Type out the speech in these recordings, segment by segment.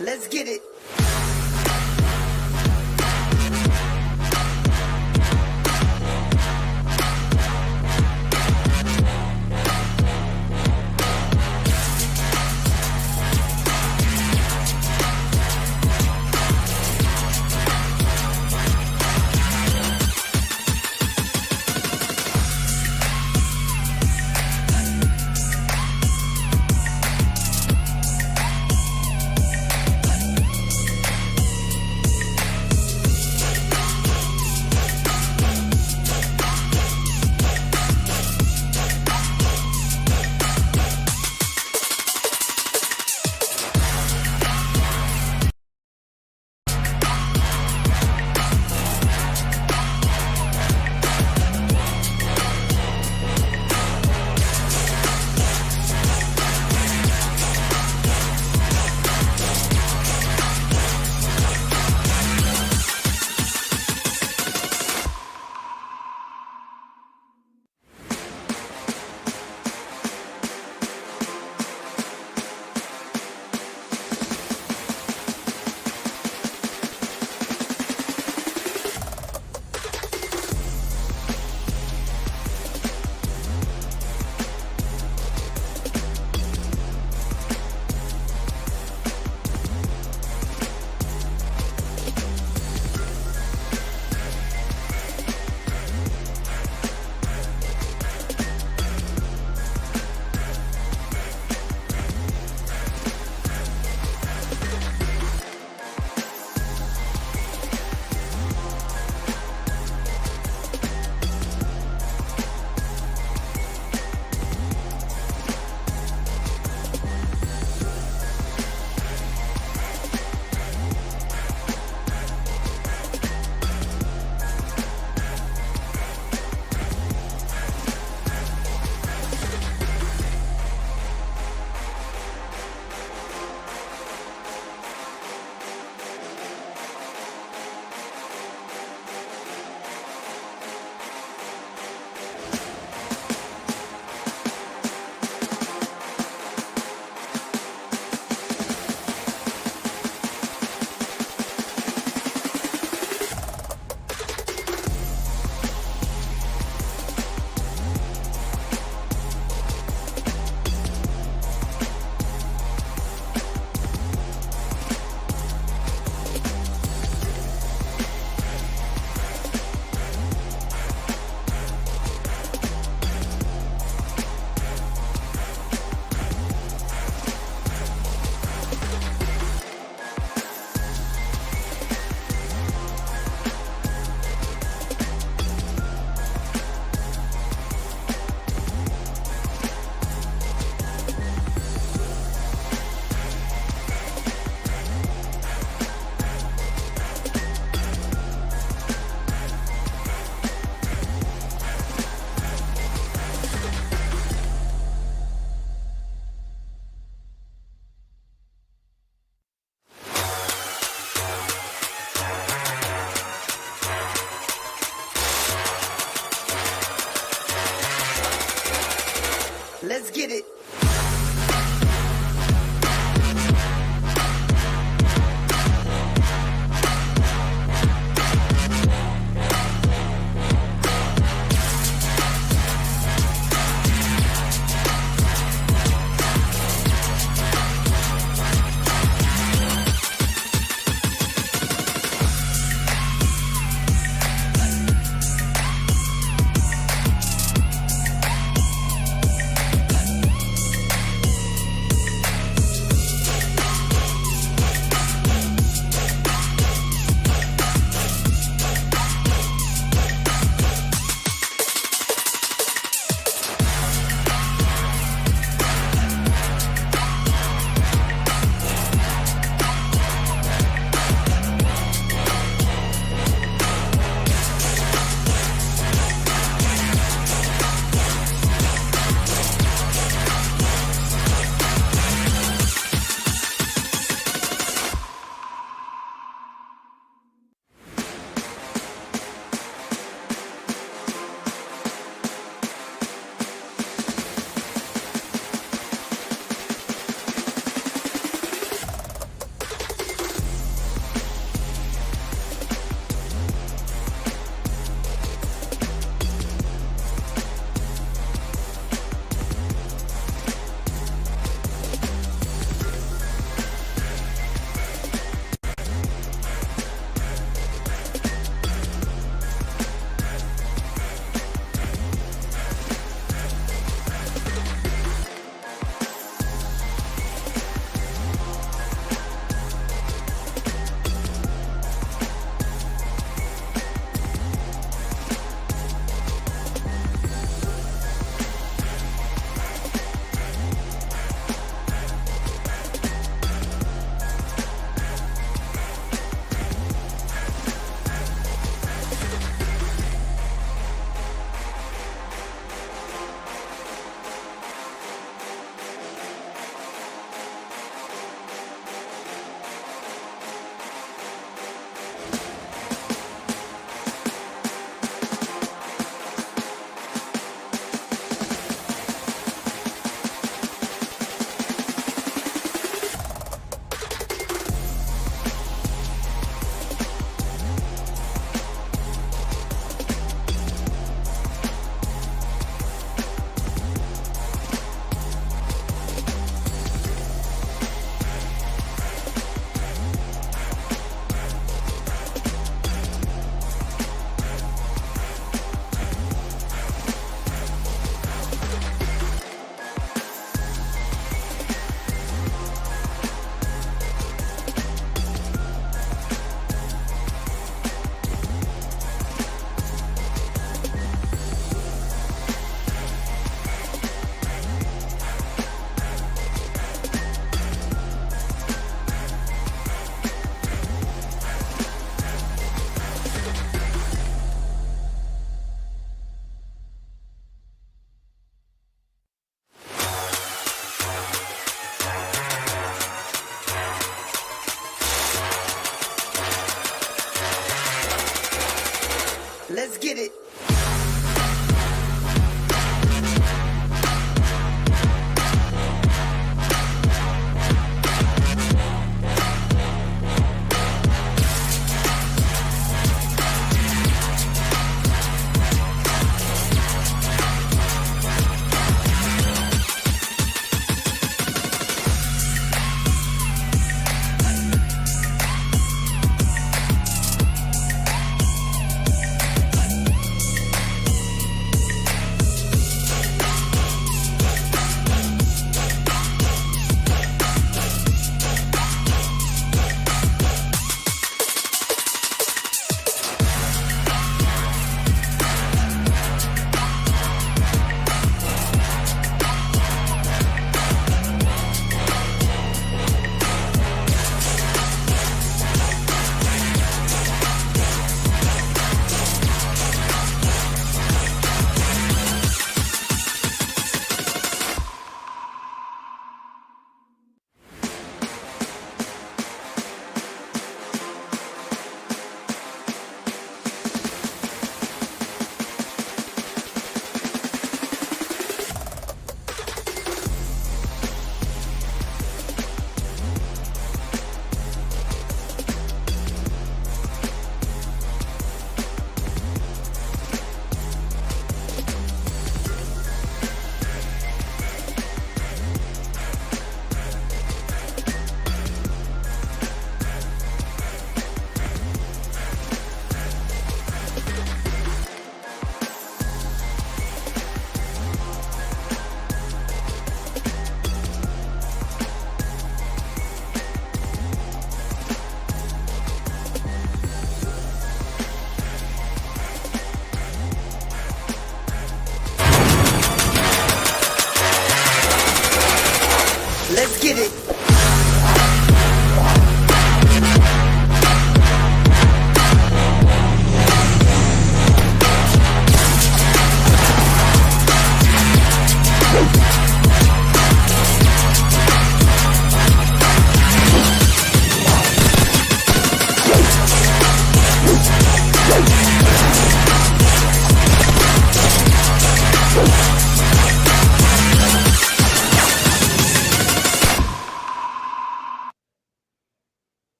Let's get it.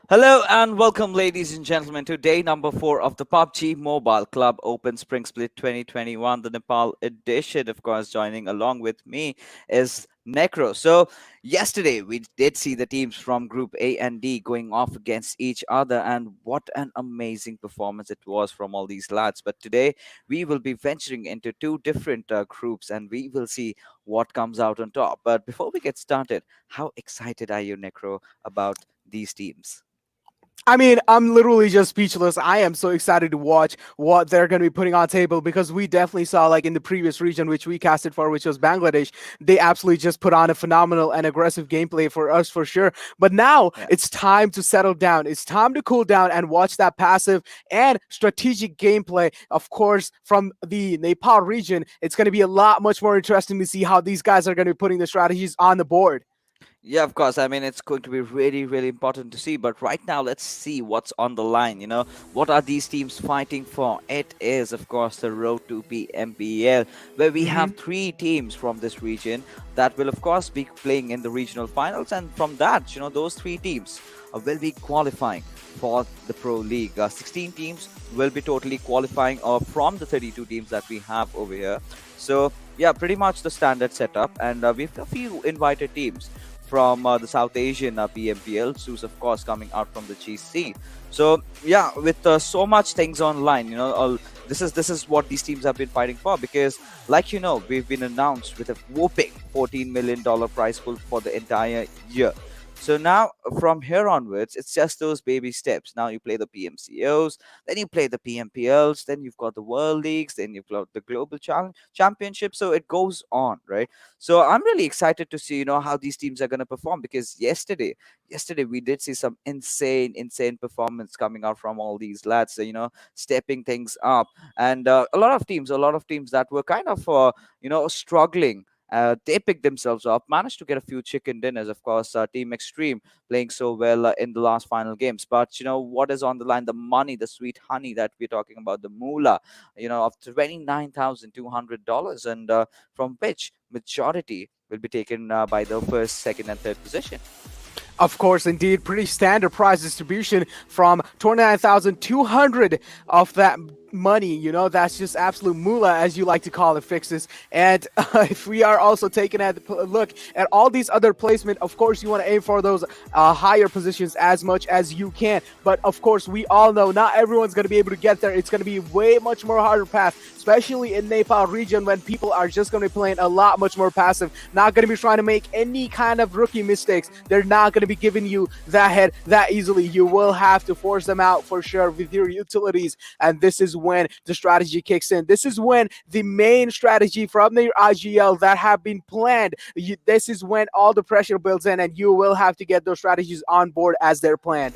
Hello and welcome, ladies and gentlemen, to day number 4 of the PUBG Mobile Club Open Spring Split 2021, the Nepal edition. Of course, joining along with me is Necro. So, yesterday we did see the teams from Group A and D going off against each other, and what an amazing performance it was from all these lads. But today we will be venturing into two different groups, and we will see what comes out on top. But before we get started, how excited are you, Necro, about these teams? I mean, I'm literally just speechless. I am so excited to watch what they're going to be putting on table because we definitely saw, like in the previous region, which we casted for, which was Bangladesh, they absolutely just put on a phenomenal and aggressive gameplay for us for sure. But now it's time to settle down. It's time to cool down and watch that passive and strategic gameplay. Of course, from the Nepal region, it's going to be a lot much more interesting to see how these guys are going to be putting the strategies on the board. Yeah, of course. I mean, it's going to be really, really important to see. But right now, let's see what's on the line. What are these teams fighting for? It is, of course, the road to PMPL, where we have three teams from this region that will, of course, be playing in the regional finals. And from that, those three teams will be qualifying for the Pro League. 16 teams will be totally qualifying from the 32 teams that we have over here. So, yeah, pretty much the standard setup. And we have a few invited teams from the South Asian PMPL, who's of course coming out from the GC. So yeah, with so much things online, this is what these teams have been fighting for, because like we've been announced with a whopping $14 million prize pool for the entire year. So now from here onwards, it's just those baby steps. Now you play the PMCOs, then you play the PMPLs, then you've got the World Leagues, then you've got the Global Championship. So it goes on, right? So I'm really excited to see, how these teams are going to perform, because yesterday we did see some insane performance coming out from all these lads, stepping things up. And a lot of teams that were kind of, struggling, they picked themselves up, managed to get a few chicken dinners. Of course, Team Extreme playing so well in the last final games. But what is on the line? The money, the sweet honey that we're talking about, the moolah, of $29,200, and from which majority will be taken by the first, second, and third position. Of course, indeed, pretty standard prize distribution from 29,200 of that money. That's just absolute moolah, as you like to call it, Fixes. And if we are also taking a look at all these other placement, of course, you want to aim for those higher positions as much as you can. But of course, we all know not everyone's going to be able to get there. It's going to be way much more harder path, especially in Nepal region, when people are just going to be playing a lot much more passive, not going to be trying to make any kind of rookie mistakes. They're not going to be giving you that head that easily. You will have to force them out for sure with your utilities, and this is when the strategy kicks in. This is when the main strategy from the IGL that have been planned, this is when all the pressure builds in, and you will have to get those strategies on board as they're planned.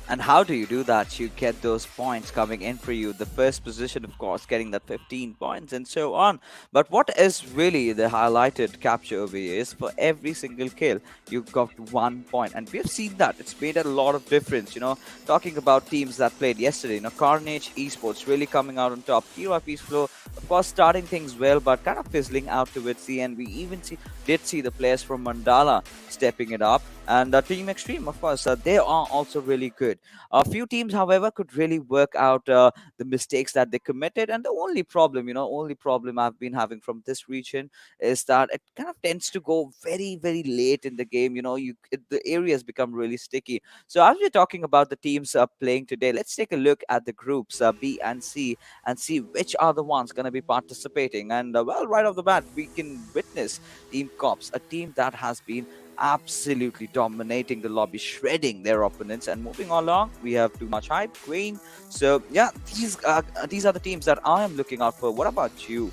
And how do you do that? You get those points coming in for you. The first position, of course, getting that 15 points and so on. But what is really the highlighted capture over here is for every single kill, you got 1 point. And we've seen that. It's made a lot of difference. Talking about teams that played yesterday, Carnage Esports really coming out on top. Kira Peaceflow, of course, starting things well, but kind of fizzling out towards the end. We even did see the players from Mandala stepping it up. And Team Extreme, of course, they are also really good. A few teams, however, could really work out the mistakes that they committed. And the only problem I've been having from this region is that it kind of tends to go very, very late in the game. The areas become really sticky. So as we're talking about the teams playing today, let's take a look at the groups B and C and see which are the ones going to be participating. And well, right off the bat, we can witness Team Cops, a team that has been absolutely dominating the lobby, shredding their opponents. And moving along, we have Too Much Hype, KWIN. So yeah, these are the teams that I am looking out for. What about you?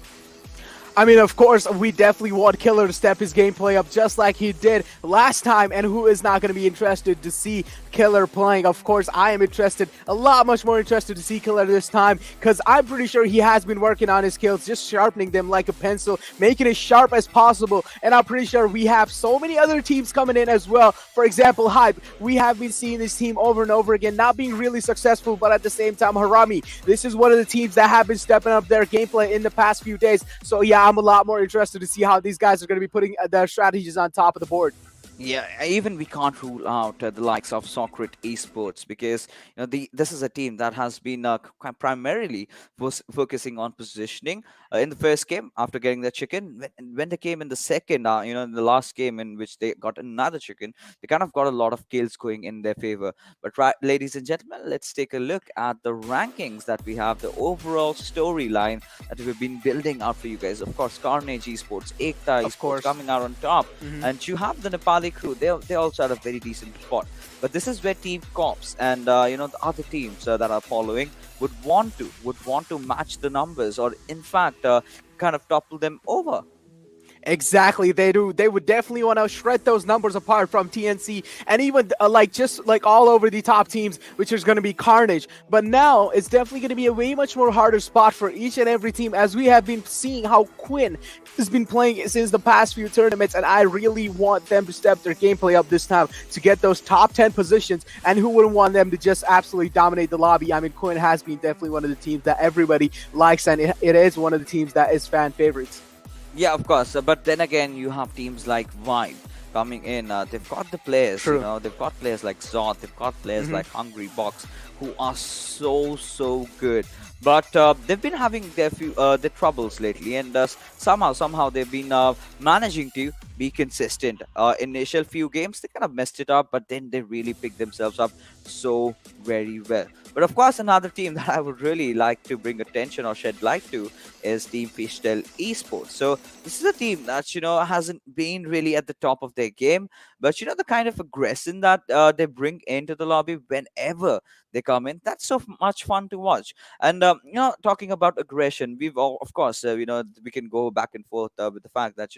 I mean, of course, we definitely want Killer to step his gameplay up just like he did last time. And who is not going to be interested to see Killer playing? Of course, I am interested, a lot much more interested to see Killer this time because I'm pretty sure he has been working on his skills, just sharpening them like a pencil, making it sharp as possible. And I'm pretty sure we have so many other teams coming in as well. For example, Hype. We have been seeing this team over and over again, not being really successful, but at the same time, Harami. This is one of the teams that have been stepping up their gameplay in the past few days. So yeah, I'm a lot more interested to see how these guys are going to be putting their strategies on top of the board. Yeah, even we can't rule out the likes of Socrates Esports because this is a team that has been primarily focusing on positioning in the first game after getting the chicken. When they came in the second, in the last game in which they got another chicken, they kind of got a lot of kills going in their favor. But right, ladies and gentlemen, let's take a look at the rankings that we have, the overall storyline that we've been building out for you guys. Of course, Carnage Esports, Ekta Of Esports course. coming out on top, Mhm. and you have the Nepali Crew. They also had a very decent spot. But this is where Team Corps and the other teams that are following would want to match the numbers, or in fact, kind of topple them over. Exactly, they do. They would definitely want to shred those numbers apart from TNC and even like just like all over the top teams, which is going to be Carnage. But now it's definitely going to be a way much more harder spot for each and every team, as we have been seeing how KWIN has been playing since the past few tournaments, and I really want them to step their gameplay up this time to get those top 10 positions. And who wouldn't want them to just absolutely dominate the lobby? I mean, KWIN has been definitely one of the teams that everybody likes, and it is one of the teams that is fan favorites. Yeah, of course. But then again, you have teams like Vibe coming in. They've got the players, True. they've got players like Zod, they've got players Mhm. like Hungry Box, who are so good. But they've been having their troubles lately, and somehow they've been managing to be consistent. Initial few games they kind of messed it up, but then they really picked themselves up so very well. But of course, another team that I would really like to bring attention or shed light to is Team Fishtail Esports. So this is a team that hasn't been really at the top of their game, but the kind of aggression that they bring into the lobby whenever they come in, that's so much fun to watch. And talking about aggression, we've all, of course, we can go back and forth with the fact that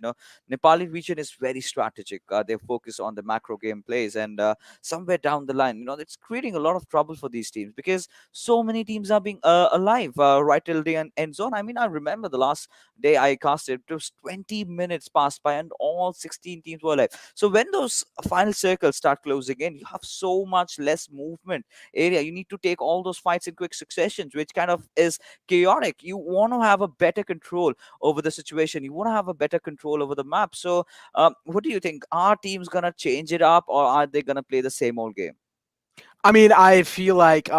Nepali region is very strategic. They focus on the macro game plays, and somewhere down the line, it's creating a lot of trouble for these teams because so many teams are being alive right till the end zone. I mean, I remember the last day I casted, it was 20 minutes passed by, and all 16 teams were alive. So when those final circles start closing in, you have so much less movement area. You need to take all those fights in quick successions, which kind of is chaotic. You want to have a better control over the situation. You want to have a better control over the map. So, what do you think? Are teams gonna change it up, or are they gonna play the same old game? I mean, I feel like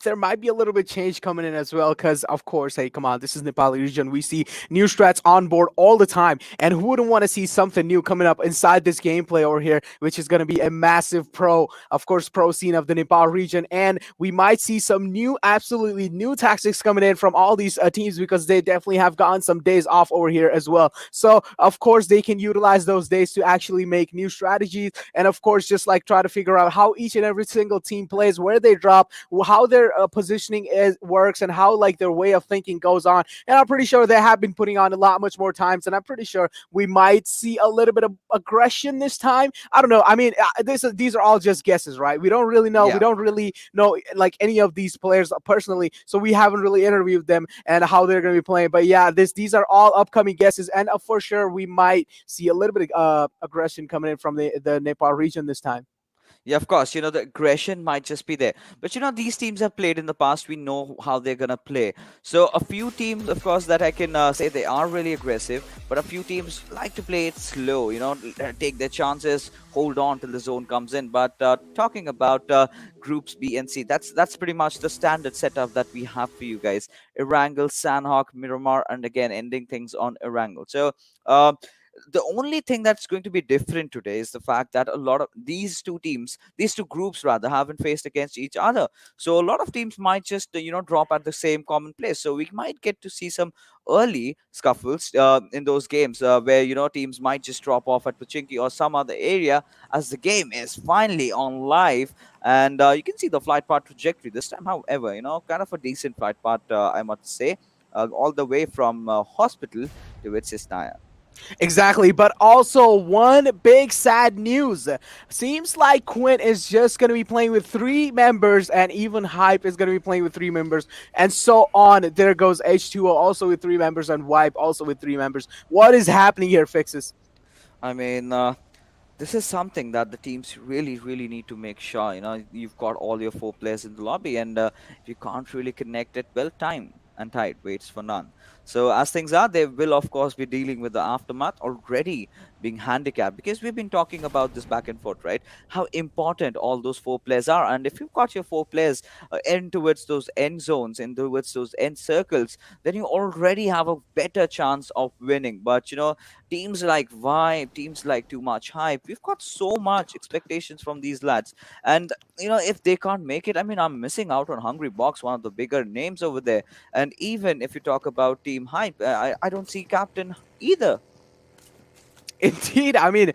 there might be a little bit change coming in as well, because of course, hey, come on, this is Nepali region. We see new strats on board all the time, and who wouldn't want to see something new coming up inside this gameplay over here, which is going to be a massive of course, pro scene of the Nepal region, and we might see some new, absolutely new tactics coming in from all these teams because they definitely have gotten some days off over here as well. So of course, they can utilize those days to actually make new strategies, and of course, just like try to figure out how each and every single team plays, where they drop, how their positioning works, and how like their way of thinking goes on. And I'm pretty sure they have been putting on a lot much more times, and I'm pretty sure we might see a little bit of aggression this time. I don't know. I mean, these are all just guesses, right? We don't really know. We Yeah. don't really know like any of these players personally, so we haven't really interviewed them and how they're going to be playing. But yeah, these are all upcoming guesses, and for sure we might see a little bit of aggression coming in from the Nepal region this time. Yeah, of course, the aggression might just be there. But these teams have played in the past. We know how they're gonna play. So a few teams, of course, that I can say they are really aggressive, but a few teams like to play it slow. Take their chances, hold on till the zone comes in. But talking about groups B and C, that's pretty much the standard setup that we have for you guys. Erangel, Sanhok, Miramar, and again ending things on Erangel. So. The only thing that's going to be different today is the fact that a lot of these two groups rather, haven't faced against each other. So a lot of teams might just drop at the same common place. So we might get to see some early scuffles in those games where teams might just drop off at Pachinki or some other area as the game is finally on live, and you can see the flight path trajectory this time. However, kind of a decent flight path, I must say. all the way from hospital to its Isnaya. Exactly, but also one big sad news. Seems like Quinn is just going to be playing with three members, and even Hype is going to be playing with three members, and so on. There goes H2O also with three members, and Wipe also with three members. What is happening here, Fixes? I mean, this is something that the teams really need to make sure. You've got all your four players in the lobby, and if you can't really connect it, well, time and tide waits for none. So as things are, they will of course be dealing with the aftermath, already being handicapped, because we've been talking about this back and forth, right? How important all those four players are, and if you've got your four players in towards those end zones, in towards those end circles, then you already have a better chance of winning. But teams like Vibe, teams like Too Much Hype, we've got so much expectations from these lads. And if they can't make it, I mean, I'm missing out on Hungry Box, one of the bigger names over there. And even if you talk about Team Hype, I don't see Captain either. Indeed, I mean,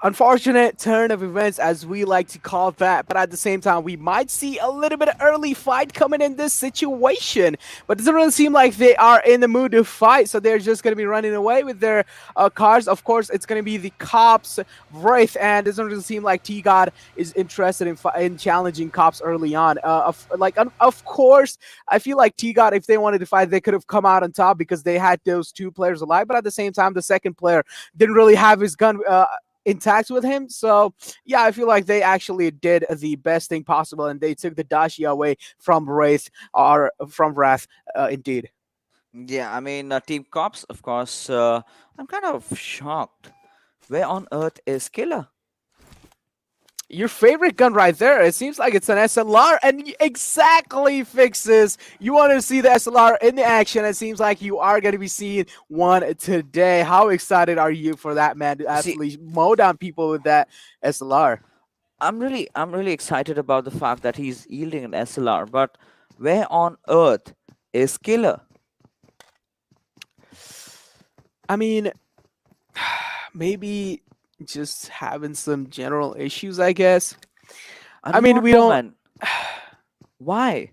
unfortunate turn of events, as we like to call that. But at the same time, we might see a little bit of early fight coming in this situation. But it doesn't really seem like they are in the mood to fight, so they're just going to be running away with their cars. Of course, it's going to be the Cops Wraith, and it doesn't really seem like TGOD is interested in challenging Cops early on. Of course, I feel like TGOD, if they wanted to fight, they could have come out on top because they had those two players alive. But at the same time, the second player didn't really have his gun intact with him. So yeah, I feel like they actually did the best thing possible, and they took the Dashi away from Wraith or from Wrath. Indeed. Yeah, I mean, Team Cops, of course, I'm kind of shocked. Where on earth is Killer? Your favorite gun right there. It seems like it's an SLR, and exactly, Fixes. You want to see the SLR in the action. It seems like you are going to be seeing one today. How excited are you for that, man? To See, absolutely mow down people with that SLR. I'm really excited about the fact that he's yielding an SLR, but where on earth is Killer? I mean, maybe just having some general issues, I guess. I I do mean, not we know, don't. man. Why?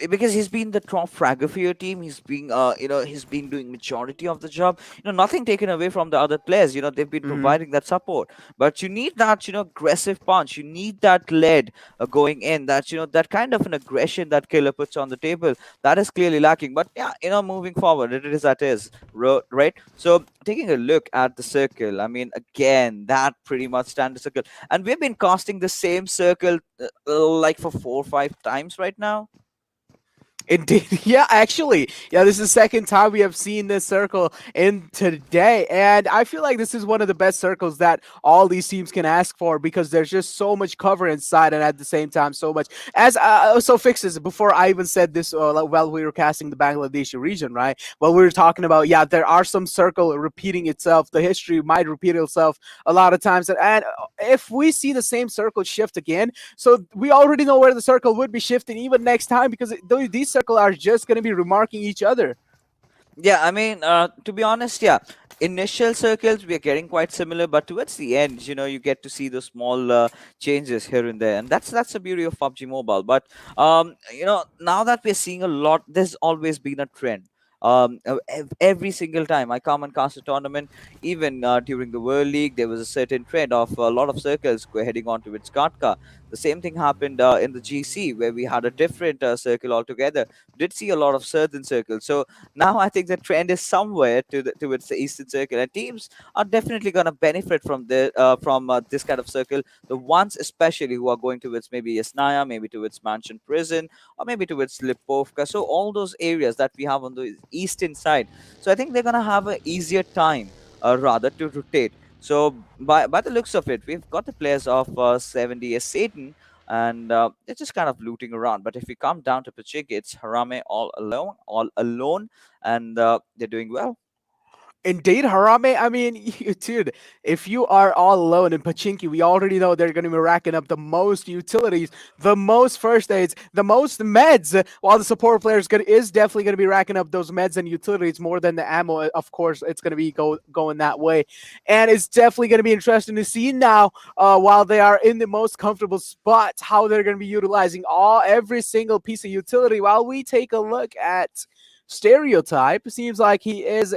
Because he's been the top fragger for your team. He's been doing majority of the job. Nothing taken away from the other players. They've been Mhm. providing that support, but you need that aggressive punch. You need that lead going in. That kind of an aggression that Killer puts on the table, that is clearly lacking. But yeah, moving forward, it is that is right. So taking a look at the circle, I mean, again, that pretty much standard circle, and we've been casting the same circle like for 4 or 5 times right now. Indeed, yeah, actually, yeah, this is the second time we have seen this circle in today, and I feel like this is one of the best circles that all these teams can ask for because there's just so much cover inside, and at the same time, so much. As so Fixes, before I even said this, while we were casting the Bangladeshi region, right? Well, we were talking about, yeah, there are some circle repeating itself. The history might repeat itself a lot of times, and if we see the same circle shift again, so we already know where the circle would be shifting even next time because these circle are just going to be remarking each other. Yeah, I mean, to be honest, yeah, initial circles we are getting quite similar, but towards the end, you get to see the small changes here and there, and that's the beauty of PUBG Mobile. But now that we're seeing a lot, there's always been a trend. Every single time I come and cast a tournament, even during the World League, there was a certain trend of a lot of circles heading on towards Katka. The same thing happened in the GC where we had a different circle altogether. Did see a lot of certain circles. So now I think the trend is somewhere towards the Eastern Circle, and teams are definitely going to benefit from this kind of circle. The ones especially who are going towards maybe Yasnaya, maybe towards Mansion Prison, or maybe towards Lipovka. So all those areas that we have on the eastern side. So I think they're going to have an easier time, rather, to rotate. So by the looks of it, we've got the players of 70 Satan, and they're just kind of looting around. But if we come down to Pachig, it's Harame all alone, and they're doing well. Indeed, Harame. I mean, dude, if you are all alone in Pachinki, we already know they're going to be racking up the most utilities, the most first aids, the most meds. While the support player is definitely going to be racking up those meds and utilities more than the ammo. Of course, it's going to be going that way, and it's definitely going to be interesting to see now, while they are in the most comfortable spot, how they're going to be utilizing every single piece of utility. While we take a look at stereotype. It seems like he is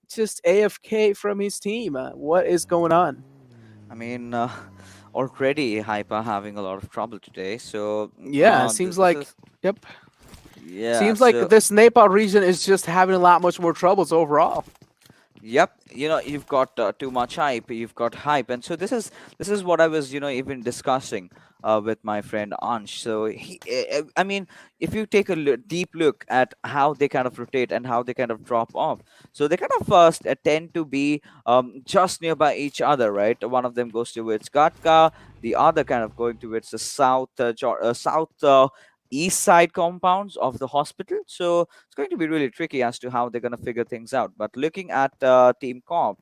just AFK from his team. What is going on? I mean, already Hyper having a lot of trouble today. So Yeah, it seems this like. is Yep. yeah. Seems like So this Nepal region is just having a lot much more troubles overall. yep, you've got too much hype. You've got hype, and so this is what I was, even discussing with my friend Ansh. So I mean, if you take a deep look at how they kind of rotate and how they kind of drop off, so they kind of first tend to be just nearby each other, right? One of them goes towards Gatka, the other kind of going towards the south. East side compounds of the hospital. So it's going to be really tricky as to how they're going to figure things out. But looking at Team Corps,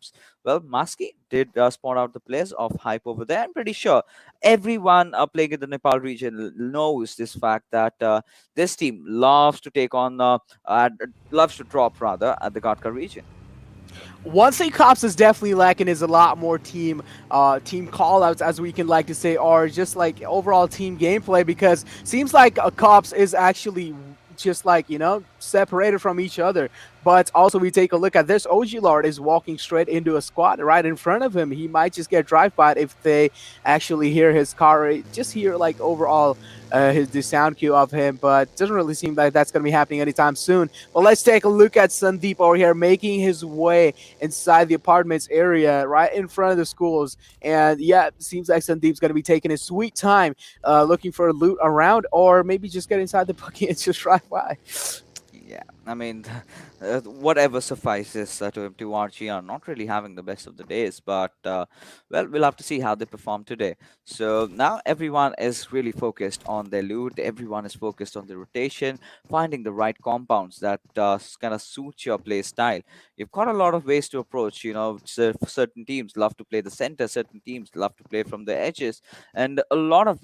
well, Maski did spot out the players of hype over there. I'm pretty sure everyone playing in the Nepal region knows this fact that this team loves to take on, loves to drop rather at the Gatka region. One thing Cops is definitely lacking is a lot more team callouts, as we can like to say, or just like overall team gameplay, because seems like Cops is actually just like separated from each other. But also we take a look at this. OG Lord is walking straight into a squad right in front of him. He might just get drive by if they actually hear his car, just hear like overall the sound cue of him, but doesn't really seem like that's going to be happening anytime soon. But let's take a look at Sandeep over here making his way inside the apartments area right in front of the schools. And yeah, it seems like Sandeep's going to be taking his sweet time looking for loot around, or maybe just get inside the buggy and just drive by. Yeah, I mean, whatever suffices to him. To RG are not really having the best of the days, but well, we'll have to see how they perform today. So now everyone is really focused on their loot. Everyone is focused on the rotation, finding the right compounds that kind of suit your play style. You've got a lot of ways to approach. Certain teams love to play the center, certain teams love to play from the edges, and a lot of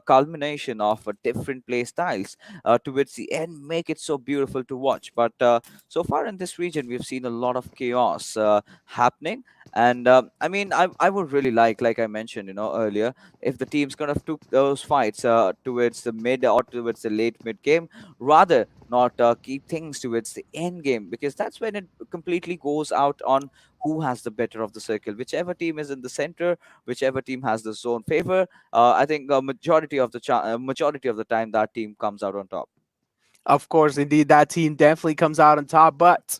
culmination of different play styles towards the end make it so beautiful to watch. But so far in this region, we've seen a lot of chaos happening. And I mean, I would really like I mentioned, earlier, if the teams kind of took those fights towards the mid or towards the late mid game, rather not keep things towards the end game, because that's when it completely goes out on who has the better of the circle. Whichever team is in the center, whichever team has the zone favor, I think majority of the time that team comes out on top. Of course, indeed, that team definitely comes out on top. But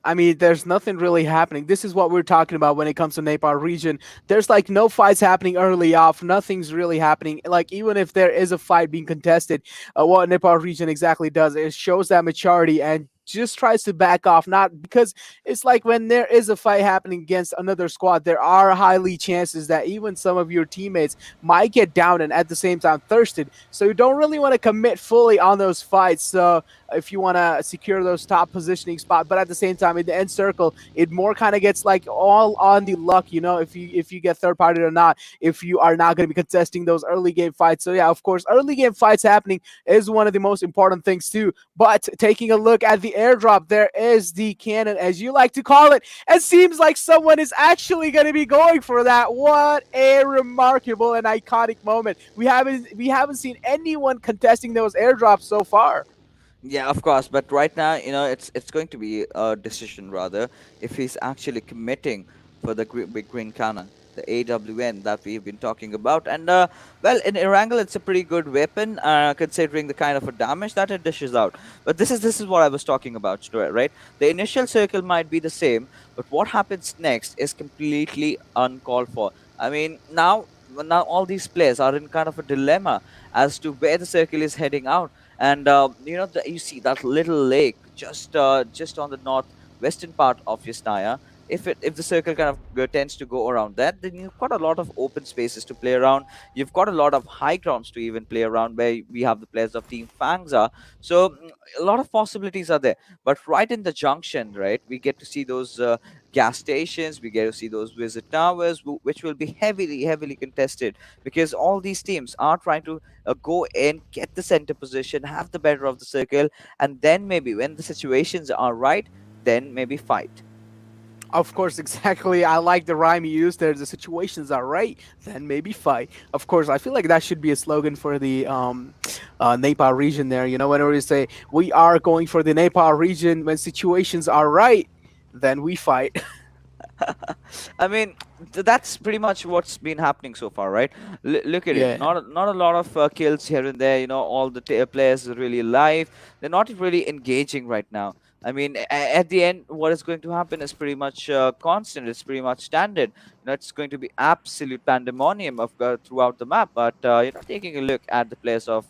I mean, there's nothing really happening. This is what we're talking about when it comes to Nepal region. There's like no fights happening early off. Nothing's really happening. Like even if there is a fight being contested, what Nepal region exactly does is shows that maturity and just tries to back off. Not because it's like when there is a fight happening against another squad, there are highly chances that even some of your teammates might get down and at the same time thirsted. So you don't really want to commit fully on those fights. So if you want to secure those top positioning spot, but at the same time in the end circle, it more kind of gets like all on the luck, if you get third party or not, if you are not going to be contesting those early game fights. So yeah, of course, early game fights happening is one of the most important things too. But taking a look at the airdrop, there is the cannon, as you like to call it. It seems like someone is actually going to be going for that. What a remarkable and iconic moment. We haven't seen anyone contesting those airdrops so far. Yeah, of course. But right now, it's going to be a decision rather if he's actually committing for the big green cannon, the AWN that we've been talking about. And well, in Erangel, it's a pretty good weapon considering the kind of a damage that it dishes out. But this is what I was talking about, right? The initial circle might be the same, but what happens next is completely uncalled for. I mean, now all these players are in kind of a dilemma as to where the circle is heading out. And you see that little lake just on the northwestern part of Yasnaya. If the circle kind of tends to go around that, then you've got a lot of open spaces to play around. You've got a lot of high grounds to even play around, where we have the players of Team Fangs are. So a lot of possibilities are there. But right in the junction, right, we get to see those gas stations. We get to see those visit towers, which will be heavily contested, because all these teams are trying to go in, get the center position, have the better of the circle, and then maybe when the situations are right, then maybe fight. Of course, exactly. I like the rhyme you used there. The situations are right, then maybe fight. Of course, I feel like that should be a slogan for the Nepal region there. You know, whenever we say we are going for the Nepal region, when situations are right, then we fight. I mean, that's pretty much what's been happening so far, right? Look at it. Yeah. Not a lot of kills here and there. You know, all the players are really live. They're not really engaging right now. I mean, at the end, what is going to happen is pretty much constant. It's pretty much standard. You know, it's going to be absolute pandemonium of throughout the map. But you know, taking a look at the players of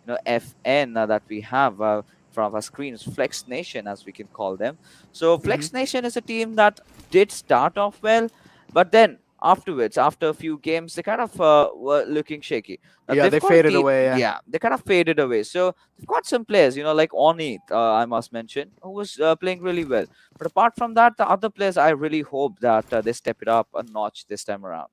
FN that we have in front of our screens, Flex Nation, as we can call them. So Hmm. Flex Nation is a team that did start off well, but then afterwards, after a few games, they kind of were looking shaky. Now Yeah, they've they got a faded team, away. Yeah. yeah, they kind of faded away. So they've got some players, you know, like Oni, I must mention, who was playing really well. But apart from that, the other players, I really hope that they step it up a notch this time around.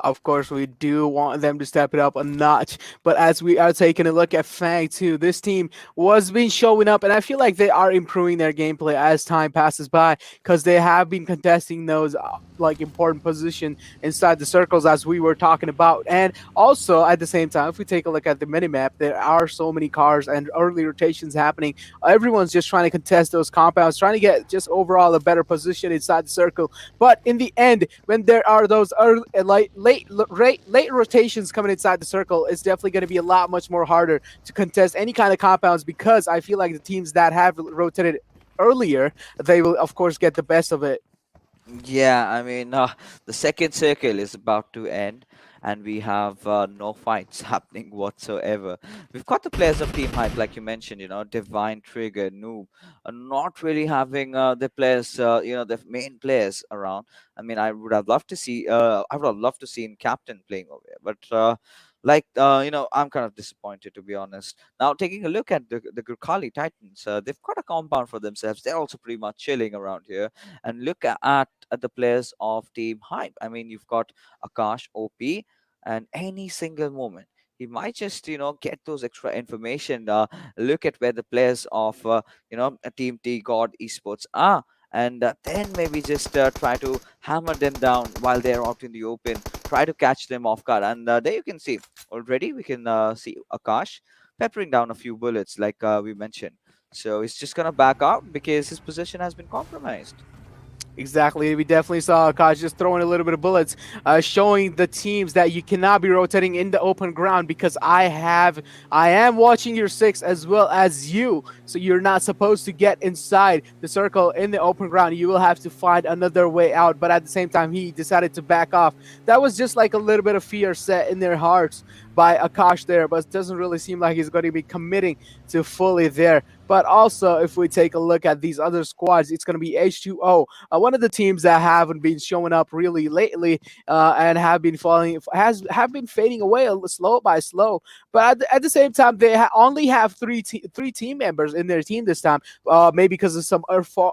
Of course, we do want them to step it up a notch. But as we are taking a look at FANG too, this team was been showing up, and I feel like they are improving their gameplay as time passes by because they have been contesting those like important position inside the circles as we were talking about. And also at the same time, if we take a look at the minimap, there are so many cars and early rotations happening. Everyone's just trying to contest those compounds, trying to get just overall a better position inside the circle. But in the end, when there are those early, late rotations coming inside the circle, it's definitely going to be a lot much more harder to contest any kind of compounds because I feel like the teams that have rotated earlier, they will of course get the best of it. Yeah, I mean, the second circle is about to end, and we have no fights happening whatsoever. We've got the players of Team Hype, like you mentioned, you know, Divine, Trigger, Noob, not really having the players, you know, the main players around. I mean, I would have loved to see in Captain playing over here, but you know, I'm kind of disappointed to be honest. Now, taking a look at the Gurkhali Titans, they've got a compound for themselves. They're also pretty much chilling around here, and look at the players of Team Hype. I mean, you've got Akash, OP, and any single moment. He might just, you know, get those extra information. Look at where the players of, Team TGOD Esports are, and then maybe just try to hammer them down while they're out in the open. Try to catch them off guard, and there you can see already. We can see Akash peppering down a few bullets, like we mentioned. So he's just gonna back out because his position has been compromised. Exactly. We definitely saw Akash just throwing a little bit of bullets, showing the teams that you cannot be rotating in the open ground because I am watching your six as well as you. So you're not supposed to get inside the circle in the open ground. You will have to find another way out. But at the same time, he decided to back off. That was just like a little bit of fear set in their hearts by Akash there, but it doesn't really seem like he's going to be committing to fully there. But also, if we take a look at these other squads, it's going to be H2O, one of the teams that haven't been showing up really lately and have been have been fading away slow by slow. But at the same time, they only have three team members in their team this time, maybe because of some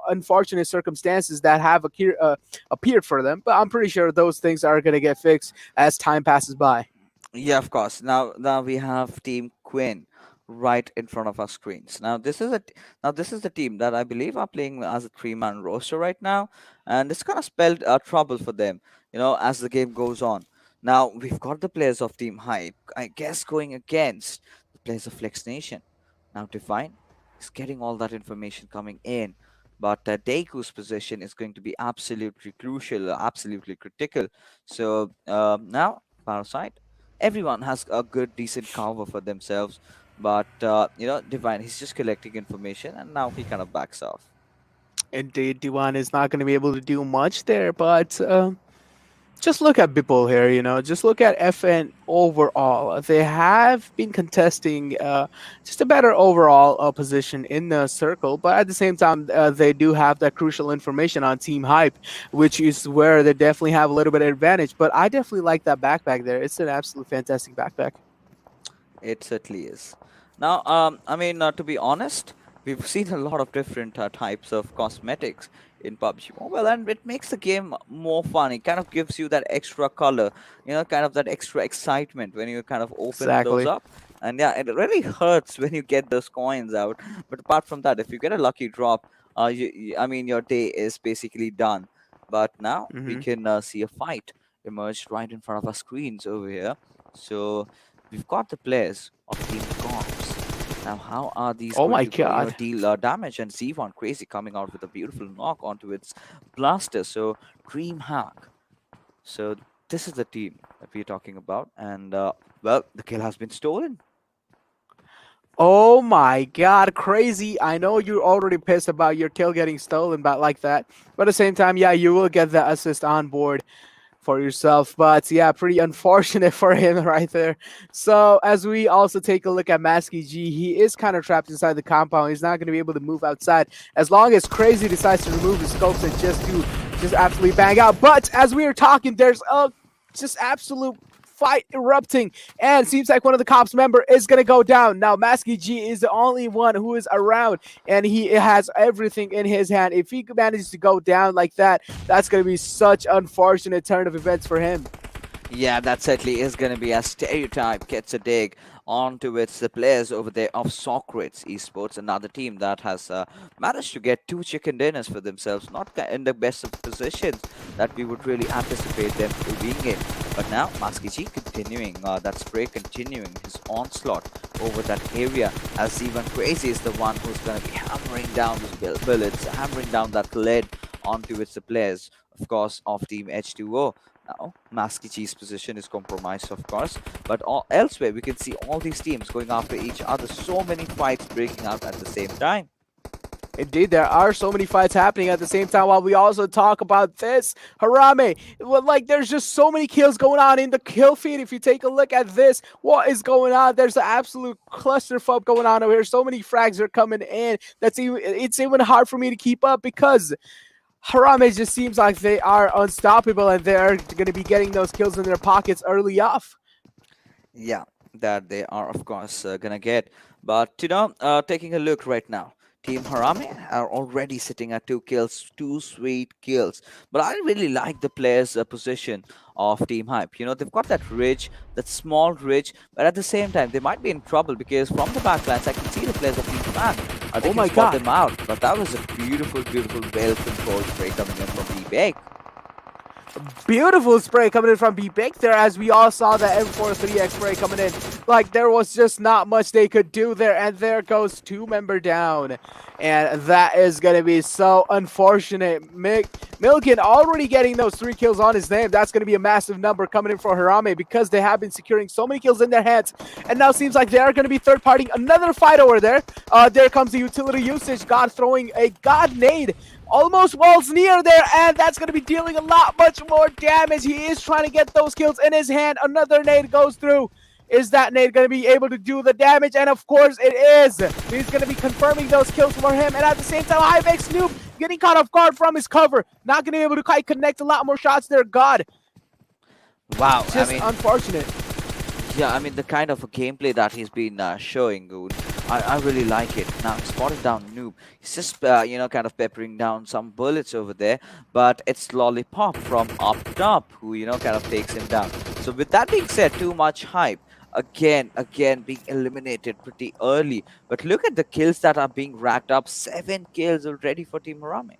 unfortunate circumstances that have appeared for them. But I'm pretty sure those things are going to get fixed as time passes by. Yeah, of course. Now we have Team KWIN right in front of our screens. Now this is the team that I believe are playing as a three-man roster right now, and it's kind of spelled trouble for them, you know, as the game goes on. Now we've got the players of Team Hype, I guess, going against the players of Flex Nation. Now Divine is getting all that information coming in, but Deiku's position is going to be absolutely crucial, absolutely critical. So now Parasite, everyone has a good decent cover for themselves, but Divine, he's just collecting information and now he kind of backs off. Indeed, Diwan is not going to be able to do much there, but just look at Bipol here, you know, just look at FN overall. They have been contesting just a better overall position in the circle, but at the same time, they do have that crucial information on Team Hype, which is where they definitely have a little bit of advantage. But I definitely like that backpack there. It's an absolute fantastic backpack. It certainly is. Now, I mean, to be honest, we've seen a lot of different types of cosmetics in PUBG Mobile, and it makes the game more fun. It kind of gives you that extra color, you know, kind of that extra excitement when you kind of open those Exactly. up. And yeah, it really hurts when you get those coins out. But apart from that, if you get a lucky drop, I mean, your day is basically done. But now we Hmm. can see a fight emerge right in front of our screens over here. So we've got the players of Team Corps. Now, how are these Oh going my to, god. deal damage? And Zevon Crazy coming out with a beautiful knock onto its blaster. So, Dream Hack. So, this is the team that we're talking about. And, well, the kill has been stolen. Oh my god, crazy. I know you're already pissed about your kill getting stolen, but like that. But at the same time, yeah, you will get the assist on board for yourself. But yeah, pretty unfortunate for him right there. So as we also take a look at Masky G, he is kind of trapped inside the compound. He's not going to be able to move outside as long as Crazy decides to remove his scopes and just absolutely bang out. But as we are talking, there's a just absolute fight erupting, and it seems like one of the cops member is going to go down. Now Masky G is the only one who is around, and he has everything in his hand. If he manages to go down like that, that's going to be such unfortunate turn of events for him. Yeah, that certainly is going to be a stereotype. Gets a dig onto its the players over there of Socrates Esports, another team that has managed to get two chicken dinners for themselves, not in the best of positions that we would really anticipate them to being in. But now, Maskichi continuing that spray, continuing his onslaught over that area, as even Crazy is the one who's going to be hammering down those bullets, hammering down that lead onto its the players, of course, of Team H2O. Now, Maskichi's position is compromised, of course, but elsewhere we can see all these teams going after each other. So many fights breaking out at the same time. Indeed, there are so many fights happening at the same time while we also talk about this. Harame, well, like there's just so many kills going on in the kill feed. If you take a look at this, what is going on? There's an absolute clusterfuck going on over here. So many frags are coming in. It's even hard for me to keep up because Harame just seems like they are unstoppable and they're going to be getting those kills in their pockets early off. Yeah, that they are, of course, gonna get. But taking a look right now, Team Harame are already sitting at two kills, two sweet kills. But I really like the players' position of Team Hype. They've got that ridge, that small ridge, but at the same time, they might be in trouble because from the backlines, I can see the players of Team FANG. They Oh can my spot god. them out. But that was a beautiful, beautiful, well-controlled spray coming in from B-Big. Beautiful spray coming in from B Big there as we all saw the M43X spray coming in. Like there was just not much they could do there, and there goes two member down. And that is going to be so unfortunate. Milken already getting those 3 kills on his name. That's going to be a massive number coming in for Harame because they have been securing so many kills in their hands. And now seems like they are going to be third partying another fight over there. There comes the utility usage. God throwing a God nade almost walls near there, and that's going to be dealing a lot much more damage. He is trying to get those kills in his hand. Another nade goes through. Is that nade going to be able to do the damage? And of course it is. He's going to be confirming those kills for him. And at the same time, Ibex Noob getting caught off guard from his cover. Not going to be able to quite connect a lot more shots there. God, Wow, I just mean, unfortunate. yeah, I mean the kind of a gameplay that he's been showing, Goon. I really like it. Now he's spotted down Noob. He's just kind of peppering down some bullets over there, but it's Lollipop from up top who kind of takes him down. So with that being said, too much hype. Again, being eliminated pretty early. But look at the kills that are being racked up. 7 kills already for Team Harame.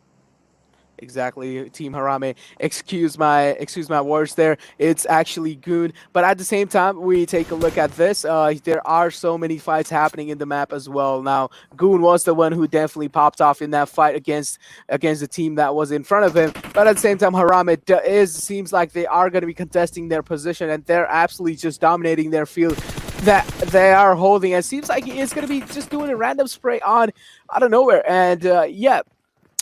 Exactly, Team Harame. Excuse my words there. It's actually Goon. But at the same time, we take a look at this. There are so many fights happening in the map as well. Now, Goon was the one who definitely popped off in that fight against the team that was in front of him. But at the same time, Harame seems like they are going to be contesting their position, and they're absolutely just dominating their field that they are holding. It seems like he is going to be just doing a random spray on out of nowhere. And yeah,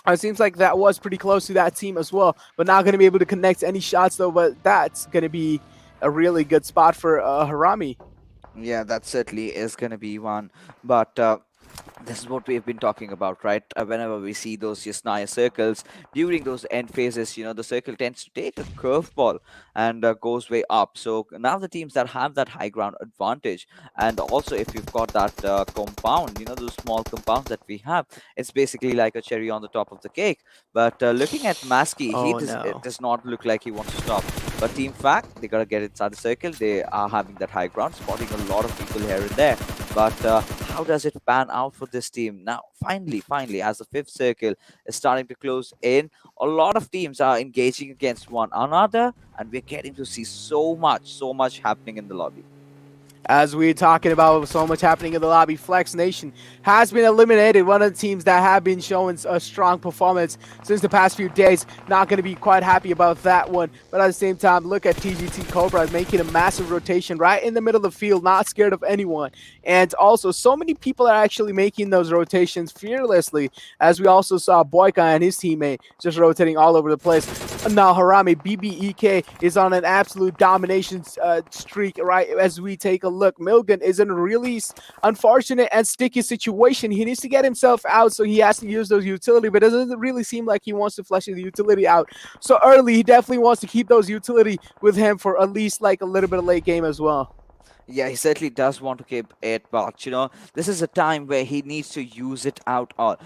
it seems like that was pretty close to that team as well, but not going to be able to connect any shots though. But that's going to be a really good spot for Harami. Yeah, that certainly is going to be one. But this is what we've been talking about, right? Whenever we see those Yasnaya circles during those end phases, the circle tends to take a curveball and goes way up. So now the teams that have that high ground advantage, and also if you've got that compound, those small compounds that we have, it's basically like a cherry on the top of the cake. But looking at Maski, Oh it no. does not look like he wants to stop. But Team Fact, they gotta get inside the circle. They are having that high ground, spotting a lot of people here and there. But how does it pan out for this team? Now, finally, as the fifth circle is starting to close in, a lot of teams are engaging against one another, and we're getting to see so much happening in the lobby. As we're talking about so much happening in the lobby, Flex Nation has been eliminated. One of the teams that have been showing a strong performance since the past few days. Not going to be quite happy about that one. But at the same time, look at TGT Cobra making a massive rotation right in the middle of the field, not scared of anyone. And also, so many people are actually making those rotations fearlessly, as we also saw Boyka and his teammate just rotating all over the place. Now Harami BBEK is on an absolute domination streak, right? As we take a look, Milgan is in a really unfortunate and sticky situation. He needs to get himself out, so he has to use those utility, but it doesn't really seem like he wants to flush the utility out so early. He definitely wants to keep those utility with him for at least like a little bit of late game as well. Yeah, he certainly does want to keep it, but this is a time where he needs to use it out all.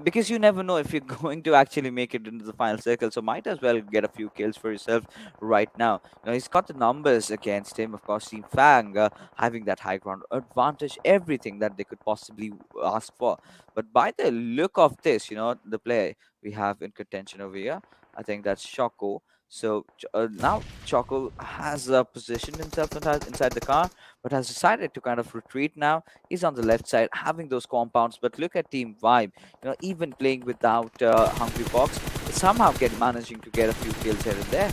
Because you never know if you're going to actually make it into the final circle, so might as well get a few kills for yourself right now. He's got the numbers against him, of course. Team Fang having that high ground advantage, everything that they could possibly ask for. But by the look of this, the player we have in contention over here, I think that's Shoko. So now Choco has positioned himself inside the car, but has decided to kind of retreat now. He's on the left side, having those compounds. But look at Team Vibe, even playing without Hungry Fox, somehow managing to get a few kills here and there.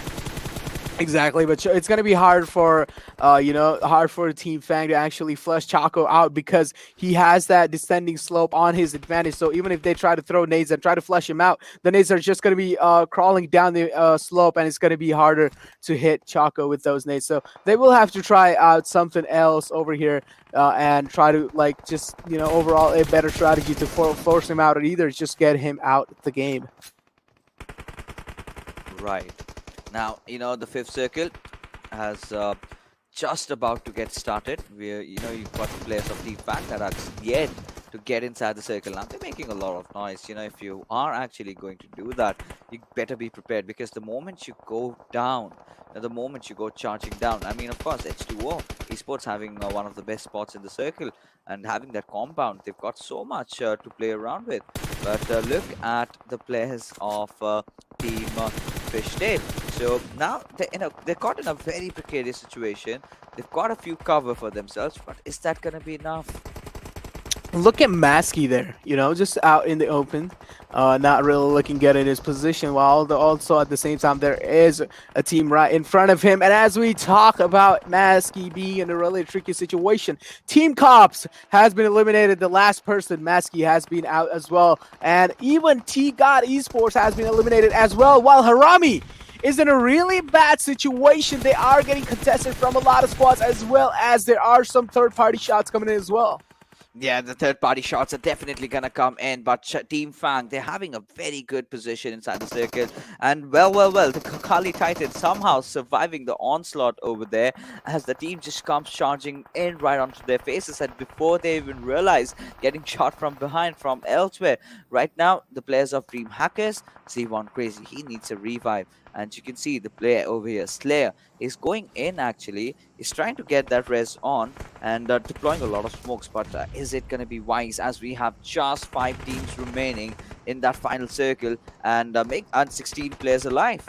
Exactly, but it's going to be hard for, hard for Team Fang to actually flush Chaco out because he has that descending slope on his advantage. So even if they try to throw nades and try to flush him out, the nades are just going to be crawling down the slope, and it's going to be harder to hit Chaco with those nades. So they will have to try out something else over here and try to overall a better strategy to force him out, or either just get him out the game. Right. Now, the fifth circle has just about to get started. You've got the players of Team Fang that are yet to get inside the circle. Now, they're making a lot of noise. If you are actually going to do that, you better be prepared, because the moment you go down, the moment you go charging down, I mean, of course, H2O Esports having one of the best spots in the circle and having that compound, they've got so much to play around with. But look at the players of Team Fishtail. So now they're caught in a very precarious situation. They've got a few cover for themselves, but is that gonna be enough? Look at Maskey there, just out in the open, not really looking good in his position, while also at the same time there is a team right in front of him. And as we talk about Maskey being in a really tricky situation, Team Cops has been eliminated. The last person, Maskey, has been out as well. And even TGOD Esports has been eliminated as well, while Harami is in a really bad situation. They are getting contested from a lot of squads, as well as there are some third-party shots coming in as well. Yeah, the third-party shots are definitely going to come in, but Team Fang, they're having a very good position inside the circle. And well, the Kali Titan somehow surviving the onslaught over there, as the team just comes charging in right onto their faces, and before they even realize, getting shot from behind from elsewhere. Right now, the players of Dream Hackers, Z1 Crazy, he needs a revive. And you can see the player over here, Slayer, is going in actually. He's trying to get that res on and deploying a lot of smokes. But is it going to be wise, as we have just 5 teams remaining in that final circle and make 16 players alive?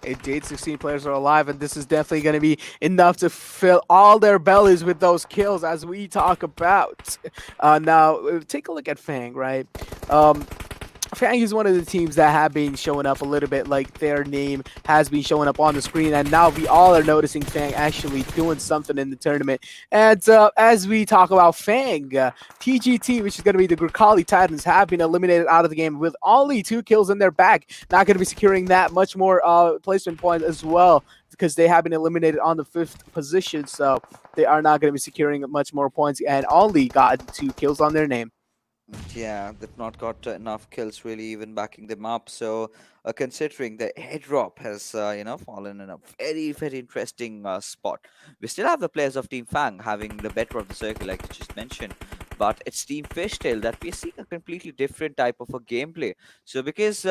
Indeed, 16 players are alive, and this is definitely going to be enough to fill all their bellies with those kills, as we talk about. Now, take a look at Fang, right? Fang is one of the teams that have been showing up a little bit, like their name has been showing up on the screen, and now we all are noticing Fang actually doing something in the tournament. And as we talk about Fang, TGT, which is going to be the Gurkhali Titans, have been eliminated out of the game with only 2 kills in their bag. Not going to be securing that much more placement points as well, because they have been eliminated on the 5th position, so they are not going to be securing much more points and only got 2 kills on their name. Yeah, they've not got enough kills really even backing them up. So considering the airdrop has fallen in a very, very interesting spot. We still have the players of Team Fang having the better of the circle, like you just mentioned, but it's Team Fishtail that we're seeing a completely different type of a gameplay. So because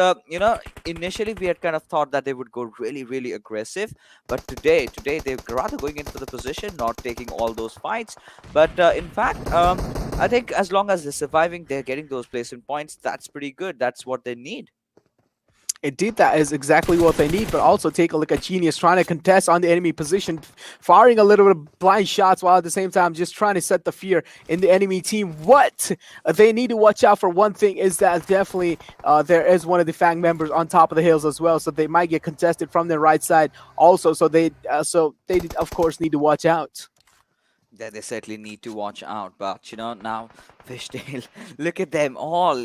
initially we had kind of thought that they would go really, really aggressive, but today they're rather going in for the position, not taking all those fights. But in fact, I think as long as they're surviving, they're getting those placement points. That's pretty good. That's what they need. Indeed, that is exactly what they need. But also take a look at Genius trying to contest on the enemy position, firing a little bit of blind shots while at the same time just trying to set the fear in the enemy team. What they need to watch out for one thing is that definitely there is one of the FANG members on top of the hills as well, so they might get contested from their right side also. So they of course need to watch out. They certainly need to watch out. But now Fishtail, look at them all.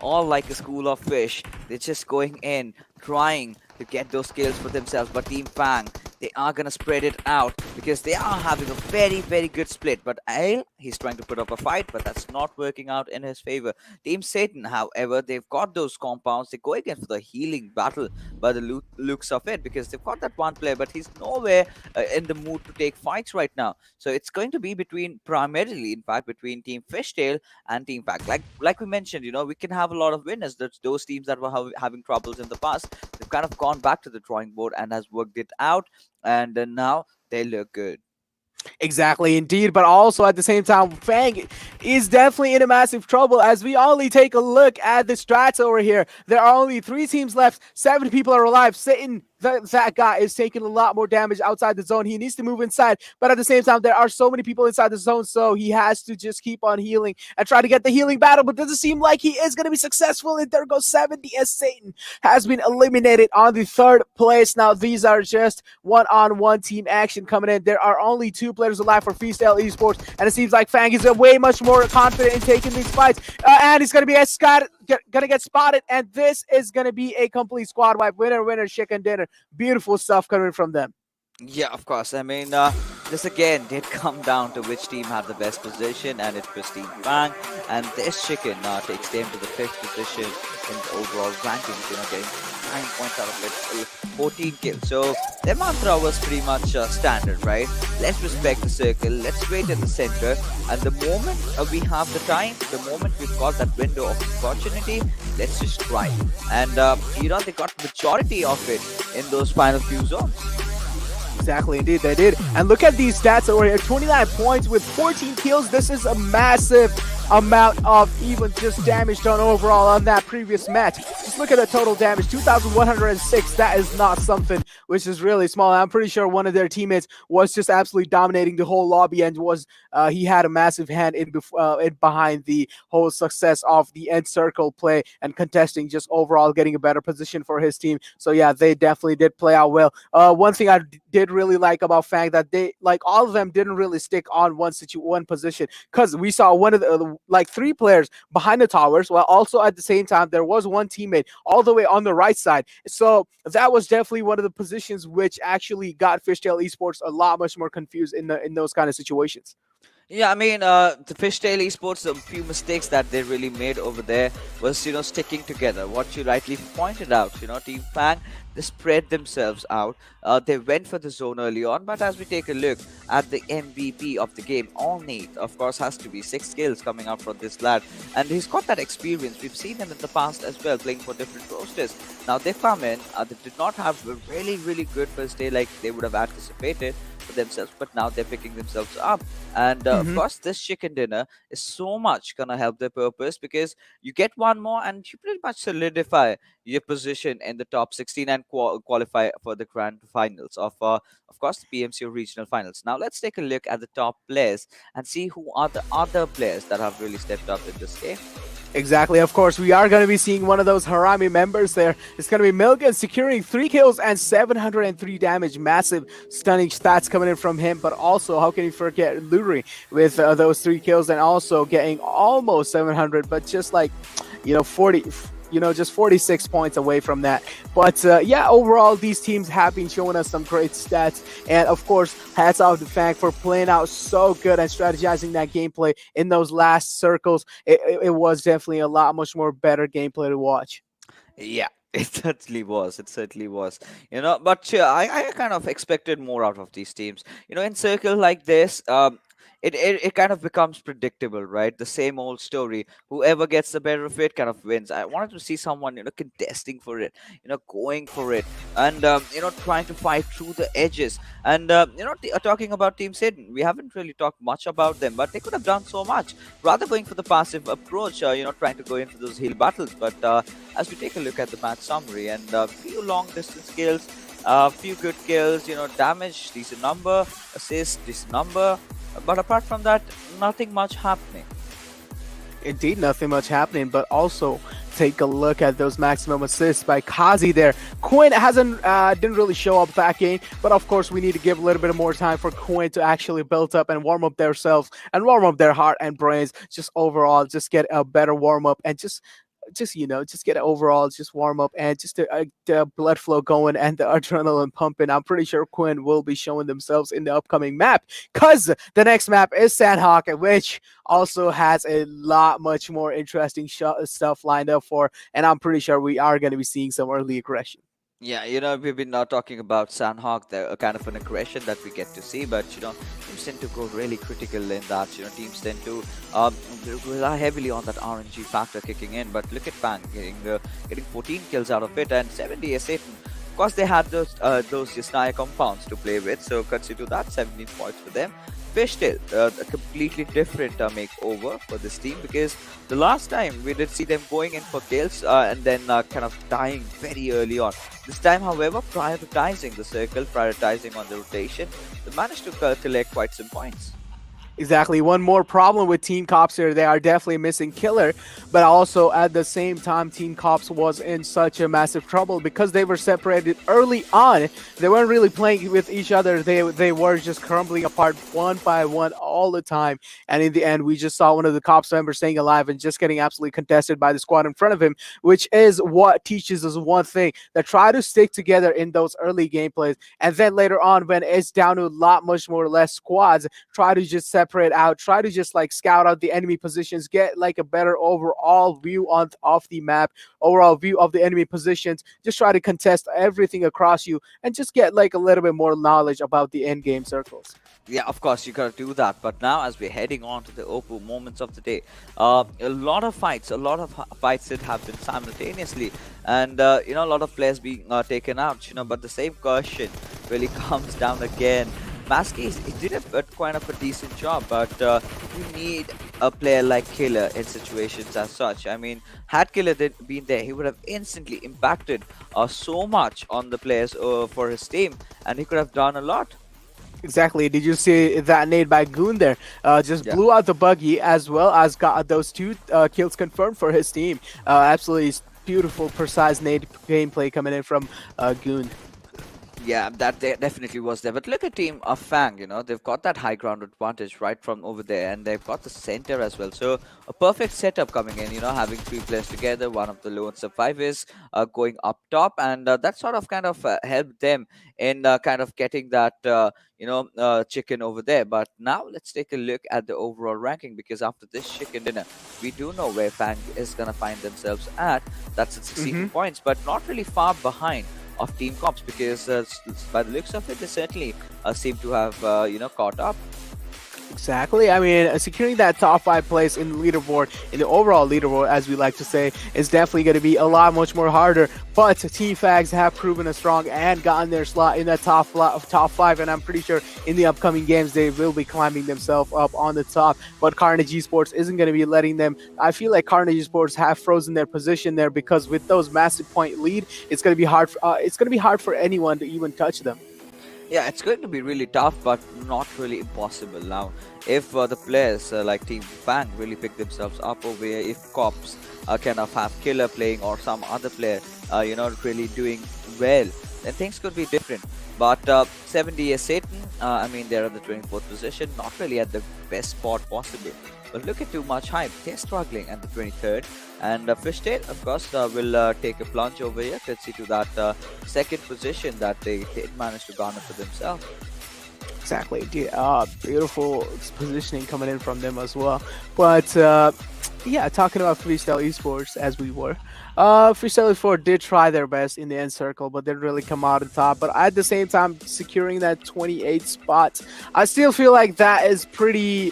All like a school of fish. They're just going in, trying to get those kills for themselves. But Team Fang, they are gonna spread it out because they are having a very, very good split. But Ale, he's trying to put up a fight, but that's not working out in his favor. Team Satan, however, they've got those compounds. They're going in for the healing battle by the looks of it, because they've got that one player, but he's nowhere in the mood to take fights right now. So it's going to be primarily, in fact, between Team Fishtail and Team Pack. Like we mentioned, we can have a lot of winners. That's those teams that were having troubles in the past. They've kind of gone back to the drawing board and has worked it out, and now they look good. Exactly, indeed. But also at the same time, Fang is definitely in a massive trouble as we only take a look at the strats over here. There are only 3 teams left. 7 people are alive. Satan, that guy is taking a lot more damage outside the zone. He needs to move inside. But at the same time, there are so many people inside the zone, so he has to just keep on healing and try to get the healing battle. But doesn't seem like he is going to be successful. And there goes 70 as Satan has been eliminated on the 3rd place. Now, these are just one-on-one team action coming in. There are only 2 players alive for Freestyle Esports, and it seems like Fang is way much more confident in taking these fights. And he's going to be gonna get spotted, and this is going to be a complete squad wipe. Winner, winner, chicken dinner. Beautiful stuff coming from them. Yeah, of course. I mean, this again did come down to which team had the best position, and it was Team Fang. And this chicken takes them to the 5th position in the overall rankings, getting 9 points out of it, 14 kills. So their mantra was pretty much standard, right? Let's respect the circle, let's wait in the center, and the moment we have the time, the moment we've got that window of opportunity, let's just try. And, they got majority of it in those final few zones. Exactly, indeed, they did. And look at these stats over here. 29 points with 14 kills. This is a massive amount of even just damage done overall on that previous match. Just look at the total damage, 2,106. That is not something which is really small. I'm pretty sure one of their teammates was just absolutely dominating the whole lobby and he had a massive hand in behind the whole success of the end circle play and contesting, just overall getting a better position for his team. So yeah, they definitely did play out well. One thing I did really like about Fang, that they, like, all of them didn't really stick on one position, because we saw one of the 3 players behind the towers, while also at the same time there was one teammate all the way on the right side. So that was definitely one of the positions which actually got Fishtail Esports a lot much more confused in those kind of situations. Yeah, I mean, the Fishtail Esports, a few mistakes that they really made over there was, sticking together. What you rightly pointed out, Team Fang, they spread themselves out. They went for the zone early on, but as we take a look at the MVP of the game, all need, of course, has to be 6 kills coming out from this lad. And he's got that experience. We've seen him in the past as well, playing for different rosters. Now, they come in, they did not have a really, really good first day like they would have anticipated for themselves, but now they're picking themselves up. And of course, this chicken dinner is so much gonna help their purpose, because you get one more and you pretty much solidify your position in the top 16 and qualify for the grand finals of course, the PMCO regional finals. Now let's take a look at the top players and see who are the other players that have really stepped up in this game. Exactly. Of course, we are going to be seeing one of those Harami members there. It's going to be Milgan securing 3 kills and 703 damage. Massive, stunning stats coming in from him. But also, how can you forget Luri with those 3 kills and also getting almost 700, but just 40. Just 46 points away from that. But yeah, overall, these teams have been showing us some great stats. And of course, hats off to Fang for playing out so good and strategizing that gameplay in those last circles. It was definitely a lot much more better gameplay to watch. Yeah, it certainly was. It certainly was. But I kind of expected more out of these teams. In circle like this, it kind of becomes predictable, right? The same old story. Whoever gets the better of it kind of wins. I wanted to see someone, contesting for it, going for it, and trying to fight through the edges. And talking about Team Satan, we haven't really talked much about them, but they could have done so much. Rather going for the passive approach, trying to go into those heal battles. But as we take a look at the match summary and a few long distance kills, a few good kills, damage, decent number, assist, decent number. But apart from that, nothing much happening. Indeed, nothing much happening, but also take a look at those maximum assists by Kazi there. KWIN didn't really show up that game, but of course we need to give a little bit more time for KWIN to actually build up and warm up themselves and warm up their heart and brains. Just overall, just get a better warm up and just get overall just warm up and just the blood flow going and the adrenaline pumping. I'm pretty sure KWIN will be showing themselves in the upcoming map, because the next map is Sanhok, which also has a lot much more interesting stuff lined up for, and I'm pretty sure we are going to be seeing some early aggression. Yeah, we've been talking about Sanhok, the kind of an aggression that we get to see, but teams tend to go really critical in that. Teams tend to rely heavily on that RNG factor kicking in. But look at FANG getting 14 kills out of it, and 70 as Satan. Of course, they had those Yasnaya compounds to play with, so consider that 17 points for them. Fishtail, a completely different makeover for this team, because the last time we did see them going in for kills and then kind of dying very early on. This time, however, prioritizing the circle, prioritizing on the rotation, they managed to collect quite some points. Exactly. One more problem with Team Cops here. They are definitely missing Killer, but also at the same time, Team Cops was in such a massive trouble because they were separated early on. They weren't really playing with each other. They were just crumbling apart one by one all the time. And in the end, we just saw one of the Cops members staying alive and just getting absolutely contested by the squad in front of him, which is what teaches us one thing, that try to stick together in those early gameplays. And then later on, when it's down to a lot much more or less squads, try to just separate out, try to just like scout out the enemy positions, get like a better overall view of the map, overall view of the enemy positions, just try to contest everything across you and just get like a little bit more knowledge about the end game circles. Yeah, of course, you gotta do that. But now, as we're heading on to the Oppo moments of the day, a lot of fights that happen simultaneously, and a lot of players being taken out. But the same question really comes down again. Maskey did quite of a decent job, but you need a player like Killer in situations as such. I mean, had Killer been there, he would have instantly impacted so much on the players for his team, and he could have done a lot. Exactly. Did you see that nade by Goon there? Just blew out the buggy, as well as got those 2 kills confirmed for his team. Absolutely beautiful, precise nade gameplay coming in from Goon. Yeah, that definitely was there. But look at Team FANG, they've got that high ground advantage right from over there, and they've got the center as well. So a perfect setup coming in, having 3 players together, one of the lone survivors going up top, and that sort of kind of helped them in kind of getting that, chicken over there. But now let's take a look at the overall ranking, because after this chicken dinner, we do know where FANG is going to find themselves at. That's at 62 points, but not really far behind of Team Cops, because by the looks of it, they certainly seem to have caught up. Exactly. I mean, securing that top 5 place in the leaderboard, in the overall leaderboard, as we like to say, is definitely going to be a lot much more harder. But Team Fags have proven us strong and gotten their slot in that top 5, and I'm pretty sure in the upcoming games they will be climbing themselves up on the top. But Carnage Esports isn't going to be letting them. I feel like Carnage Esports have frozen their position there, because with those massive point lead, it's going to be hard. It's going to be hard for anyone to even touch them. Yeah, it's going to be really tough, but not really impossible. Now, if the players like Team FANG really pick themselves up over here, if Cops kind of have Killer playing or some other player, really doing well, then things could be different. But 70 as Satan, I mean, they're at the 24th position, not really at the best spot possible. But look at Too Much Hype, they're struggling at the 23rd. And Fishtail, of course, will take a plunge over here, courtesy to that second position that they did manage to garner for themselves. Exactly. Beautiful positioning coming in from them as well. But Yeah, talking about freestyle esports as we were. Freestyle esports did try their best in the end circle, but didn't really come out on top. But at the same time, securing that 28 spot, I still feel like that is pretty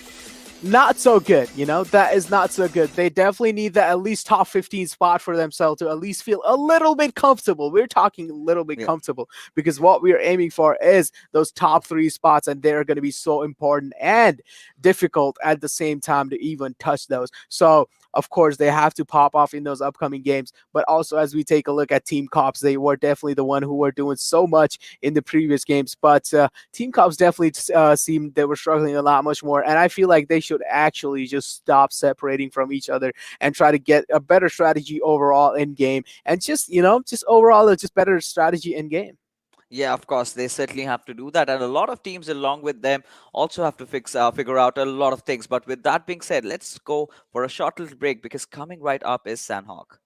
not so good. That is not so good. They definitely need that at least top 15 spot for themselves to at least feel a little bit comfortable. We're talking a little bit Yeah. comfortable because what we are aiming for is those top three spots, and they're going to be so important and difficult at the same time to even touch those. So, of course, they have to pop off in those upcoming games. But also, as we take a look at Team Cops, they were definitely the one who were doing so much in the previous games. But Team Cops definitely seemed they were struggling a lot much more. And I feel like they should actually just stop separating from each other and try to get a better strategy overall in game. And just overall, just better strategy in game. Yeah, of course, they certainly have to do that, and a lot of teams along with them also have to figure out a lot of things. But with that being said, let's go for a short little break because coming right up is Sanhok.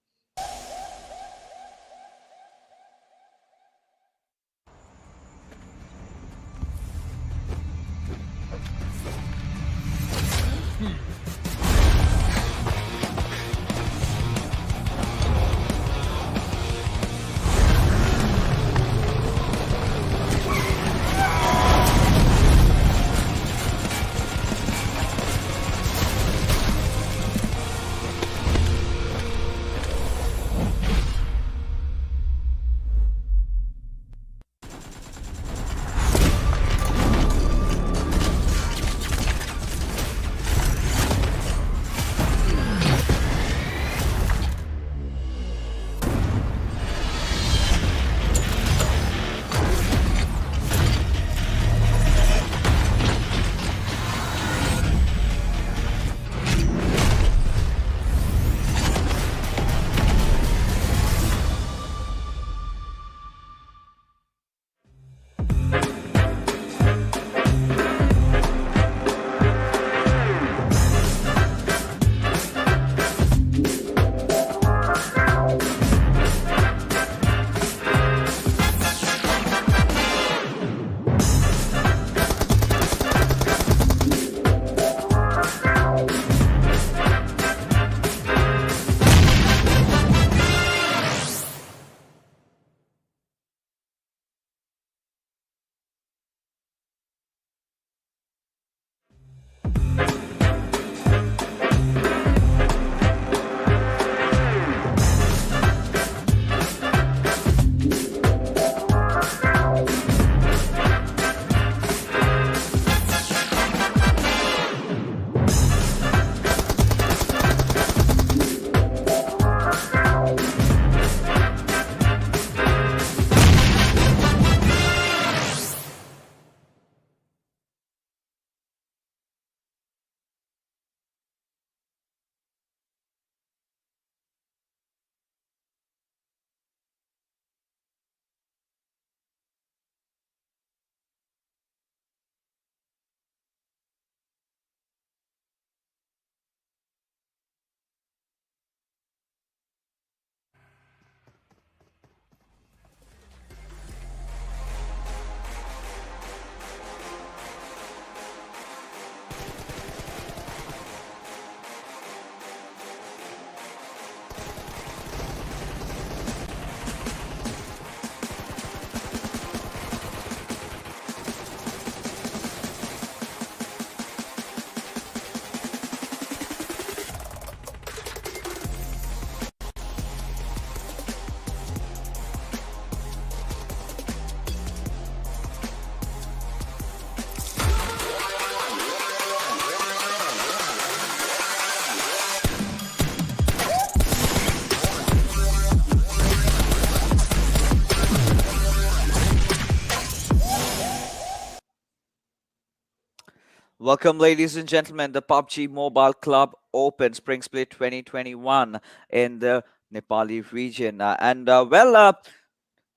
Welcome, ladies and gentlemen. The PUBG Mobile Club Open Spring Split 2021 in the Nepali region.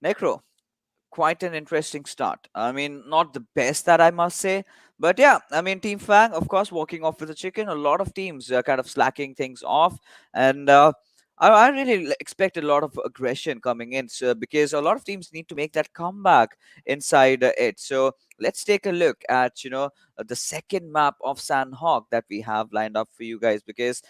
Necro, quite an interesting start. I mean, not the best that I must say, but yeah, I mean, Team Fang, of course, walking off with the chicken. A lot of teams are kind of slacking things off, and I really expect a lot of aggression coming in, so, because a lot of teams need to make that comeback inside it. So let's take a look at the second map of Sanhok that we have lined up for you guys. Because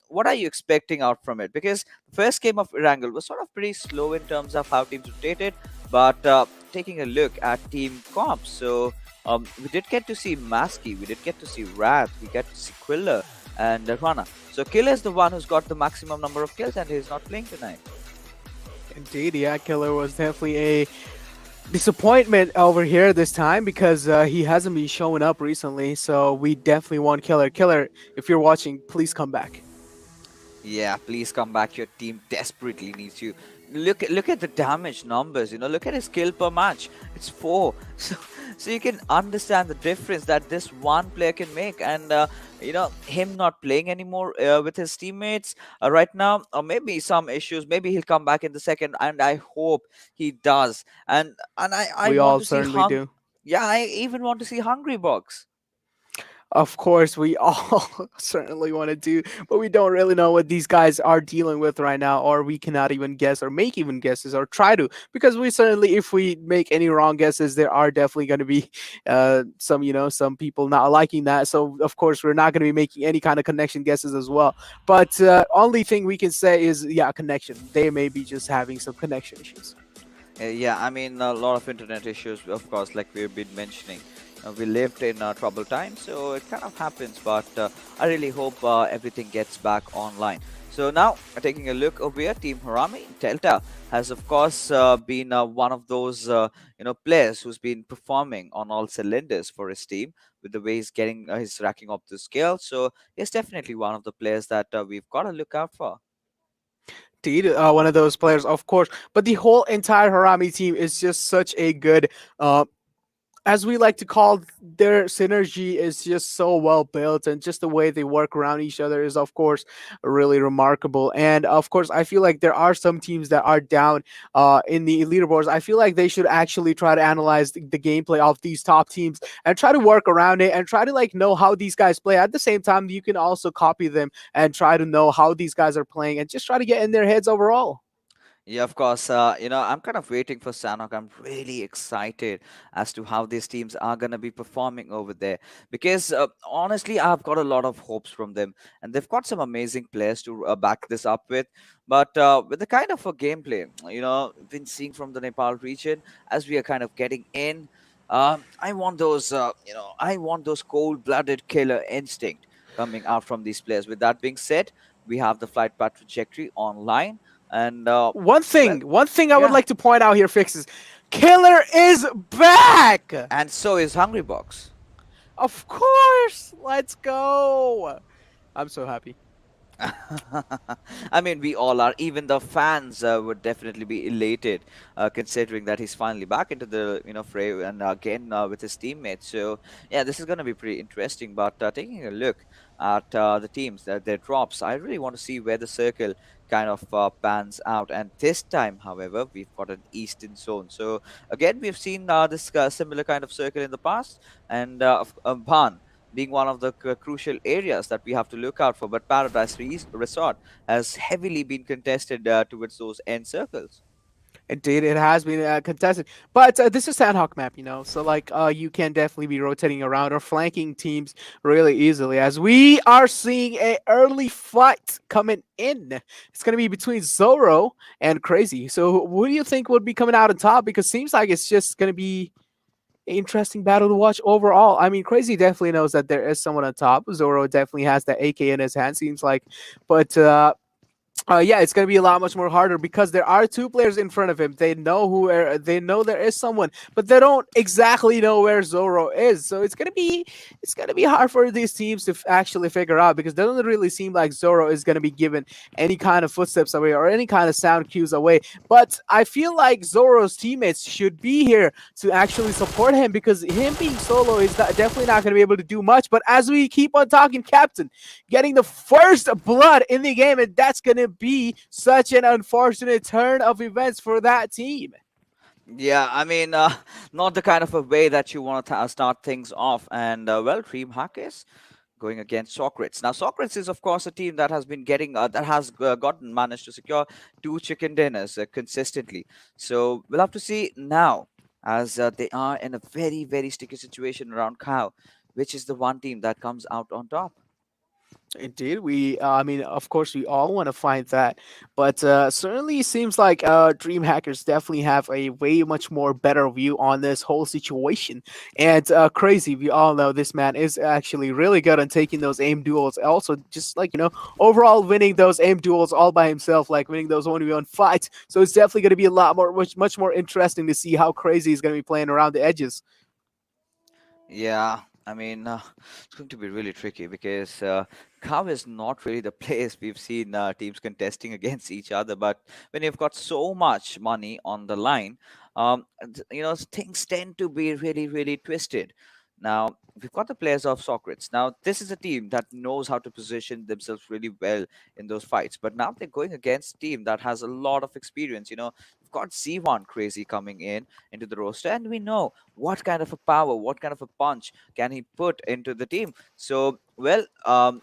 what are you expecting out from it? Because the first game of Erangel was sort of pretty slow in terms of how teams rotated, but taking a look at Team Comps, so we did get to see Maski, we did get to see Wrath, we get to see Quiller and Rana. So Killer is the one who's got the maximum number of kills, and he's not playing tonight. Indeed, yeah, Killer was definitely a disappointment over here this time because he hasn't been showing up recently. So we definitely want Killer. Killer, if you're watching, please come back. Yeah, please come back. Your team desperately needs you. Look at the damage numbers. Look at his kill per match. It's 4. So you can understand the difference that this one player can make. And him not playing anymore with his teammates right now, or maybe some issues. Maybe he'll come back in the second, and I hope he does. And I We want all to see certainly do. Yeah, I even want to see Hungry Box. Of course, we all certainly want to do, but we don't really know what these guys are dealing with right now, or we cannot even guess or make even guesses or try to, because we certainly, if we make any wrong guesses, there are definitely going to be some people not liking that. So of course, we're not going to be making any kind of connection guesses as well. But only thing we can say is, yeah, connection. They may be just having some connection issues. Yeah, I mean, a lot of internet issues, of course, like we've been mentioning. We lived in troubled times, so it kind of happens, but I really hope everything gets back online. So now, taking a look over here, Team Harami, Delta has, of course, been one of those, players who's been performing on all cylinders for his team with the way he's racking up the skill. So he's definitely one of the players that we've got to look out for. Indeed, one of those players, of course. But the whole entire Harami team is just such a good, as we like to call, their synergy is just so well built, and just the way they work around each other is, of course, really remarkable. And of course, I feel like there are some teams that are down in the leaderboards. I feel like they should actually try to analyze the gameplay of these top teams and try to work around it and try to like know how these guys play. At the same time, you can also copy them and try to know how these guys are playing and just try to get in their heads overall. Yeah, of course. I'm kind of waiting for Sanhok. I'm really excited as to how these teams are going to be performing over there, because honestly, I've got a lot of hopes from them, and they've got some amazing players to back this up with. But with the kind of a gameplay, we've been seeing from the Nepal region as we are kind of getting in, I want those cold-blooded killer instinct coming out from these players. With that being said, we have the flight path trajectory online, and well, One thing I would yeah, like to point out here, Fixes, Killer is back. and so is Hungry Box. Of course, let's go. I'm so happy. I mean, we all are. Even the fans would definitely be elated, considering that he's finally back into the fray and again with his teammates. So yeah, this is going to be pretty interesting. But taking a look at the teams, their drops, I really want to see where the circle kind of pans out. And this time, however, we've got an eastern zone. So again, we've seen this similar kind of circle in the past, and Bhan being one of the crucial areas that we have to look out for. But Paradise Resort has heavily been contested towards those end circles. Indeed, it has been contested, but this is Sandhawk map, so like you can definitely be rotating around or flanking teams really easily. As we are seeing a early fight coming in, it's gonna be between Zoro and Crazy. So who do you think would be coming out on top? Because seems like it's just gonna be interesting battle to watch overall. I mean, Crazy definitely knows that there is someone on top. Zoro definitely has the AK in his hand, seems like. But yeah, it's gonna be a lot much more harder because there are two players in front of him. They know there is someone, but they don't exactly know where Zoro is. So it's gonna be hard for these teams to actually figure out because it doesn't really seem like Zoro is gonna be given any kind of footsteps away or any kind of sound cues away. But I feel like Zoro's teammates should be here to actually support him because him being solo is definitely not gonna be able to do much. But as we keep on talking, Captain getting the first blood in the game, and that's gonna be such an unfortunate turn of events for that team. Yeah, I mean, not the kind of a way that you want to start things off. And well, Dream Hackers going against Socrates. Now, Socrates is, of course, a team that has been gotten managed to secure 2 chicken dinners consistently. So we'll have to see now as they are in a very, very sticky situation around Cow, which is the one team that comes out on top. Indeed, I mean, of course, we all want to find that, but certainly seems like Dream Hackers definitely have a way much more better view on this whole situation. And crazy, we all know this man is actually really good on taking those aim duels. Also, just like overall winning those aim duels all by himself, like winning those 1v1 fights. So it's definitely going to be a lot more, much more interesting to see how crazy he's going to be playing around the edges. Yeah, I mean, it's going to be really tricky because Cow is not really the place we've seen teams contesting against each other. But when you've got so much money on the line, things tend to be really, really twisted. Now, we've got the players of Socrates. Now, this is a team that knows how to position themselves really well in those fights. But now they're going against a team that has a lot of experience. We've got Z1 Crazy coming in into the roster, and we know what kind of a power, what kind of a punch can he put into the team. So, well,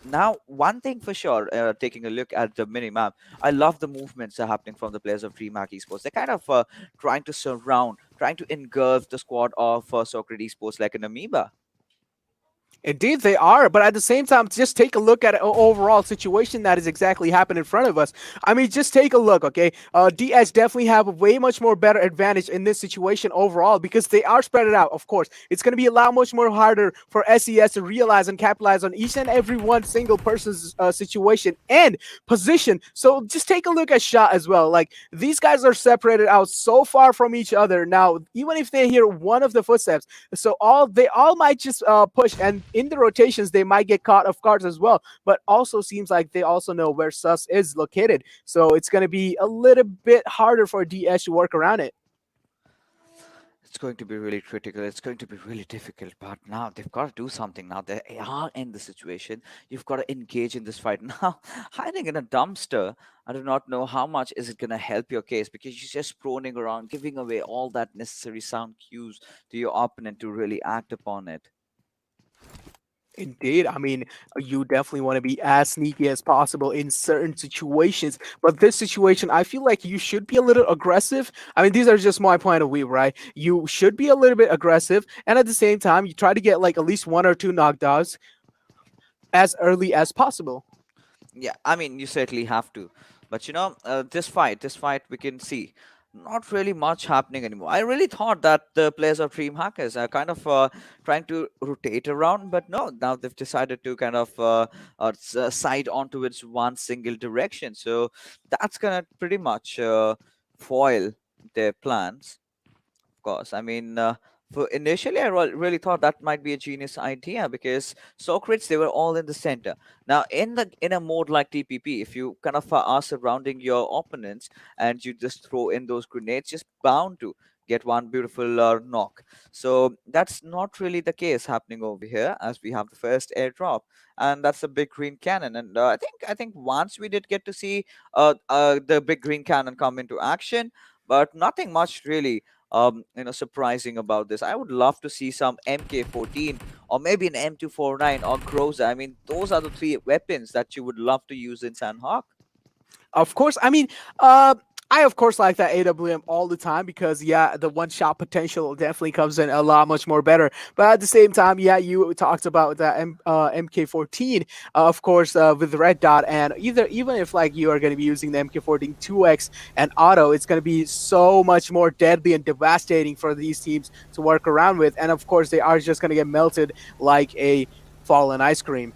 now one thing for sure, taking a look at the mini map, I love the movements that are happening from the players of DreamHack Esports. They're kind of trying to surround, trying to engulf the squad of Socrates Esports like an amoeba. Indeed, they are. But at the same time, just take a look at an overall situation that is exactly happening in front of us. I mean, just take a look, okay? DS definitely have a way much more better advantage in this situation overall because they are spread it out. Of course, it's going to be a lot much more harder for SES to realize and capitalize on each and every one single person's situation and position. So just take a look at shot as well. Like these guys are separated out so far from each other. Now, even if they hear one of the footsteps, so they all might just push, and in the rotations they might get caught off guards as well. But also seems like they also know where Sus is located, so it's going to be a little bit harder for DS to work around it. It's going to be really critical. It's going to be really difficult. But now they've got to do something. Now they are in the situation. You've got to engage in this fight. Now, hiding in a dumpster, I do not know how much is it going to help your case because you're just proning around, giving away all that necessary sound cues to your opponent to really act upon it. Indeed. I mean, you definitely want to be as sneaky as possible in certain situations. But this situation, I feel like you should be a little aggressive. I mean, these are just my point of view, right? You should be a little bit aggressive. And at the same time, you try to get like at least one or two knockdowns as early as possible. Yeah, I mean, you certainly have to. But this fight, we can see not really much happening anymore. I really thought that the players of Dream Hackers are kind of trying to rotate around, but no, now they've decided to kind of side onto its one single direction. So that's gonna pretty much foil their plans, course. I mean, for initially, I really thought that might be a genius idea because Socrates they were all in the center. Now, in a mode like TPP, if you kind of are surrounding your opponents and you just throw in those grenades, just bound to get one beautiful knock. So that's not really the case happening over here, as we have the first airdrop, and that's a big green cannon. And I think once we did get to see the big green cannon come into action, but nothing much really surprising about this. I would love to see some MK14 or maybe an M249 or Groza. I mean, those are the three weapons that you would love to use in Sanhok. Of course, I mean, I of course like that AWM all the time because yeah, the one shot potential definitely comes in a lot much more better. But at the same time, yeah, you talked about that MK14, of course, with the red dot, and even if like you are going to be using the MK14 2x and auto, it's going to be so much more deadly and devastating for these teams to work around with, and of course they are just going to get melted like a fallen ice cream.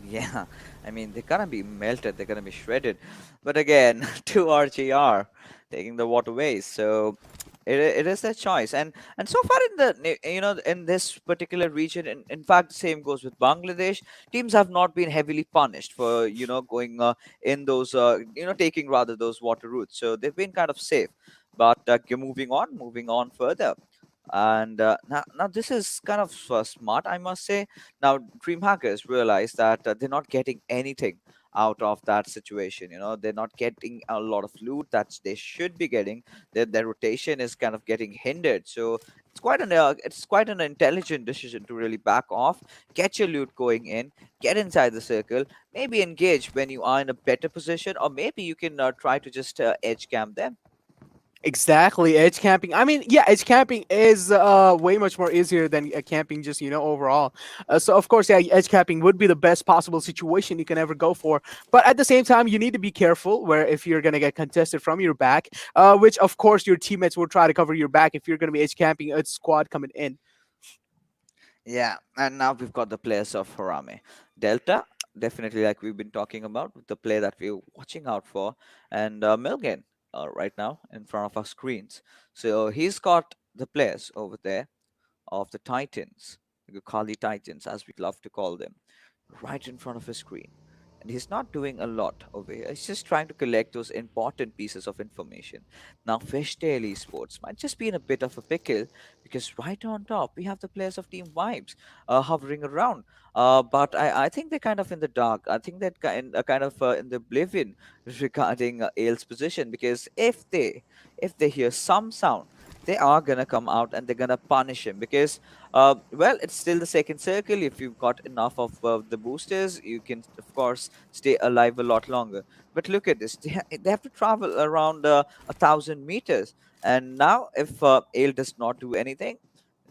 Yeah, I mean, they're gonna be melted, they're gonna be shredded. But again, two RGR taking the waterways. So it is their choice. And so far in in this particular region, in fact, the same goes with Bangladesh. Teams have not been heavily punished for, going in those, taking rather those water routes. So they've been kind of safe. But moving on further. And now this is kind of smart, I must say. Now, dream hackers realize that they're not getting anything out of that situation. They're not getting a lot of loot that they should be getting. Their rotation is kind of getting hindered. So it's quite an intelligent decision to really back off, get your loot going in, get inside the circle, maybe engage when you are in a better position, or maybe you can try to just edge camp them. Exactly, edge camping. I mean, yeah, edge camping is way much more easier than camping just overall. So of course, yeah, edge camping would be the best possible situation you can ever go for. But at the same time, you need to be careful where if you're gonna get contested from your back, which of course your teammates will try to cover your back if you're gonna be edge camping a squad coming in. Yeah, and now we've got the players of Harame. Delta, definitely like we've been talking about, the player that we're watching out for, and Milgen right now in front of our screens. So he's got the players over there of the Titans, the Kali Titans, as we love to call them, right in front of his screen. And he's not doing a lot over here. He's just trying to collect those important pieces of information. Now, Fishtail Esports might just be in a bit of a pickle because right on top, we have the players of Team Vibes hovering around. But I think they're kind of in the dark. I think they're kind of in the oblivion regarding Aile's position because if they hear some sound, they are gonna come out and they're gonna punish him because well, it's still the second circle. If you've got enough of the boosters, you can, of course, stay alive a lot longer. But look at this. They have to travel around 1,000 meters. And now, if Ale does not do anything,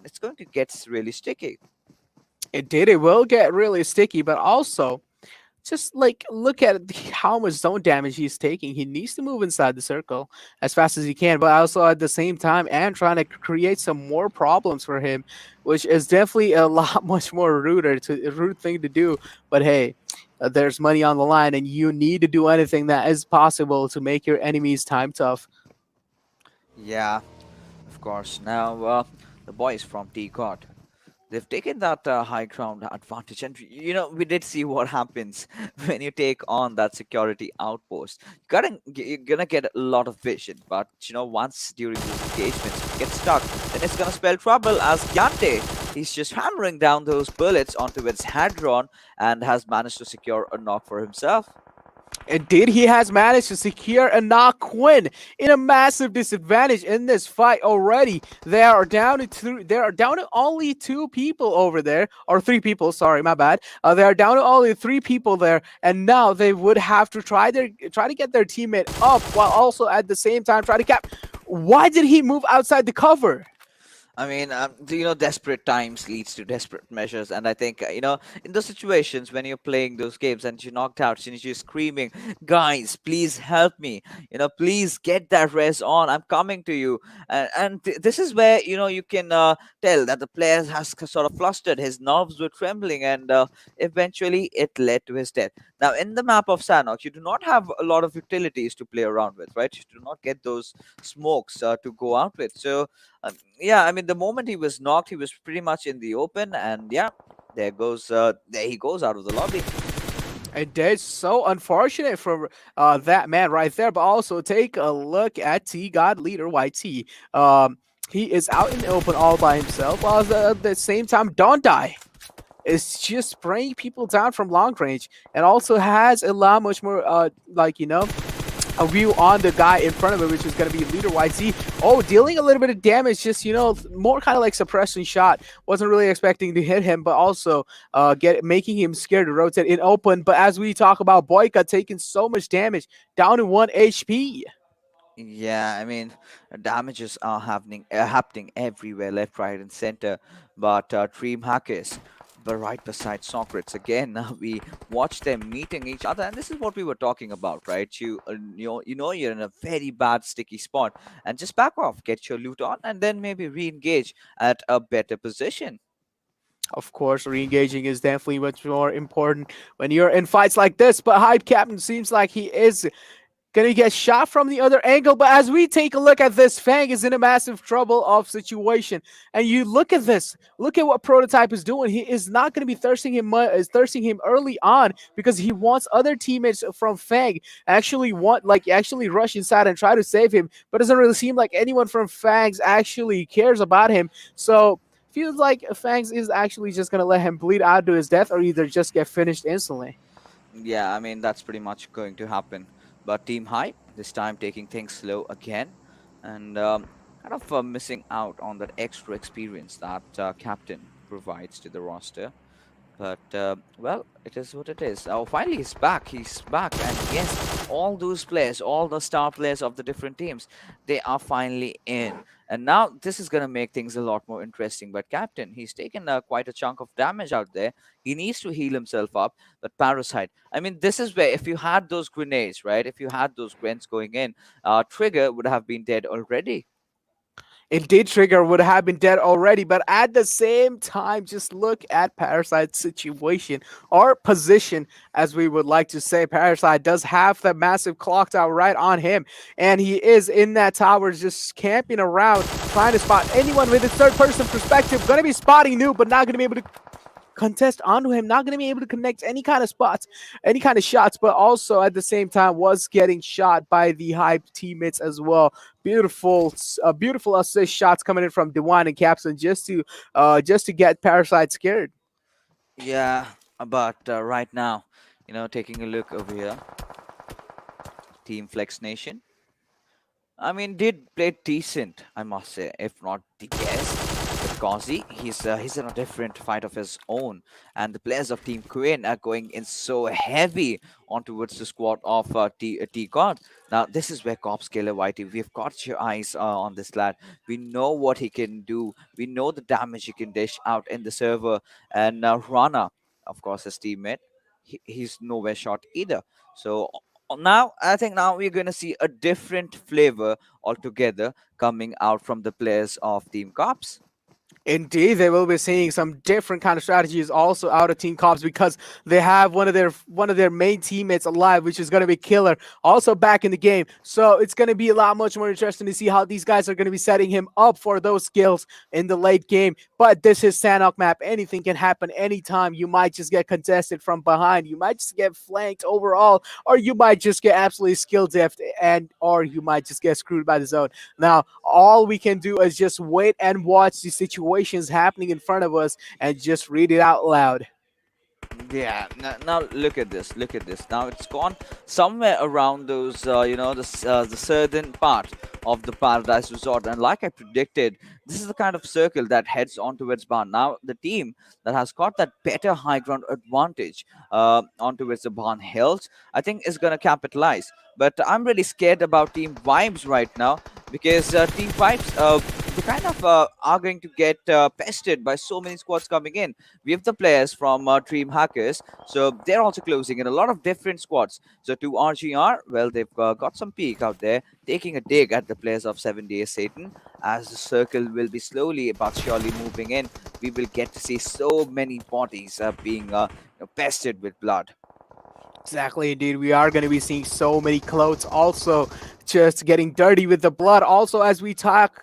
it's going to get really sticky. It will get really sticky, but also just like look at how much zone damage he's taking. He needs to move inside the circle as fast as he can, but also at the same time and trying to create some more problems for him, which is definitely a lot much more rude thing to do. But hey, there's money on the line, and you need to do anything that is possible to make your enemies time tough. Yeah, of course. Now, the boys from TGOD. They've taken that high ground advantage, and we did see what happens when you take on that security outpost. You're gonna get a lot of vision, but once during those engagements if you get stuck, then it's gonna spell trouble. As Yante, he's just hammering down those bullets onto its hadron and has managed to secure a knock for himself. Indeed, he has managed to secure a knock KWIN in a massive disadvantage in this fight already. There are down to only two people over there, or three people. Sorry, my bad. They are down to only three people there, and now they would have to try to get their teammate up while also at the same time try to cap. Why did he move outside the cover? I mean, desperate times leads to desperate measures, and I think in those situations when you're playing those games and you're knocked out, and you're screaming, "Guys, please help me! Please get that res on. I'm coming to you." And this is where you can tell that the player has sort of flustered. His nerves were trembling, and eventually it led to his death. Now, in the map of Sanhok, you do not have a lot of utilities to play around with, right? You do not get those smokes to go out with, so. Yeah, I mean, the moment he was knocked, he was pretty much in the open, and yeah, there he goes out of the lobby. It is so unfortunate for that man right there. But also take a look at T God leader YT. He is out in the open all by himself, while at the same time, Don't Die is just spraying people down from long range, and also has a lot much more a view on the guy in front of him, which is going to be leader YT. Oh, dealing a little bit of damage, just more kind of like suppression shot. Wasn't really expecting to hit him, but also making him scared to rotate in open. But as we talk about Boyka taking so much damage, down to 1 HP. Yeah, I mean, damages are happening everywhere, left, right, and center. But Dream Hackers, but right beside Socrates again. Now we watch them meeting each other, and this is what we were talking about, right? You're in a very bad sticky spot, and just back off, get your loot on, and then maybe re-engage at a better position. Of course, re-engaging is definitely much more important when you're in fights like this. But Hype Captain seems like he is gonna get shot from the other angle. But as we take a look at this, Fang is in a massive trouble of situation. And you look at this, look at what Prototype is doing. He is not gonna be thirsting him early on because he wants other teammates from Fang actually rush inside and try to save him. But it doesn't really seem like anyone from Fangs actually cares about him. So feels like Fangs is actually just gonna let him bleed out to his death or either just get finished instantly. Yeah, I mean, that's pretty much going to happen. But Team Hype, this time taking things slow again and kind of missing out on that extra experience that Captain provides to the roster. But well, it is what it is. Oh, finally he's back. He's back, and yes, all those players, all the star players of the different teams, they are finally in. And now this is gonna make things a lot more interesting. But Captain, he's taken quite a chunk of damage out there. He needs to heal himself up. But Parasite, I mean, this is where if you had those grenades, right? If you had those grenades going in, Trigger would have been dead already. Indeed, Trigger would have been dead already, but at the same time, just look at Parasite's situation or position, as we would like to say. Parasite does have the massive clock tower right on him, and he is in that tower just camping around, trying to spot anyone with his third person perspective. Going to be spotting Noob, but not going to be able to contest onto him, not going to be able to connect any kind of spots, any kind of shots, but also at the same time was getting shot by the hype teammates as well. Beautiful assist shots coming in from Dewan and Capson just to get Parasite scared. Yeah, but right now, taking a look over here, Team Flex Nation. I mean, did play decent, I must say, if not the best. But Kazi, he's in a different fight of his own, and the players of Team KWIN are going in so heavy on towards the squad of TGOD. Now, this is where Cops Killer Whitey. We've got your eyes on this lad. We know what he can do. We know the damage he can dish out in the server. And Rana, of course, his teammate, he's nowhere short either. So now I think now we're going to see a different flavor altogether coming out from the players of Team Cops. Indeed, they will be seeing some different kind of strategies also out of Team Cops because they have one of their main teammates alive, which is going to be Killer, also back in the game. So it's going to be a lot much more interesting to see how these guys are going to be setting him up for those skills in the late game. But this is Sanhok map. Anything can happen anytime. You might just get contested from behind. You might just get flanked overall, or you might just get absolutely skill diffed, and or you might just get screwed by the zone. Now, all we can do is just wait and watch the situations happening in front of us and just read it out loud. Yeah, now look at this. Look at this. Now it's gone somewhere around those, the southern part of the Paradise Resort. And like I predicted, this is the kind of circle that heads on towards Barn. Now, the team that has got that better high ground advantage on towards the Barn Hills, I think is going to capitalize. But I'm really scared about Team Vibes right now because Team Vibes, they kind of are going to get pestered by so many squads coming in. We have the players from Dream Hackers, so they're also closing in a lot of different squads. So to RGR, well, they've got some peek out there, taking a dig at the players of 7 Days Satan. As the circle will be slowly but surely moving in, we will get to see so many bodies being pested with blood. Exactly, indeed. We are going to be seeing so many clothes also just getting dirty with the blood. Also as we talk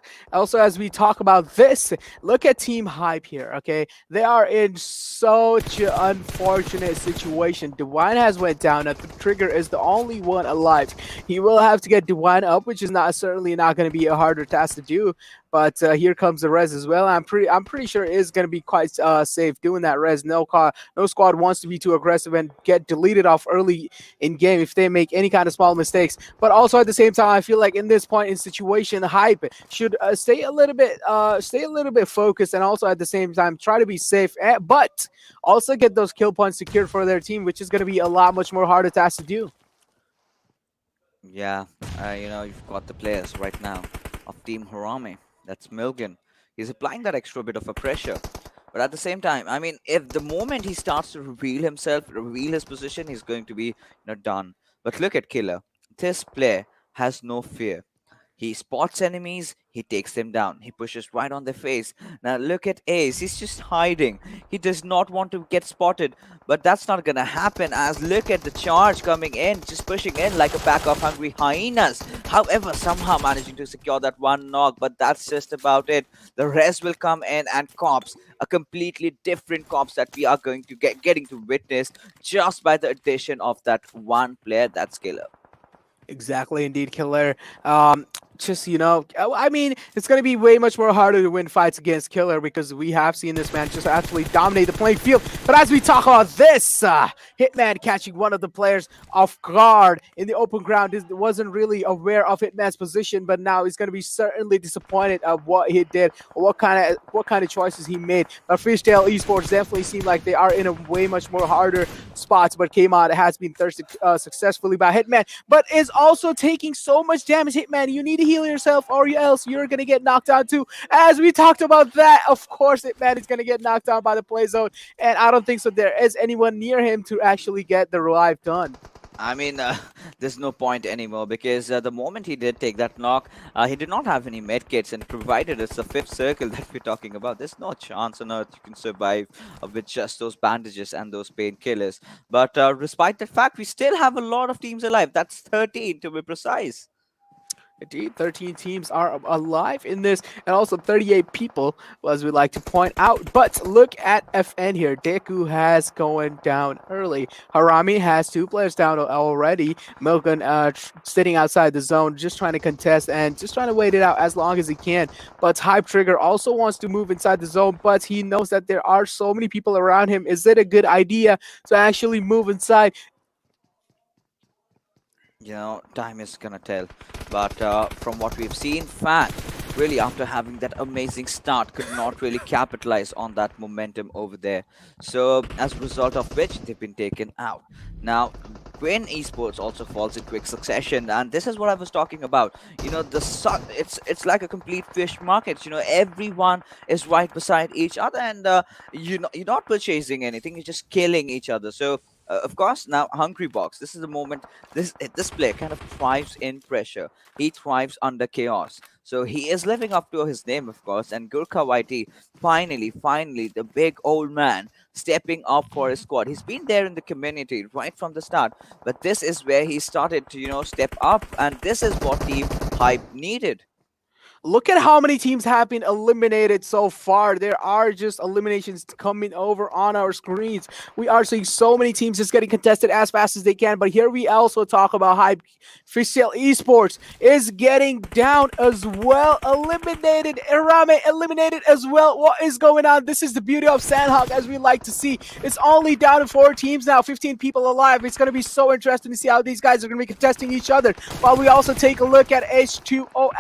about this, look at Team Hype here, okay? They are in such an unfortunate situation. Divine has went down. Now, the Trigger is the only one alive. He will have to get Divine up, which is certainly not going to be a harder task to do. But here comes the res as well. I'm pretty sure it is going to be quite safe doing that res. No squad wants to be too aggressive and get deleted off early in game if they make any kind of small mistakes. But also at the same time, I feel like in this point in situation, Hype should stay a little bit focused, and also at the same time try to be safe, but also get those kill points secured for their team, which is going to be a lot much more harder task to do. Yeah, you've got the players right now of Team Harame. That's Milgan. He's applying that extra bit of a pressure. But at the same time, I mean, if the moment he starts to reveal himself, reveal his position, he's going to be done. But look at Killer. This player has no fear. He spots enemies, he takes them down, he pushes right on their face. Now look at Ace, he's just hiding. He does not want to get spotted, but that's not gonna happen as look at the charge coming in, just pushing in like a pack of hungry hyenas. However, somehow managing to secure that one knock, but that's just about it. The rest will come in and cops, a completely different cops that we are going to getting to witness just by the addition of that one player, that's Killer. Exactly, indeed, Killer. Um, just I mean, it's going to be way much more harder to win fights against Killer because we have seen this man just absolutely dominate the playing field. But as we talk about this, Hitman catching one of the players off guard in the open ground, wasn't really aware of Hitman's position, but now he's going to be certainly disappointed of what he did or what kind of choices he made. But Freestyle Esports definitely seem like they are in a way much more harder spots, but came out has been thirsted successfully by Hitman, but is also taking so much damage. Hitman, you need to heal yourself or else you're going to get knocked out too. As we talked about that, of course, Hitman is going to get knocked down by the play zone, and I don't think so there is anyone near him to actually get the revive done. I mean, there's no point anymore because the moment he did take that knock, he did not have any medkits, and provided it's the fifth circle that we're talking about, there's no chance on earth you can survive with just those bandages and those painkillers. But despite that fact, we still have a lot of teams alive. That's 13 to be precise. Indeed, 13 teams are alive in this, and also 38 people, as we like to point out. But look at FN here. Deku has going down early. Harami has two players down already. Milken sitting outside the zone, just trying to contest and just trying to wait it out as long as he can. But Hype Trigger also wants to move inside the zone, but he knows that there are so many people around him. Is it a good idea to actually move inside? Time is gonna tell. But from what we've seen, FANG really, after having that amazing start, could not really capitalize on that momentum over there. So as a result of which, they've been taken out. Now, KWIN Esports also falls in quick succession, and this is what I was talking about. It's like a complete fish market. Everyone is right beside each other, and you're not purchasing anything. You're just killing each other. So of course, now Hungry Box. This is the moment. This player kind of thrives in pressure. He thrives under chaos. So he is living up to his name, of course. And Gurkha YT, finally, the big old man stepping up for his squad. He's been there in the community right from the start, but this is where he started to step up, and this is what Team Hype needed. Look at how many teams have been eliminated so far. There are just eliminations coming over on our screens. We are seeing so many teams just getting contested as fast as they can. But here we also talk about Hype. Official Esports is getting down as well. Eliminated. Irame eliminated as well. What is going on? This is the beauty of Sanhok, as we like to see. It's only down to 4 teams now, 15 people alive. It's going to be so interesting to see how these guys are going to be contesting each other. While we also take a look at H2O.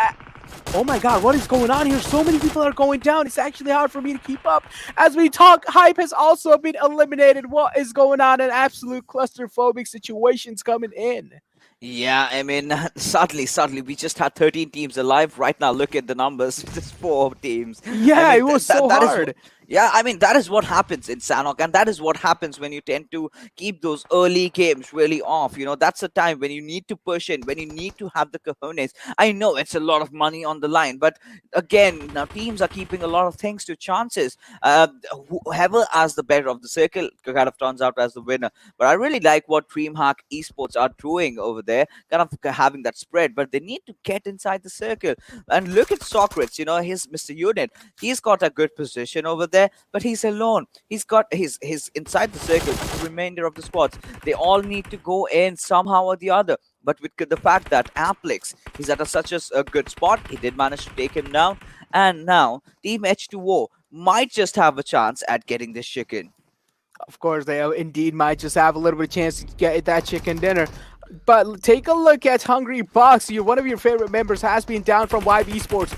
Oh my god, what is going on here? So many people are going down. It's actually hard for me to keep up. As we talk, Hype has also been eliminated. What is going on? An absolute clusterphobic situations coming in. Yeah, I mean, sadly, we just had 13 teams alive. Right now, look at the numbers. Just 4 teams. I Yeah, mean, it was so that is hard. yeah, I mean, that is what happens in Sanhok, and that is what happens when you tend to keep those early games really off. That's the time when you need to push in, when you need to have the cojones. I know it's a lot of money on the line, but again, now teams are keeping a lot of things to chances. Whoever has the better of the circle kind of turns out as the winner. But I really like what DreamHack Esports are doing over there, kind of having that spread, but they need to get inside the circle. And look at Socrates, his Mr. Unit. He's got a good position over there, but he's alone. He's got his inside the circle. The remainder of the squads, they all need to go in somehow or the other. But with the fact that Amplix is at such a good spot, he did manage to take him down. And now Team H2O might just have a chance at getting this chicken. Of course, they indeed might just have a little bit of chance to get that chicken dinner. But take a look at Hungry Box. One of your favorite members has been down from YB Esports.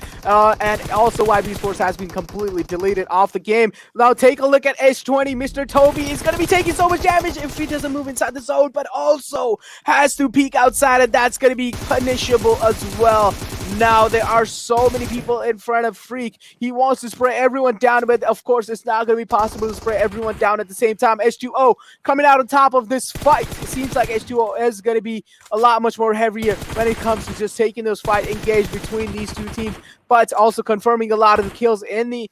And also YB Esports has been completely deleted off the game. Now take a look at H20. Mr. Toby is going to be taking so much damage if he doesn't move inside the zone, but also has to peek outside, and that's going to be punishable as well. Now there are so many people in front of Freak. He wants to spray everyone down, but of course it's not going to be possible to spray everyone down at the same time. H2O coming out on top of this fight. It seems like H2O is going to be a lot much more heavier when it comes to just taking those fight engaged between these two teams, but also confirming a lot of the kills in the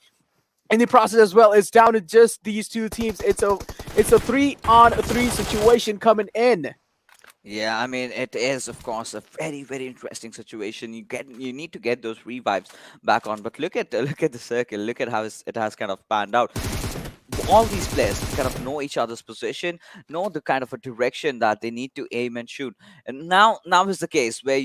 process as well. It's down to just these two teams. It's a 3-on-3 situation coming in. Yeah, I mean, it is, of course, a very, very interesting situation. You need to get those revives back on. But look at the circle. Look at how it has kind of panned out. all these players kind of know each other's position, know the kind of a direction that they need to aim and shoot. And now is the case where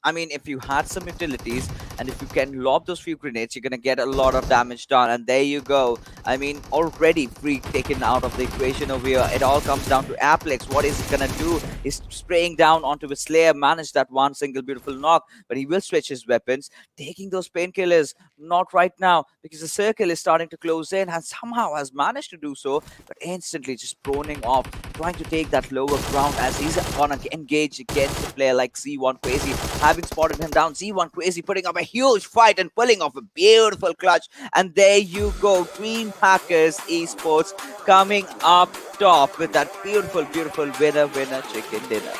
I mean, if you had some utilities and if you can lob those few grenades, you're gonna get a lot of damage done. And there you go. I mean, already free taken out of the equation over here. It all comes down to Aplex. What is he gonna do? He's spraying down onto his Slayer, managed that one single beautiful knock, but he will switch his weapons, taking those painkillers. Not right now, because the circle is starting to close in, and somehow has managed to do so, but instantly just proning off, trying to take that lower ground as he's gonna engage against a player like Z1 Crazy. Having spotted him down, Z1 Crazy putting up a huge fight and pulling off a beautiful clutch. And there you go, Dream Hackers Esports coming up top with that beautiful, beautiful winner chicken dinner.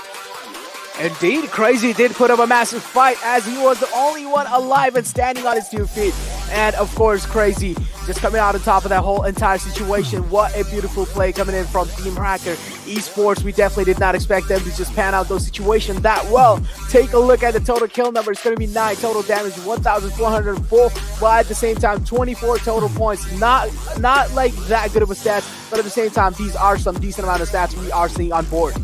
Indeed, Crazy did put up a massive fight as he was the only one alive and standing on his 2 feet. And of course, Crazy just coming out on top of that whole entire situation. What a beautiful play coming in from Team Hacker Esports. We definitely did not expect them to just pan out those situations that well. Take a look at the total kill number. It's going to be 9 total damage, 1,404, while at the same time 24 total points. Not like that good of a stats, but at the same time, these are some decent amount of stats we are seeing on board.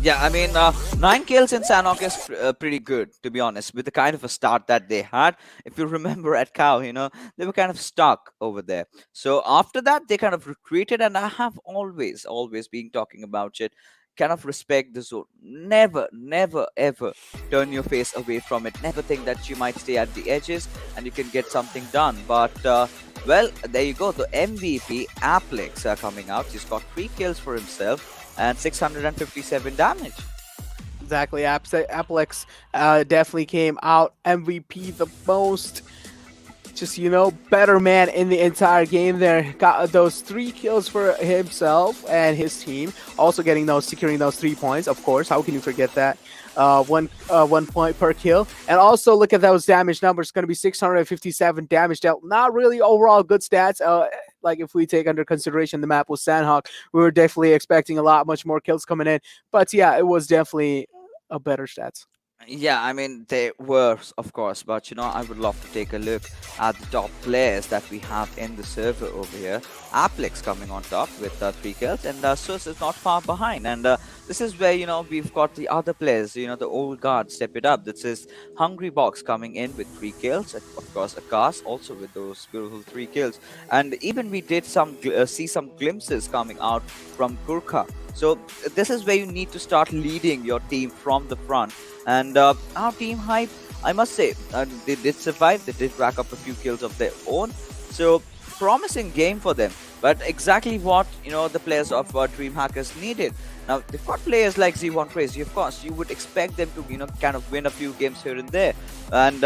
Yeah, I mean, 9 kills in Sanhok is pretty good, to be honest, with the kind of a start that they had. If you remember at Cow, they were kind of stuck over there. So after that, they kind of retreated, and I have always been talking about it. Kind of respect the zone. Never, never, ever turn your face away from it. Never think that you might stay at the edges and you can get something done. But, well, there you go. The MVP, Aplex, coming out. He's got 3 kills for himself and 657 damage. Exactly, Aplex definitely came out MVP the most. Just, better man in the entire game there. Got those 3 kills for himself and his team. Also securing those 3 points, of course. How can you forget that? 1 point per kill. And also look at those damage numbers. It's going to be 657 damage dealt. Not really overall good stats. Like if we take under consideration the map with Sanhok, we were definitely expecting much more kills coming in. But yeah, it was definitely a better stats. Yeah, I mean, they were, of course, but I would love to take a look at the top players that we have in the server over here. Aplex coming on top with 3 kills, and Sus is not far behind. And this is where, we've got the other players, the old guard step it up. This is Hungry Box coming in with 3 kills, and of course, Akas also with those beautiful 3 kills. And even we did see some glimpses coming out from Gurkha. So this is where you need to start leading your team from the front. And our team hype, I must say, they did survive. They did rack up a few kills of their own. So promising game for them. But exactly what the players of Dream Hackers needed. Now they've got players like Z1 Crazy. Of course, you would expect them to kind of win a few games here and there. And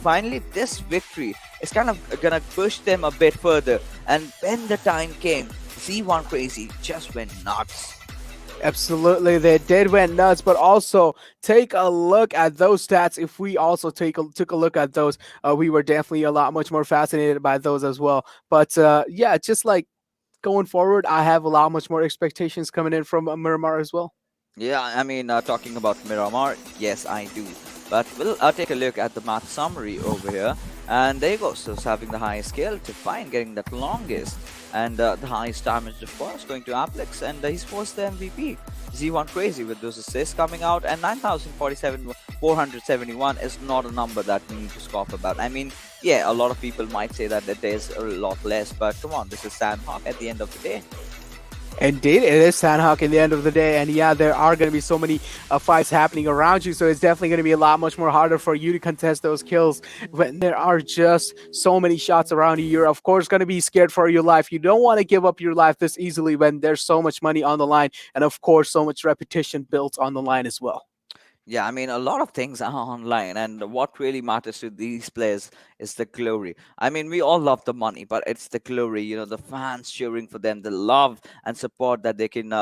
finally, this victory is kind of gonna push them a bit further. And when the time came, Z1 Crazy just went nuts. Absolutely, they did went nuts, but also take a look at those stats. If we also took a look at those, we were definitely a lot much more fascinated by those as well. But yeah, just like going forward, I have a lot much more expectations coming in from Miramar as well. Yeah, I mean, talking about Miramar, yes, I do. But we'll take a look at the math summary over here. And there you go. So it's having the highest skill to find, getting that longest. And the highest damage, of course, going to Aplex. And he's forced the MVP. Z1 Crazy with those assists coming out. And 9,047,471 is not a number that we need to scoff about. I mean, yeah, a lot of people might say that there's a lot less. But come on, this is Sanhok at the end of the day. Indeed, it is Sanhok in the end of the day, and yeah, there are going to be so many fights happening around you, so it's definitely going to be a lot much more harder for you to contest those kills when there are just so many shots around you. You're of course going to be scared for your life. You don't want to give up your life this easily when there's so much money on the line, and of course so much repetition built on the line as well. Yeah, I mean, a lot of things are online, and what really matters to these players is the glory. I mean, we all love the money, but it's the glory, the fans cheering for them, the love and support that they can,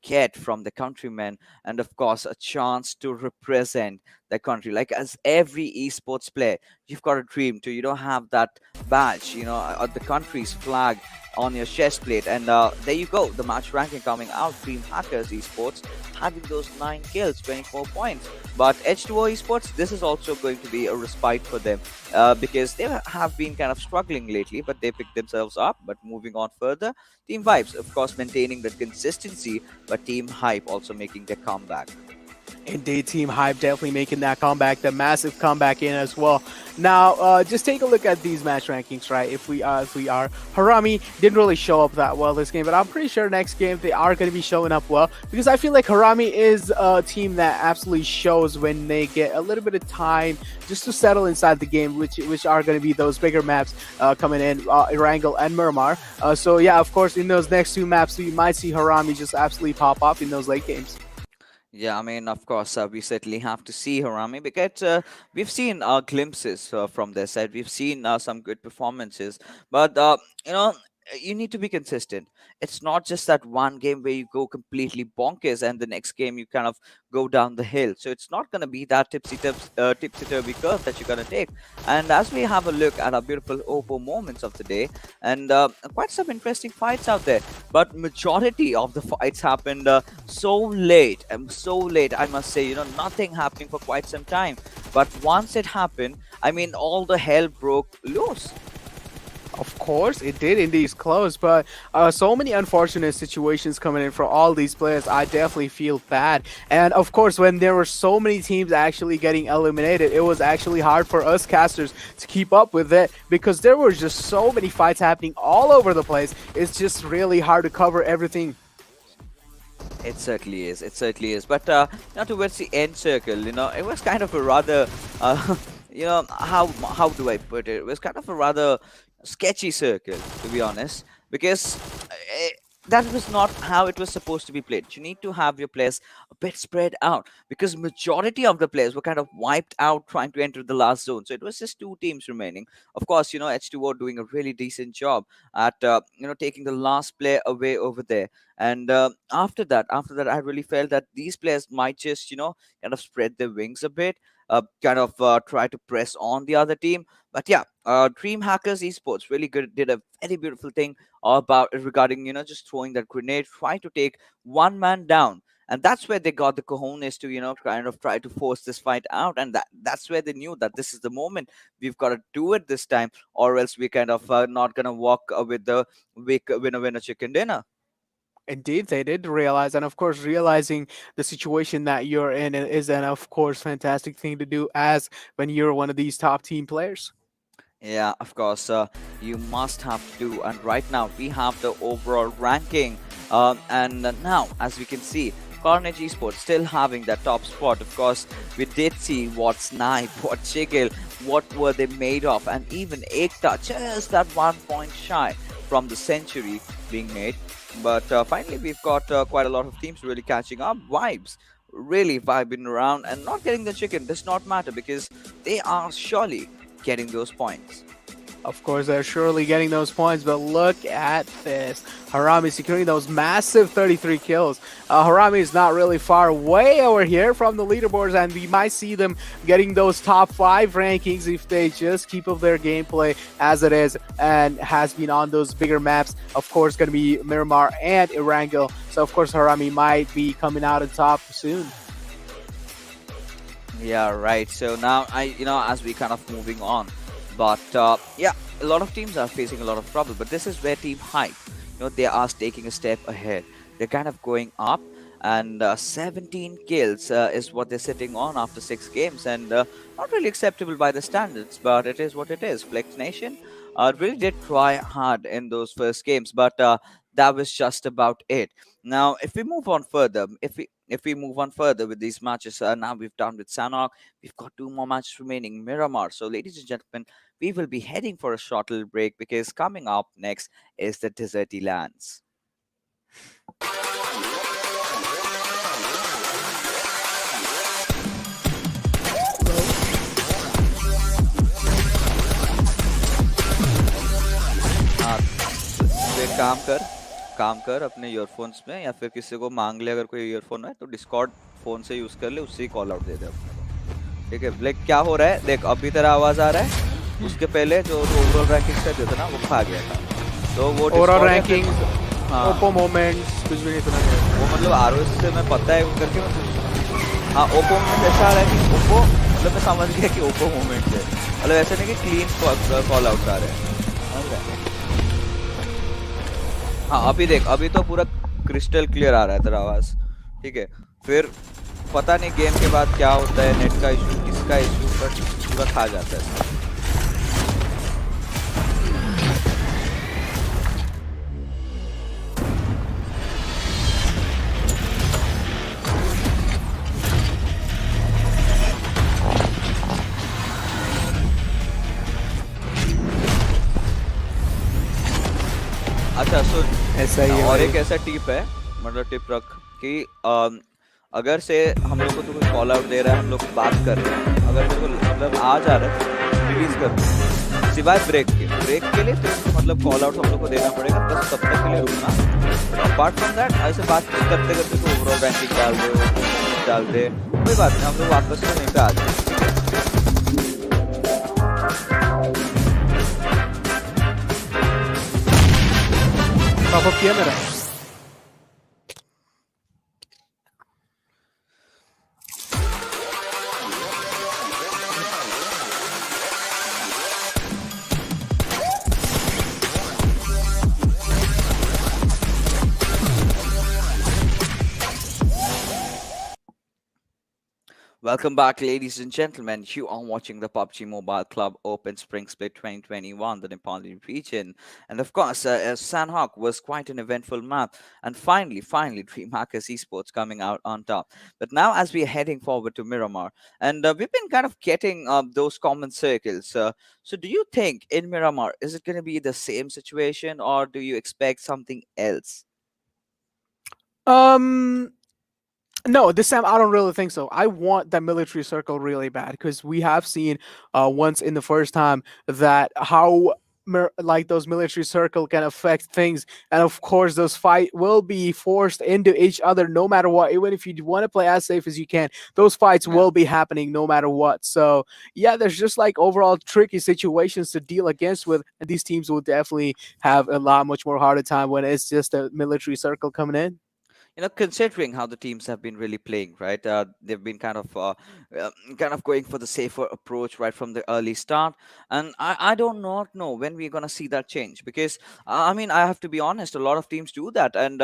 get from the countrymen, and of course, a chance to represent their country. Like as every esports player, you've got a dream to have that badge, the country's flag on your chest plate. And there you go, the match ranking coming out. Dream Hackers Esports having those 9 kills, 24 points. But H2O Esports, this is also going to be a respite for them because they have been kind of struggling lately, but they picked themselves up. But moving on further, Team Vibes, of course, maintaining the consistency, but Team Hype also making their comeback. Indeed, Team Hype definitely making that comeback, the massive comeback in as well. Now, just take a look at these match rankings, right? If we are, Harami didn't really show up that well this game, but I'm pretty sure next game they are going to be showing up well because I feel like Harami is a team that absolutely shows when they get a little bit of time just to settle inside the game, which are going to be those bigger maps coming in, Erangel and Miramar. So yeah, of course, in those next 2 maps, we might see Harami just absolutely pop up in those late games. Yeah, I mean, of course, we certainly have to see Harami because we've seen glimpses from their side. We've seen some good performances, but you know, you need to be consistent. It's not just that one game where you go completely bonkers and the next game you kind of go down the hill. So it's not going to be that tipsy turvy curve that you're going to take. And as we have a look at our beautiful Oppo moments of the day, and quite some interesting fights out there, but majority of the fights happened so late, I must say. Nothing happening for quite some time, but once it happened, I mean, all the hell broke loose. Of course, it did indeed close, but so many unfortunate situations coming in for all these players. I definitely feel bad. And of course, when there were so many teams actually getting eliminated, it was actually hard for us casters to keep up with it because there were just so many fights happening all over the place. It's just really hard to cover everything. It certainly is. It certainly is. But now towards the end circle, it was kind of a rather, how do I put it? It was kind of a rather sketchy circle, to be honest, because that was not how it was supposed to be played. You need to have your players a bit spread out because majority of the players were kind of wiped out trying to enter the last zone. So it was just 2 teams remaining. Of course, H2O doing a really decent job at taking the last player away over there. And after that, I really felt that these players might just kind of spread their wings a bit, kind of try to press on the other team. But yeah, Dream Hackers Esports really good, did a very beautiful thing about regarding just throwing that grenade, trying to take one man down. And that's where they got the cojones to kind of try to force this fight out. And that's where they knew that this is the moment, we've got to do it this time, or else we kind of not gonna walk with the winner chicken dinner. Indeed, they did realize, and of course, realizing the situation that you're in is an, of course, fantastic thing to do as when you're one of these top team players. Yeah, of course, you must have to do. And right now, we have the overall ranking. And now, as we can see, Carnage Esports still having that top spot. Of course, we did see what Snipe, what Chigil, what were they made of, and even Ekta, just that 1 point shy from the century being made. But finally, we've got quite a lot of teams really catching up. Vibes really vibing around and not getting the chicken does not matter because they are surely getting those points. Of course, they're surely getting those points, but look at this. Harami securing those massive 33 kills. Harami is not really far away over here from the leaderboards, and we might see them getting those top 5 rankings if they just keep up their gameplay as it is and has been on those bigger maps. Of course, going to be Miramar and Erangel. So, of course, Harami might be coming out on top soon. Yeah, right. So now as we kind of moving on, but yeah, a lot of teams are facing a lot of trouble. But this is where Team Hype, they are taking a step ahead. They're kind of going up, and 17 kills is what they're sitting on after 6 games, and not really acceptable by the standards, but it is what it is. Flex Nation really did try hard in those first games, but that was just about it. Now, if we move on further, if we move on further with these matches, now we've done with Sanhok. We've got 2 more matches remaining. Miramar. So, ladies and gentlemen, we will be heading for a short little break because coming up next is the Deserty Lands. तो एक काम कर अपने earphones में या फिर किसी को मांग ले, अगर कोई ईयरफोन है तो डिस्कॉर्ड फोन से यूज कर ले, उससे ही कॉल आउट दे दे अपने को. ठीक है, लाइक क्या हो रहा है देख, अभी तेरा आवाज आ रहा है, उसके पहले जो ओवरऑल रैंकिंग से देता ना वो खा गया था, तो वो ओवरऑल डिस्कॉर्ड या फिर रैंकिंग्स, ओप्पो हाँ, मोमेंट्स, कुछ भी नहीं सुना गया। वो मतलब आरओएस से मैं पता है करके हाँ, ओप्पो में ऐसा आ रहा है कि ओप्पो, मतलब मैं समझ गया कि ओप्पो मोमेंट है, मतलब ऐसा नहीं कि क्लीन कॉल आउट आ रहे हैं, समझ रहा है? हाँ अभी देख, अभी तो पूरा क्रिस्टल क्लियर आ रहा है तेरा आवाज, ठीक है। फिर पता नहीं गेम के बाद क्या होता है, नेट का इशू किसका इशू, बट पूरा खा जाता है सब। अच्छा सुन, ऐसा ही है और भाई। एक ऐसा टिप है, मतलब टिप रख कि अगर से हम लोग को तो कोई कॉल आउट दे रहा है, हम लोग बात कर रहे हैं, अगर तेरे को मतलब आ जा रहा है रिलीज कर दो, सिवाय ब्रेक के लिए तेरे को मतलब कॉल आउट हम लोग को देना पड़ेगा, बस तब तक के लिए रुकना। अपार्ट फ्रॉम दैट ऐसे बात करते करते तो ओवरऑल रैंकिंग डाल दे, डाल दे, कोई बात नहीं, हम लोग वापस से वहीं पे आ जाए। टॉप अप किया मेरा। Welcome back, ladies and gentlemen. You are watching the PUBG Mobile Club Open Spring Split 2021, the Nepali Region. And of course, Sanhok was quite an eventful map. And finally, DreamHackers Esports coming out on top. But now, as we are heading forward to Miramar, and we've been kind of getting those common circles. So, do you think in Miramar, is it going to be the same situation, or do you expect something else? Um, No, this time I don't really think so. I want that military circle really bad because we have seen once in the first time that how like those military circle can affect things, and of course those fight will be forced into each other no matter what. Even if you want to play as safe as you can, those fights Yeah. will be happening no matter what. So yeah, there's just like overall tricky situations to deal against with, and these teams will definitely have a lot much more harder time when it's just a military circle coming in. Considering how the teams have been really playing, right? They've been kind of going for the safer approach right from the early start, and I do not know when we're gonna see that change, because I mean, I have to be honest, a lot of teams do that, and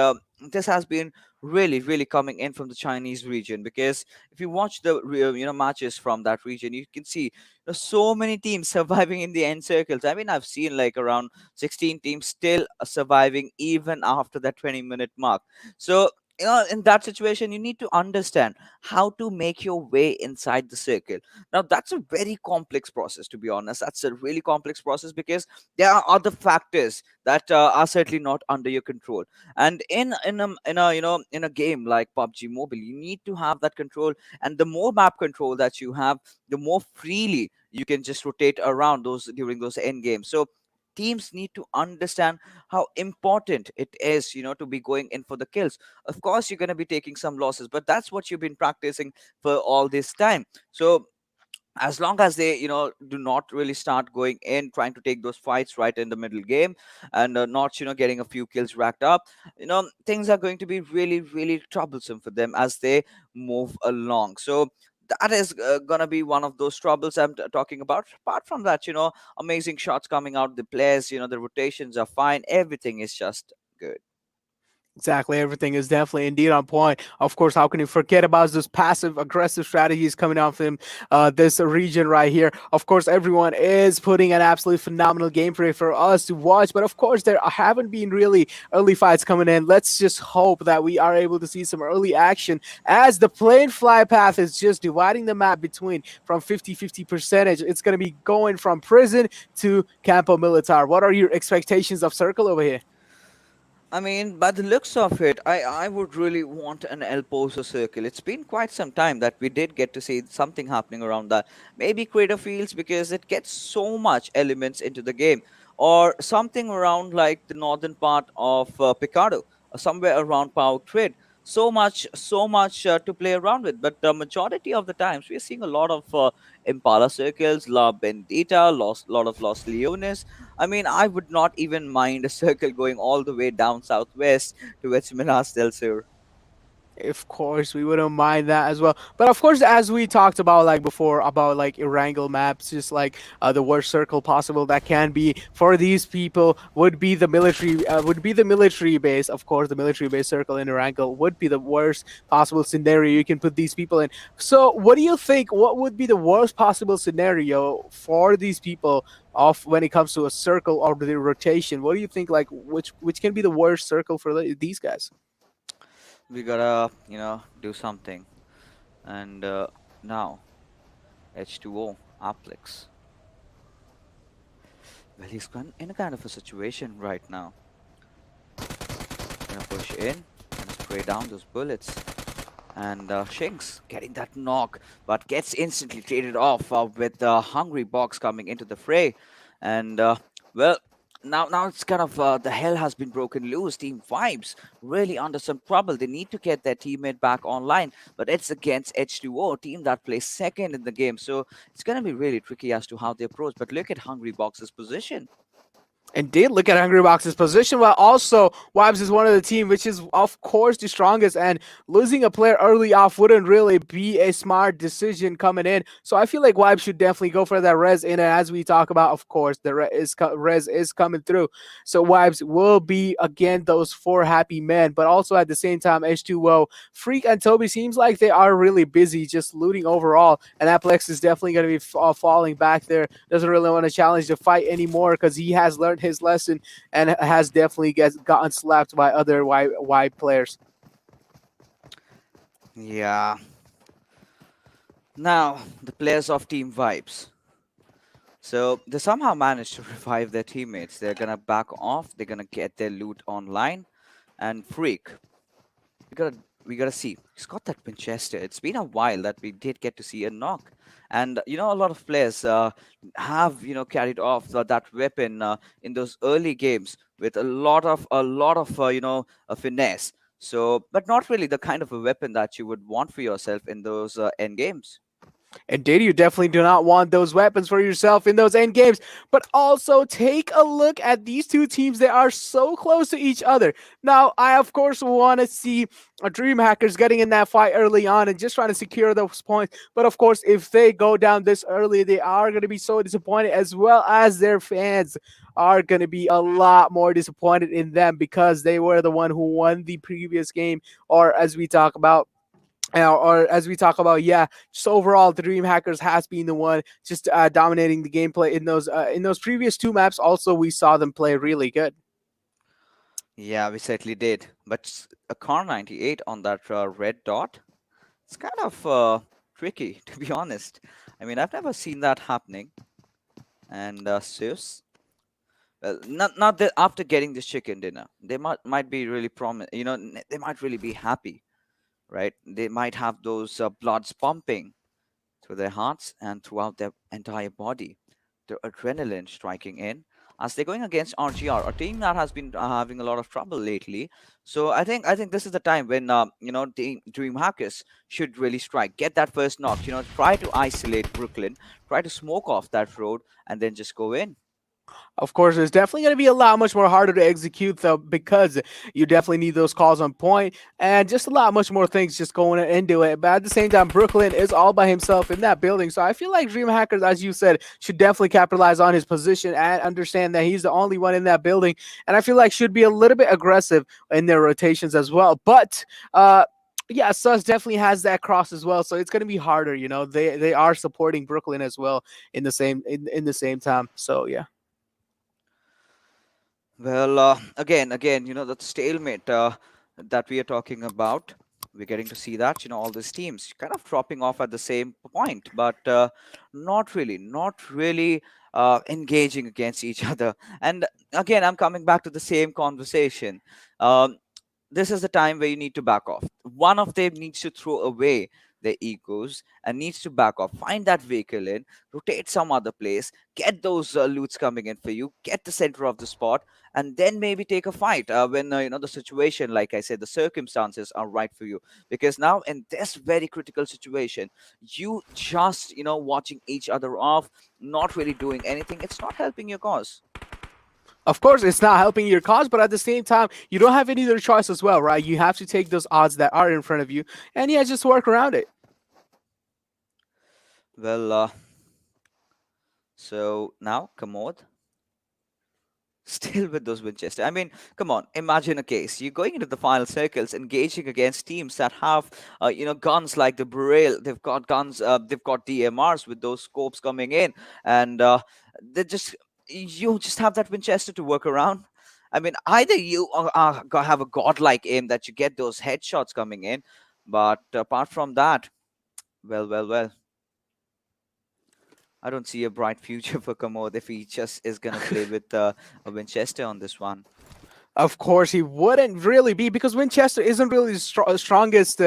this has been really coming in from the Chinese region, because if you watch the matches from that region, you can see so many teams surviving in the end circles. I mean, I've seen like around 16 teams still surviving even after that 20-minute mark. So in that situation, you need to understand how to make your way inside the circle. Now that's a very complex process, to be honest. That's a really complex process, because there are other factors that are certainly not under your control. And in a game like PUBG Mobile, you need to have that control, and the more map control that you have, the more freely you can just rotate around those during those end games. So teams need to understand how important it is, to be going in for the kills. Of course, you're going to be taking some losses, but that's what you've been practicing for all this time. So as long as they do not really start going in trying to take those fights right in the middle game, and not getting a few kills racked up, things are going to be really troublesome for them as they move along. So that is gonna be one of those troubles I'm talking about. Apart from that, amazing shots coming out, the players, the rotations are fine, everything is just good. Exactly. Everything is definitely indeed on point. Of course, how can you forget about those passive aggressive strategies coming out from this region right here? Of course, everyone is putting an absolutely phenomenal gameplay for us to watch. But of course, there haven't been really early fights coming in. Let's just hope that we are able to see some early action as the plane fly path is just dividing the map between from 50-50 percentage. It's going to be going from prison to Campo Militar. What are your expectations of Circle over here? I mean, by the looks of it, I would really want an El Pozo circle. It's been quite some time that we did get to see something happening around that. Maybe Crater Fields, because it gets so much elements into the game, or something around like the northern part of Picado, or somewhere around Power Trade. so much to play around with. But the majority of the times we are seeing a lot of Impala circles, La Bendita, lot of Los Leones. I mean, I would not even mind a circle going all the way down southwest towards Minas del Sur. Of course, we wouldn't mind that as well. But of course, as we talked about like before about like Erangel maps, just like the worst circle possible that can be for these people would be the military base. Of course, the military base circle in Erangel would be the worst possible scenario you can put these people in. So, what do you think? What would be the worst possible scenario for these people? Of when it comes to a circle or the rotation, what do you think? Like which can be the worst circle for these guys? We gotta, do something. And now, H2O, Aplex. Well, he's in a kind of a situation right now. Gonna push in, gonna spray down those bullets. And Shinx getting that knock, but gets instantly traded off with the Hungry Box coming into the fray. And well, now it's kind of the hell has been broken loose. Team Vibes really under some trouble. They need to get their teammate back online, but it's against H2O, team that plays second in the game. So it's gonna be really tricky as to how they approach. But look at Hungry Box's position. And did look at Hungry Box's position, while also Wabs is one of the team which is of course the strongest, and losing a player early off wouldn't really be a smart decision coming in. So I feel like Wabs should definitely go for that res in, and as we talk about, of course, the res is coming through. So Wabs will be again those four happy men, but also at the same time H2O, Freak and Toby seems like they are really busy just looting overall, and Aplex is definitely going to be falling back there. Doesn't really want to challenge the fight anymore because he has learned his lesson and has definitely gotten slapped by other wide players. Yeah. Now the players of Team Vibes. So they somehow managed to revive their teammates. They're gonna back off. They're gonna get their loot online. And Freak, we gotta see. He's got that Winchester. It's been a while that we did get to see a knock. And a lot of players have carried off that weapon in those early games with a lot of finesse. So, but not really the kind of a weapon that you would want for yourself in those end games. And did you definitely do not want those weapons for yourself in those end games. But also take a look at these two teams. They are so close to each other. Now, I of course want to see Dream Hackers getting in that fight early on and just trying to secure those points. But of course, if they go down this early, they are going to be so disappointed, as well as their fans are going to be a lot more disappointed in them because they were the one who won the previous game, or as we talk about, yeah, just overall, the Dream Hackers has been the one just dominating the gameplay in those previous two maps. Also, we saw them play really good. Yeah, we certainly did. But a Car 98 on that red dot, it's kind of tricky, to be honest. I mean, I've never seen that happening. And Zeus, well, not that after getting this chicken dinner, they might be really they might really be happy, right? They might have those bloods pumping through their hearts and throughout their entire body. The adrenaline striking in as they're going against RGR, a team that has been having a lot of trouble lately. So I think this is the time when the Dream Hackers should really strike, get that first knock. Try to isolate Brooklyn, try to smoke off that road, and then just go in. Of course, it's definitely going to be a lot much more harder to execute though because you definitely need those calls on point and just a lot much more things just going into it. But at the same time, Brooklyn is all by himself in that building. So I feel like Dream Hackers, as you said, should definitely capitalize on his position and understand that he's the only one in that building. And I feel like should be a little bit aggressive in their rotations as well. But yeah, Sus definitely has that cross as well, so it's gonna be harder. They are supporting Brooklyn as well in the same time. So yeah. Well, again, that stalemate that we are talking about, we're getting to see that, all these teams kind of dropping off at the same point, but not really engaging against each other. And again, I'm coming back to the same conversation. Um, this is the time where you need to back off. One of them needs to throw away their egos and needs to back off. Find that vehicle in, rotate some other place, get those loots coming in for you, get the center of the spot, and then maybe take a fight when the situation, like I said, the circumstances are right for you. Because now in this very critical situation, you just watching each other off, not really doing anything. It's not helping your cause. Of course, it's not helping your cause, but at the same time, you don't have any other choice as well, right? You have to take those odds that are in front of you, and yeah, just work around it. Well, so now Kamod still with those Winchester. I mean, come on, imagine a case. You're going into the final circles, engaging against teams that have, guns like the Burrell. They've got guns, they've got DMRs with those scopes coming in, and they just you just have that Winchester to work around. I mean, either you have a godlike aim that you get those headshots coming in, but apart from that, well. I don't see a bright future for Kamod if he just is gonna play with a Winchester on this one. Of course, he wouldn't really be because Winchester isn't really the strongest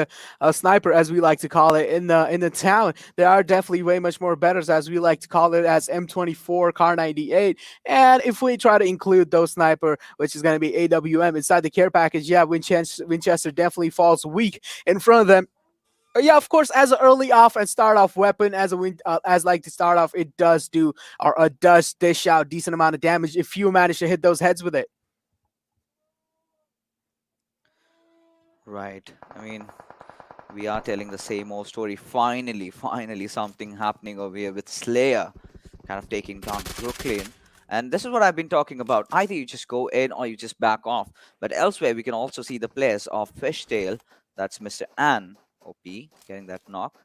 sniper, as we like to call it in the town. There are definitely way much more betters, as we like to call it, as M24, Car 98, and if we try to include those sniper, which is going to be AWM inside the care package, yeah, Winchester definitely falls weak in front of them. Yeah, of course, as an early off and start off weapon, as a as like to start off, it does do or does dish out decent amount of damage if you manage to hit those heads with it. Right. I mean, we are telling the same old story. Finally, something happening over here with Slayer kind of taking down Brooklyn. And this is what I've been talking about. Either you just go in or you just back off. But elsewhere, we can also see the players of Fishtail. That's Mr. An, OP, getting that knock.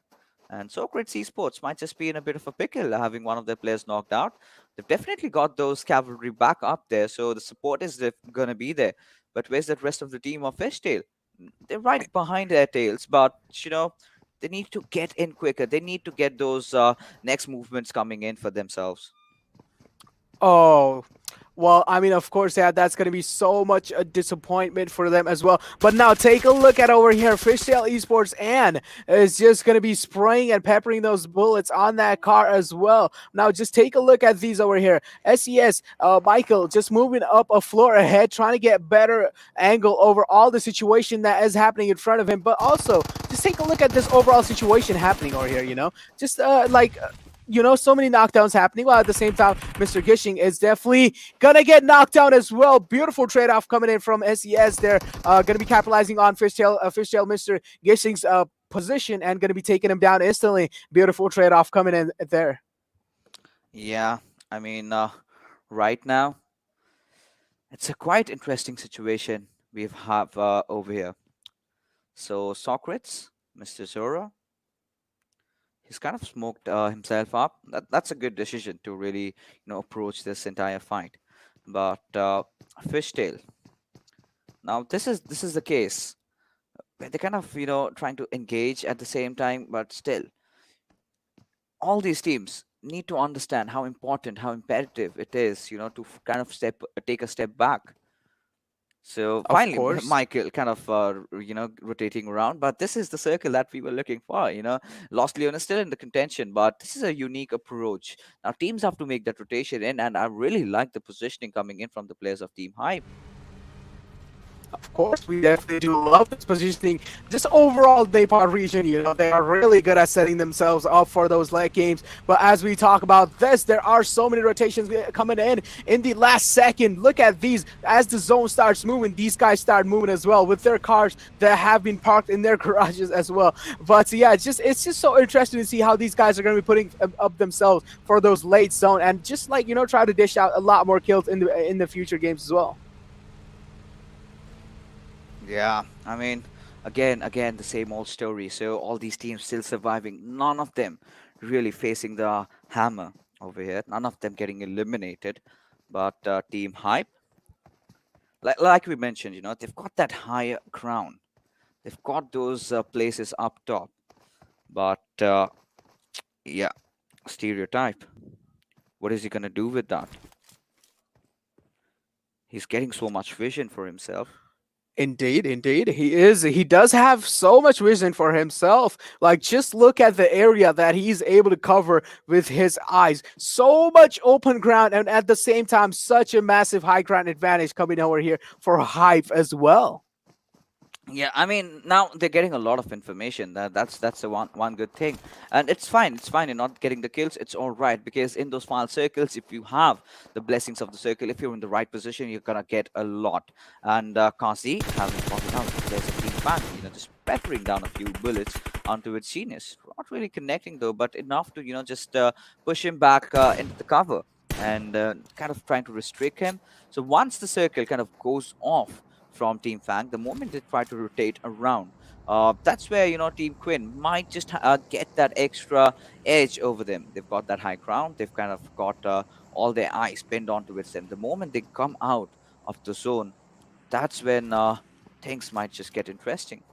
And Socrates Esports might just be in a bit of a pickle having one of their players knocked out. They've definitely got those cavalry back up there, so the support is going to be there. But where's that rest of the team of Fishtail? They're right behind their tails, but they need to get in quicker. They need to get those next movements coming in for themselves. Oh, well, I mean, of course, yeah, that's going to be so much a disappointment for them as well. But now take a look at over here. Fishtail Esports and is just going to be spraying and peppering those bullets on that car as well. Now, just take a look at these over here. SES, Michael, just moving up a floor ahead, trying to get better angle over all the situation that is happening in front of him. But also, just take a look at this overall situation happening over here, Just so many knockdowns happening. While at the same time, Mr. Gishing is definitely gonna get knocked down as well. Beautiful trade-off coming in from SES. They're gonna be capitalizing on Fishtail, Mr. Gishing's position and gonna be taking him down instantly. Beautiful trade-off coming in there. Yeah, I mean, right now, it's a quite interesting situation we have over here. So, Socrates, Mr. Zora, he's kind of smoked himself up. That's a good decision to really, approach this entire fight. But Fishtail, now this is the case where they're kind of trying to engage at the same time, but still, all these teams need to understand how important, how imperative it is, to kind of take a step back. So Of finally, course. Michael kind of, rotating around, but this is the circle that we were looking for. Lost Leon is still in the contention, but this is a unique approach. Now teams have to make that rotation in, and I really like the positioning coming in from the players of Team Hype. Of course, we definitely do love this positioning. Just overall, Nepal region, they are really good at setting themselves up for those late games. But as we talk about this, there are so many rotations coming in the last second. Look at these. As the zone starts moving, these guys start moving as well with their cars that have been parked in their garages as well. But yeah, it's just so interesting to see how these guys are going to be putting up themselves for those late zone and just try to dish out a lot more kills in the future games as well. Yeah, I mean, again, the same old story. So all these teams still surviving. None of them really facing the hammer over here. None of them getting eliminated. But Team Hype, like we mentioned, they've got that higher crown. They've got those places up top. But yeah, Stereotype. What is he gonna do with that? He's getting so much vision for himself. Indeed, indeed. He is. He does have so much vision for himself. Like, just look at the area that he's able to cover with his eyes. So much open ground, and at the same time, such a massive high ground advantage coming over here for Hype as well. Yeah, I mean now they're getting a lot of information. That's the one good thing, and it's fine. It's fine. You're not getting the kills. It's all right because in those final circles, if you have the blessings of the circle, if you're in the right position, you're gonna get a lot. And Kasi having popped out. There's a team fan, just peppering down a few bullets onto its genius. Not really connecting though, but enough to just push him back into the cover and kind of trying to restrict him. So once the circle kind of goes off from Team Fang, the moment they try to rotate around, that's where Team Quinn might just get that extra edge over them. They've got that high ground. They've kind of got all their eyes pinned onto it. And the moment they come out of the zone, that's when things might just get interesting.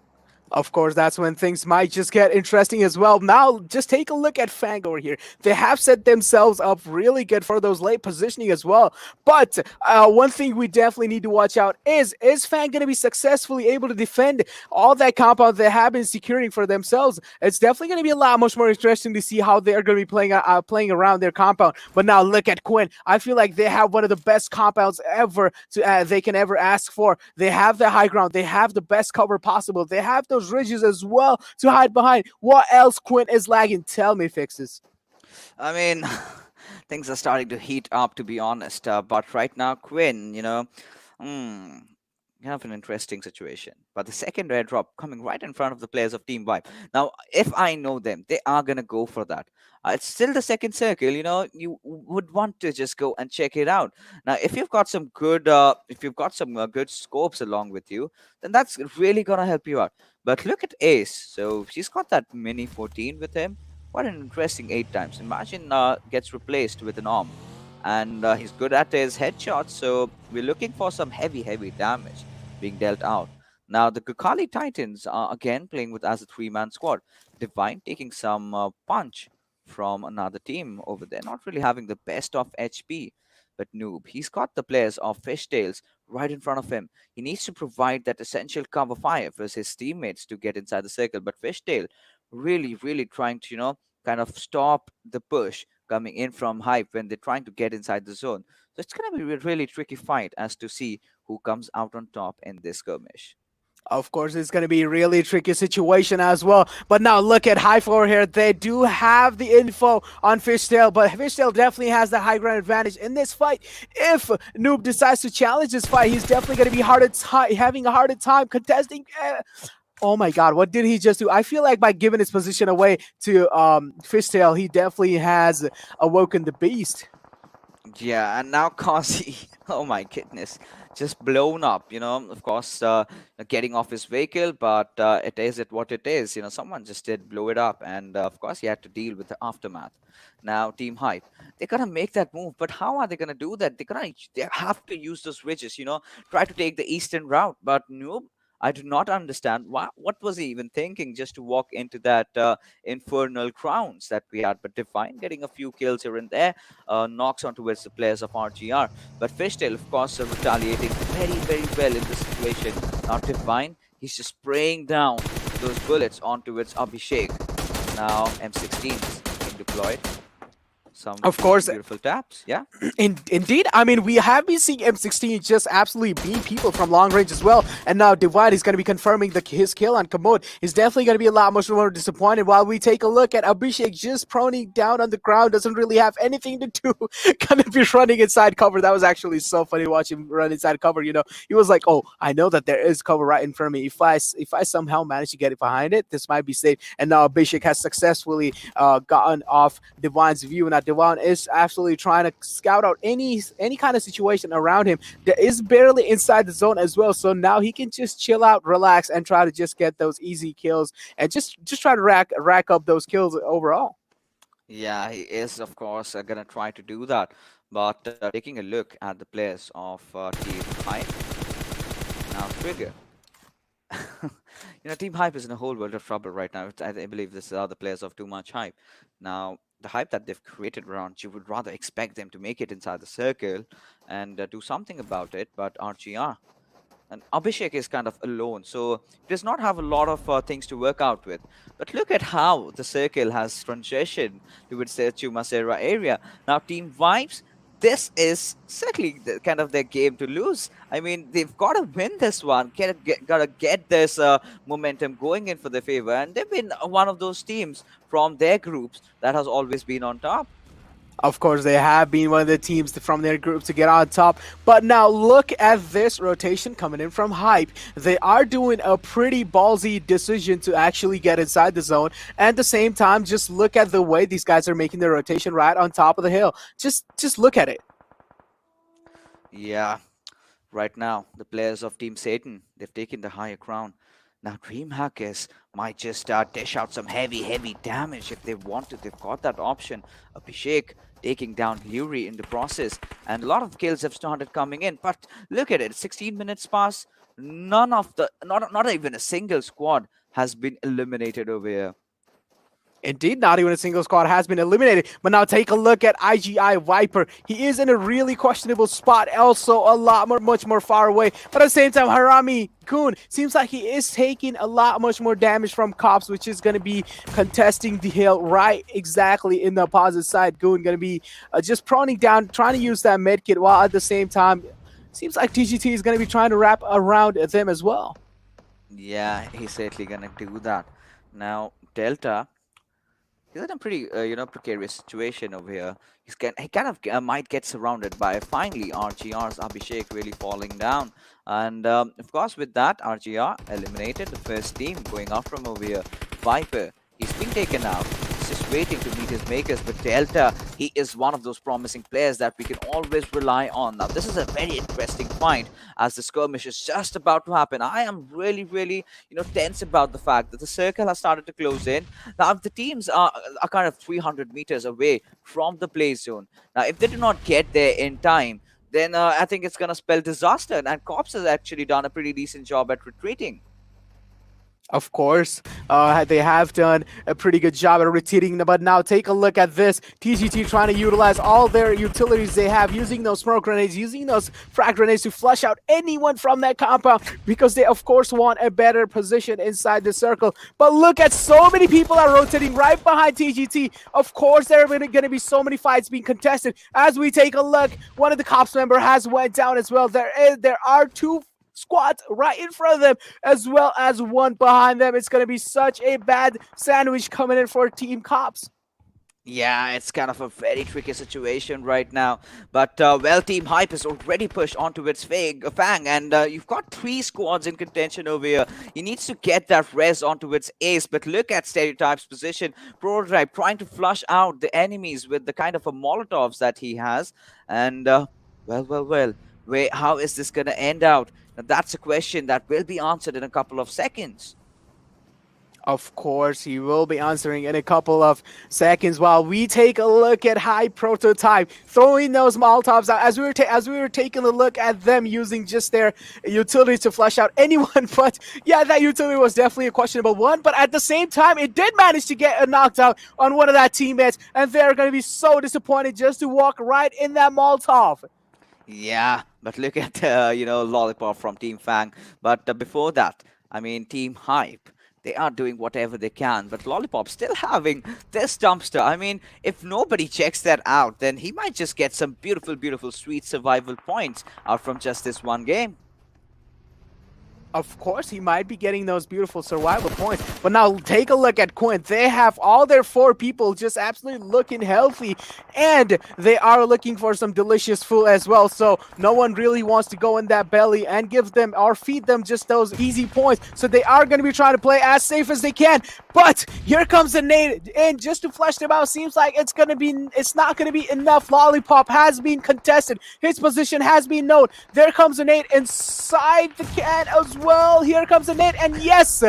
Of course, that's when things might just get interesting as well. Now, just take a look at Fang over here. They have set themselves up really good for those late positioning as well. But one thing we definitely need to watch out is Fang going to be successfully able to defend all that compound they have been securing for themselves? It's definitely going to be a lot much more interesting to see how they're going to be playing around their compound. But now look at Quinn. I feel like they have one of the best compounds ever they can ever ask for. They have the high ground. They have the best cover possible. They have those ridges as well to hide behind. What else Quinn is lagging? Tell me, Fixes. I mean, things are starting to heat up, to be honest. But right now, Quinn, hmm, kind of an interesting situation. But the second airdrop coming right in front of the players of Team Vibe. Now, if I know them, they are gonna go for that. It's still the second circle. You would want to just go and check it out. Now, if you've got some good scopes along with you, then that's really gonna help you out. But look at Ace. So she's got that mini 14 with him. What an interesting 8 times. Imagine gets replaced with an arm. And he's good at his headshots, so we're looking for some heavy damage being dealt out. Now, the Gukali Titans are again playing with as a three-man squad. Divine taking some punch from another team over there, not really having the best of HP. But Noob, he's got the players of Fishtails right in front of him. He needs to provide that essential cover fire for his teammates to get inside the circle. But Fishtail really trying to, kind of stop the push coming in from Hype when they're trying to get inside the zone. So it's going to be a really tricky fight as to see who comes out on top in this skirmish. Of course, it's going to be a really tricky situation as well. But now look at High Floor here. They do have the info on Fishtail, but Fishtail definitely has the high ground advantage in this fight. If Noob decides to challenge this fight, he's definitely going to be having a harder time contesting. Oh my god, what did he just do? I feel like by giving his position away to Fishtail, he definitely has awoken the beast. Yeah, and now Kazi, oh my goodness, just blown up, of course, getting off his vehicle, but it is what it is. Someone just did blow it up, and of course, he had to deal with the aftermath. Now, Team Hype, they're gonna make that move, but how are they gonna do that? They have to use those ridges, try to take the eastern route, but nope. I do not understand what was he even thinking just to walk into that infernal crowns that we had. But Divine getting a few kills here and there, knocks on towards the players of RGR. But Fishtail, of course, retaliating very well in this situation. Now Divine, he's just spraying down those bullets onto its Abhishek. Now M16 is being deployed. Some Of course, beautiful taps, yeah. Indeed, I mean, we have been seeing M16 just absolutely beat people from long range as well, and now Divide is going to be confirming his kill on Komoot. He's definitely going to be a lot much more disappointed while we take a look at Abhishek just proning down on the ground, doesn't really have anything to do, going to be running inside cover. That was actually so funny to watch him run inside cover, He was like, oh, I know that there is cover right in front of me. If I somehow manage to get it behind it, this might be safe. And now Abhishek has successfully gotten off Divine's view. Now Divine is absolutely trying to scout out any kind of situation around him that is barely inside the zone as well. So now he can just chill out, relax, and try to just get those easy kills and just try to rack up those kills overall. Yeah, he is, of course, going to try to do that. But taking a look at the players of Team Hype, now Trigger. Team Hype is in a whole world of trouble right now. I believe this are the players of too much hype. Now, the hype that they've created around, you would rather expect them to make it inside the circle and do something about it. But RGR, And Abhishek is kind of alone, so he does not have a lot of things to work out with. But look at how the circle has transitioned towards the Chumasera area. Now, Team Vibes, this is certainly kind of their game to lose. I mean, they've got to win this one, got to get this momentum going in for their favor. And they've been one of those teams from their groups that has always been on top. Of course, they have been one of the teams from their group to get on top. But now look at this rotation coming in from Hype. They are doing a pretty ballsy decision to actually get inside the zone. And at the same time, just look at the way these guys are making their rotation right on top of the hill. Just look at it. Yeah, right now, the players of Team Satan, they've taken the higher ground. Now, Dreamhackers might just dish out some heavy damage if they want to. They've got that option. Abhishek taking down Yuri in the process, and a lot of kills have started coming in. But look at it, 16 minutes pass. None of the, not even a single squad has been eliminated over here. Indeed, not even a single squad has been eliminated. But now take a look at IGI Viper. He is in a really questionable spot, also much more far away. But at the same time, Harami Kun seems like he is taking a much more damage from Cops, which is going to be contesting the hill right exactly in the opposite side. Kun going to be just proning down, trying to use that medkit, while at the same time, seems like TGT is going to be trying to wrap around them as well. Yeah, he's certainly gonna do that. Now, Delta, he's in a pretty precarious situation over here. He kind of might get surrounded by finally RGR's Abhishek really falling down, and of course with that RGR eliminated the first team going out from over here. Viper, he's been taken out. He's just waiting to meet his makers, but Delta, he is one of those promising players that we can always rely on. Now this is a very interesting find as the skirmish is just about to happen. I am really tense about the fact that the circle has started to close in. Now, if the teams are kind of 300 meters away from the play zone, now if they do not get there in time, then I think it's going to spell disaster. And Cops has actually done a pretty decent job at retreating. Of course, they have done a pretty good job at retreating, but now take a look at this. TGT trying to utilize all their utilities they have, using those smoke grenades, using those frag grenades to flush out anyone from that compound, because they, of course, want a better position inside the circle. But look at so many people are rotating right behind TGT. Of course, there are going to be so many fights being contested. As we take a look, one of the Cops member has went down as well. There are two squads right in front of them, as well as one behind them. It's going to be such a bad sandwich coming in for Team Cops. Yeah, it's kind of a very tricky situation right now. But, well, Team Hype is already pushed onto its FANG, and you've got 3 squads in contention over here. He needs to get that res onto its ace, but look at Stereotype's position. Prototype trying to flush out the enemies with the kind of a Molotovs that he has. And, well, wait, how is this going to end out? Now, that's a question that will be answered in a couple of seconds. Of course, he will be answering in a couple of seconds while we take a look at High Prototype throwing those Molotovs out as we were taking a look at them using just their utilities to flush out anyone. But yeah, that utility was definitely a questionable one. But at the same time, it did manage to get a knocked out on one of that teammates, and they're going to be so disappointed just to walk right in that Molotov. Yeah, but look at, Lollipop from Team Fang. But before that, I mean, Team Hype, they are doing whatever they can. But Lollipop still having this dumpster. I mean, if nobody checks that out, then he might just get some beautiful, sweet survival points out from just this one game. Of course, he might be getting those beautiful survival points. But now take a look at KWIN. They have all their 4 people just absolutely looking healthy. And they are looking for some delicious food as well. So no one really wants to go in that belly and give them or feed them just those easy points. So they are going to be trying to play as safe as they can. But here comes the nade. And just to flesh them out, seems like it's not going to be enough. Lollipop has been contested. His position has been known. There comes the nade inside the can as well. Here comes the nade, and yes,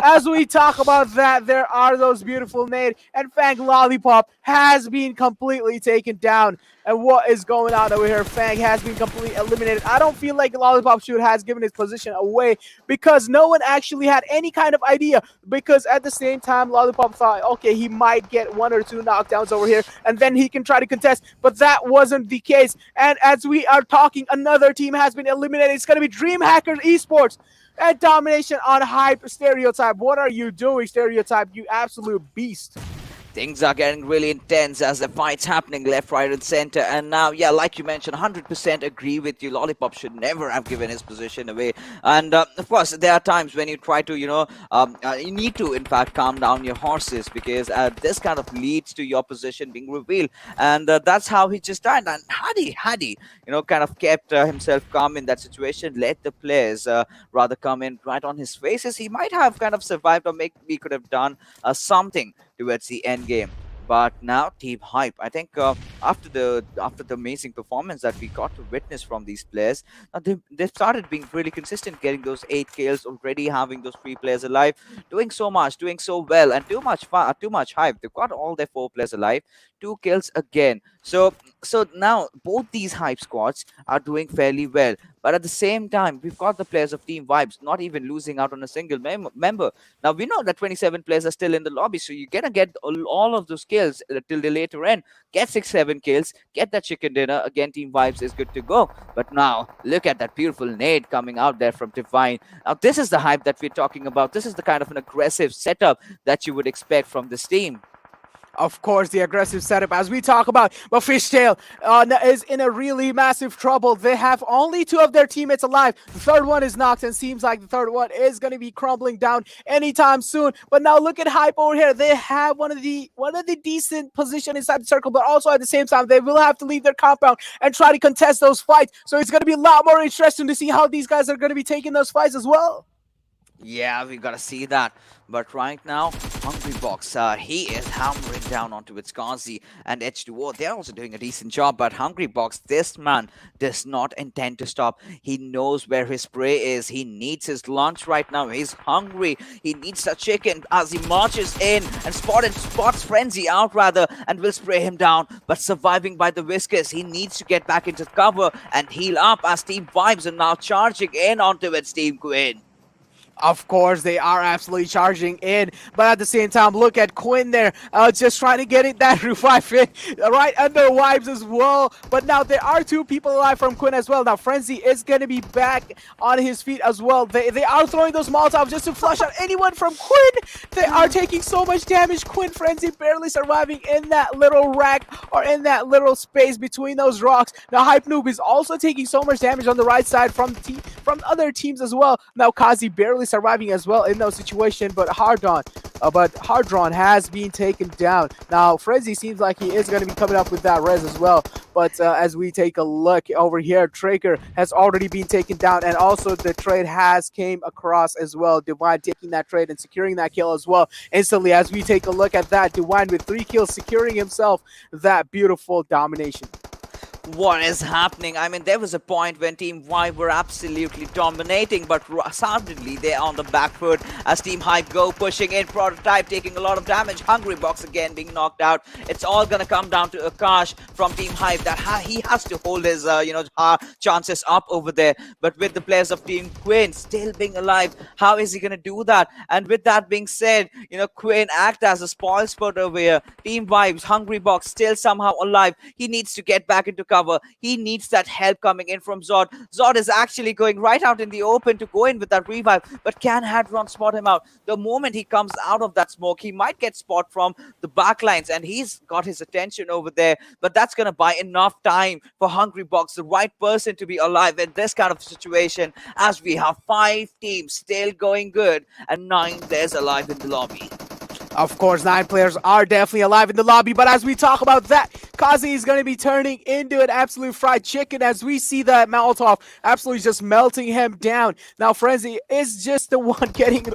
as we talk about that, there are those beautiful nade, and Fang Lollipop has been completely taken down. And what is going on over here? Fang has been completely eliminated. I don't feel like Lollipop Shoot has given his position away because no one actually had any kind of idea. Because at the same time, Lollipop thought, okay, he might get one or two knockdowns over here and then he can try to contest. But that wasn't the case. And as we are talking, another team has been eliminated. It's going to be DreamHackers Esports. And domination on Hype Stereotype. What are you doing, Stereotype? You absolute beast. Things are getting really intense as the fight's happening left, right, and center. And now, yeah, like you mentioned, 100% agree with you. Lollipop should never have given his position away. And of course, there are times when you try to, you need to, in fact, calm down your horses because this kind of leads to your position being revealed. And that's how he just died. And Hadi, kind of kept himself calm in that situation, let the players rather come in right on his faces. He might have kind of survived, or maybe could have done something towards the end game. But now Team Hype, I think after the amazing performance that we got to witness from these players, they've started being really consistent, getting those 8 kills already, having those 3 players alive, doing so much, doing so well, and too much fun, too much hype. They've got all their 4 players alive, 2 kills again. So now both these hype squads are doing fairly well. But at the same time, we've got the players of Team Vibes not even losing out on a single member. Now, we know that 27 players are still in the lobby, so you're going to get all of those kills till the later end. Get 6-7 kills, get that chicken dinner. Again, Team Vibes is good to go. But now, look at that beautiful nade coming out there from Divine. Now, this is the hype that we're talking about. This is the kind of an aggressive setup that you would expect from this team. Of course, the aggressive setup as we talk about, but Fishtail is in a really massive trouble. They have only 2 of their teammates alive. The third one is knocked and seems like the third one is going to be crumbling down anytime soon. But now look at Hype over here. They have one of the decent position inside the circle, but also at the same time, they will have to leave their compound and try to contest those fights. So it's going to be a lot more interesting to see how these guys are going to be taking those fights as well. Yeah, we gotta see that. But right now, Hungrybox, he is hammering down onto Wisconsin and H2O. They're also doing a decent job, but Hungrybox, this man does not intend to stop. He knows where his prey is. He needs his lunch right now. He's hungry. He needs a chicken as he marches in and spots Frenzy out rather and will spray him down. But surviving by the whiskers, he needs to get back into cover and heal up as Team Vibes are now charging in onto its Team KWIN. Of course, they are absolutely charging in, but at the same time, look at KWIN there, just trying to get it that revive in right under Vibes as well. But now there are 2 people alive from KWIN as well. Now Frenzy is going to be back on his feet as well. They are throwing those Molotovs just to flush out anyone from KWIN. They are taking so much damage. KWIN Frenzy barely surviving in that little rack or in that little space between those rocks. Now Hype Noob is also taking so much damage on the right side from other teams as well. Now Kazi barely surviving as well in those situations, but Hardron has been taken down. Now Frenzy seems like he is going to be coming up with that res as well, but as we take a look over here, Traker has already been taken down, and also the trade has came across as well. Divine taking that trade and securing that kill as well instantly. As we take a look at that, Divine with 3 kills securing himself that beautiful domination. What is happening? I mean, there was a point when Team Vibe were absolutely dominating, but suddenly they're on the back foot as Team Hype go pushing in. Prototype taking a lot of damage. Hungrybox again being knocked out. It's all gonna come down to Akash from Team Hype that he has to hold his chances up over there. But with the players of Team KWIN still being alive, how is he gonna do that? And with that being said, KWIN act as a spoil sport over here. Team Vibes, Hungrybox still somehow alive. He needs to get back into cover. He needs that help coming in from Zod. Zod is actually going right out in the open to go in with that revive, but can Hadron spot him out? The moment he comes out of that smoke, he might get spot from the backlines, and he's got his attention over there, but that's going to buy enough time for Hungrybox, the right person to be alive in this kind of situation, as we have 5 teams still going good and 9 players alive in the lobby. Of course, 9 players are definitely alive in the lobby, but as we talk about that, Kazi is going to be turning into an absolute fried chicken as we see that Molotov absolutely just melting him down. Now, Frenzy is just the one getting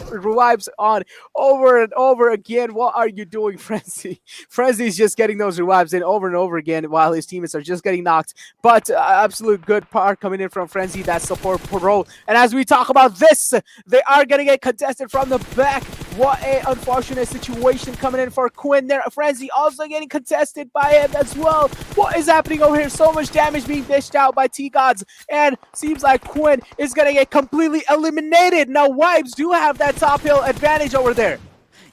revives on over and over again. What are you doing, Frenzy? Frenzy is just getting those revives in over and over again while his teammates are just getting knocked. But absolute good part coming in from Frenzy, that support role. And as we talk about this, they are going to get contested from the back. What a unfortunate situation coming in for KWIN there. Frenzy also getting contested by him as well. What is happening over here? So much damage being dished out by T-Gods, and seems like KWIN is going to get completely eliminated. Now, Wipes do have that top hill advantage over there.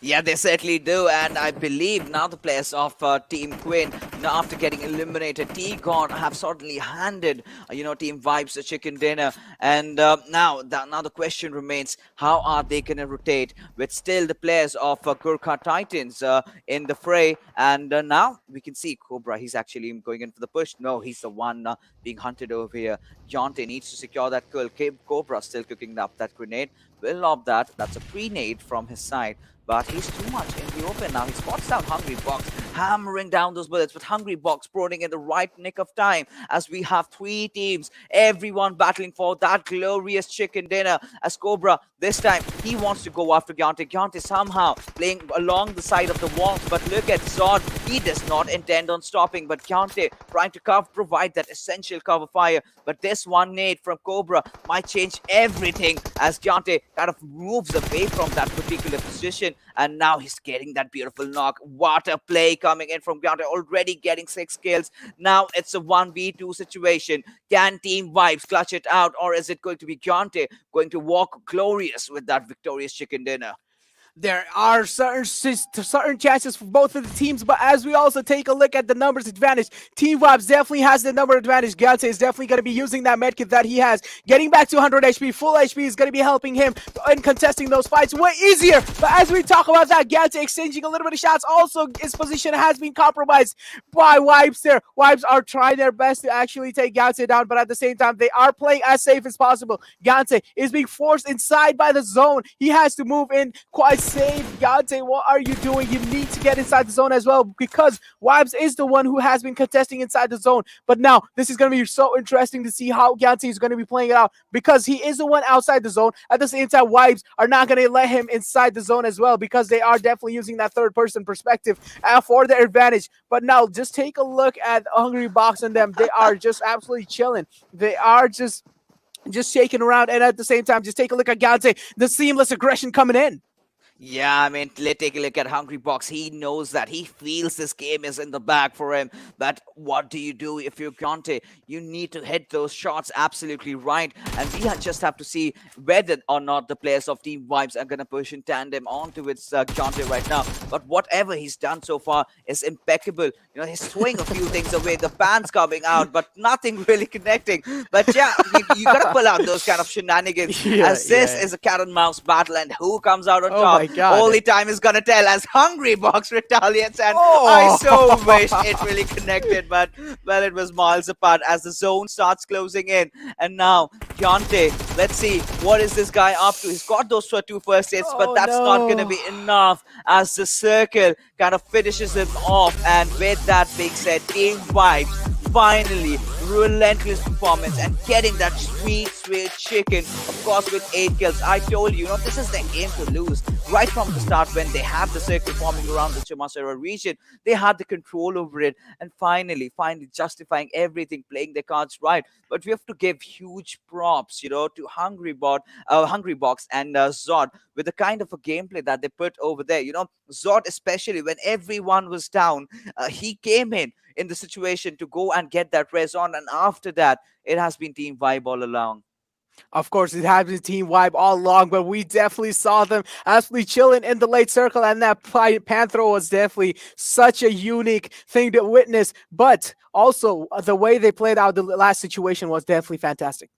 Yeah, they certainly do, and I believe now the players of Team KWIN, after getting eliminated, T-God have suddenly handed, Team Vibes the chicken dinner, and now the question remains: how are they going to rotate with still the players of Gurkha Titans in the fray? And now we can see Cobra. He's actually going in for the push. No, he's the one being hunted over here. Jonte needs to secure that kill. Cobra still cooking up that grenade. Will lob that. That's a pre-nade from his side. But he's too much in the open now. He spots down Hungry Box, hammering down those bullets. But Hungry Box proning in the right nick of time as we have three teams, everyone battling for that glorious chicken dinner. As Cobra, this time, he wants to go after Gyante. Gyante somehow playing along the side of the walls. But look at Zod. He does not intend on stopping. But Gyante trying to provide that essential cover fire. But this one nade from Cobra might change everything as Gyante kind of moves away from that particular position. And now he's getting that beautiful knock. What a play coming in from Gyante, already getting 6 kills. Now it's a 1v2 situation. Can Team Vibes clutch it out, or is it going to be Gyante going to walk glorious with that victorious chicken dinner? There are certain chances for both of the teams, but as we also take a look at the numbers advantage, Team Vibes definitely has the number advantage. Gyante is definitely going to be using that medkit that he has. Getting back to 100 HP, full HP is going to be helping him in contesting those fights way easier. But as we talk about that, Gyante exchanging a little bit of shots. Also, his position has been compromised by Wipes there. Wipes are trying their best to actually take Gyante down, but at the same time, they are playing as safe as possible. Gyante is being forced inside by the zone. He has to move in quite safe. Gyante, what are you doing? You need to get inside the zone as well, because Wibes is the one who has been contesting inside the zone. But now this is going to be so interesting to see how Gyante is going to be playing it out, because he is the one outside the zone. At the same time, Wibes are not going to let him inside the zone as well, because they are definitely using that third person perspective for their advantage. But now just take a look at Hungry Box and them. They are just absolutely chilling. They are just shaking around, and at the same time, just take a look at Gyante, the seamless aggression coming in. Yeah, I mean, let's take a look at Hungry Box. He knows that. He feels this game is in the bag for him. But what do you do if you're Gyante? You need to hit those shots absolutely right. And we just have to see whether or not the players of Team Vibes are going to push in tandem onto its Gyante right now. But whatever he's done so far is impeccable. He's throwing a few things away. The pan's coming out, but nothing really connecting. But yeah, you got to pull out those kind of shenanigans. As this is a cat and mouse battle. And who comes out on top? God. Only time is gonna tell as Hungry Box retaliates, and I so wish it really connected, but well, it was miles apart as the zone starts closing in. And now Gyante, let's see what is this guy up to. He's got those 2 first hits, but that's not gonna be enough as the circle kind of finishes him off. And with that being said, Team Vibes finally relentless performance and getting that sweet chicken, of course, with 8 kills. I told you, this is their game to lose right from the start. When they have the circle forming around the Chimasera region, they had the control over it, and finally justifying everything, playing their cards right. But we have to give huge props to Hungry Box and Zod with the kind of a gameplay that they put over there. Zod, especially when everyone was down, he came in the situation to go and get that res on, and after that it has been Team Vibe all along. Of course, it has been Team Vibe all along, but we definitely saw them absolutely chilling in the late circle, and that Panther was definitely such a unique thing to witness. But also, the way they played out the last situation was definitely fantastic.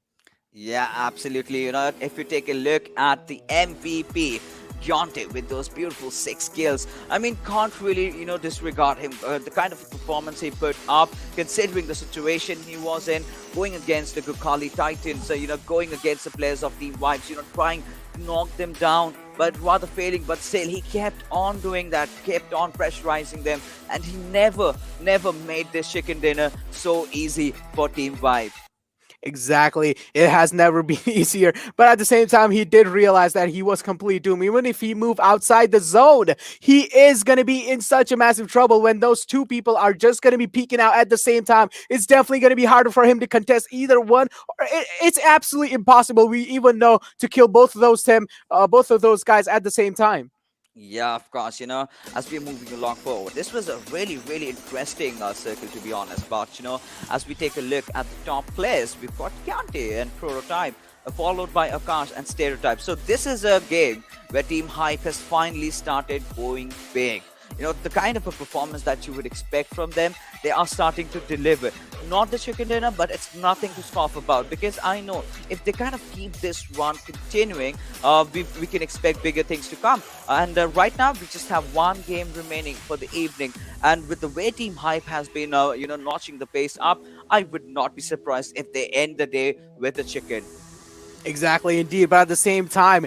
Yeah, absolutely. If you take a look at the MVP, Gyante, with those beautiful 6 kills, I mean, can't really, disregard him. The kind of performance he put up, considering the situation he was in, going against the Gukali Titans, going against the players of Team Vibes, trying to knock them down, but rather failing. But still, he kept on doing that, kept on pressurizing them, and he never made this chicken dinner so easy for Team Vibe. Exactly. It has never been easier. But at the same time, he did realize that he was complete doom. Even if he moved outside the zone, he is going to be in such a massive trouble when those 2 people are just going to be peeking out at the same time. It's definitely going to be harder for him to contest either one. It's absolutely impossible, we even know, to kill both of those guys at the same time. Yeah, of course. As we're moving along forward, this was a really, really interesting circle, to be honest. But, as we take a look at the top players, we've got Kyante and Prototype, followed by Akash and Stereotype. So, this is a game where Team Hype has finally started going big. The kind of a performance that you would expect from them, they are starting to deliver. Not the chicken dinner, but it's nothing to scoff about, because I know if they kind of keep this run continuing, we can expect bigger things to come. And right now, we just have one game remaining for the evening. And with the way Team Hype has been, notching the pace up, I would not be surprised if they end the day with a chicken. Exactly, indeed. But at the same time,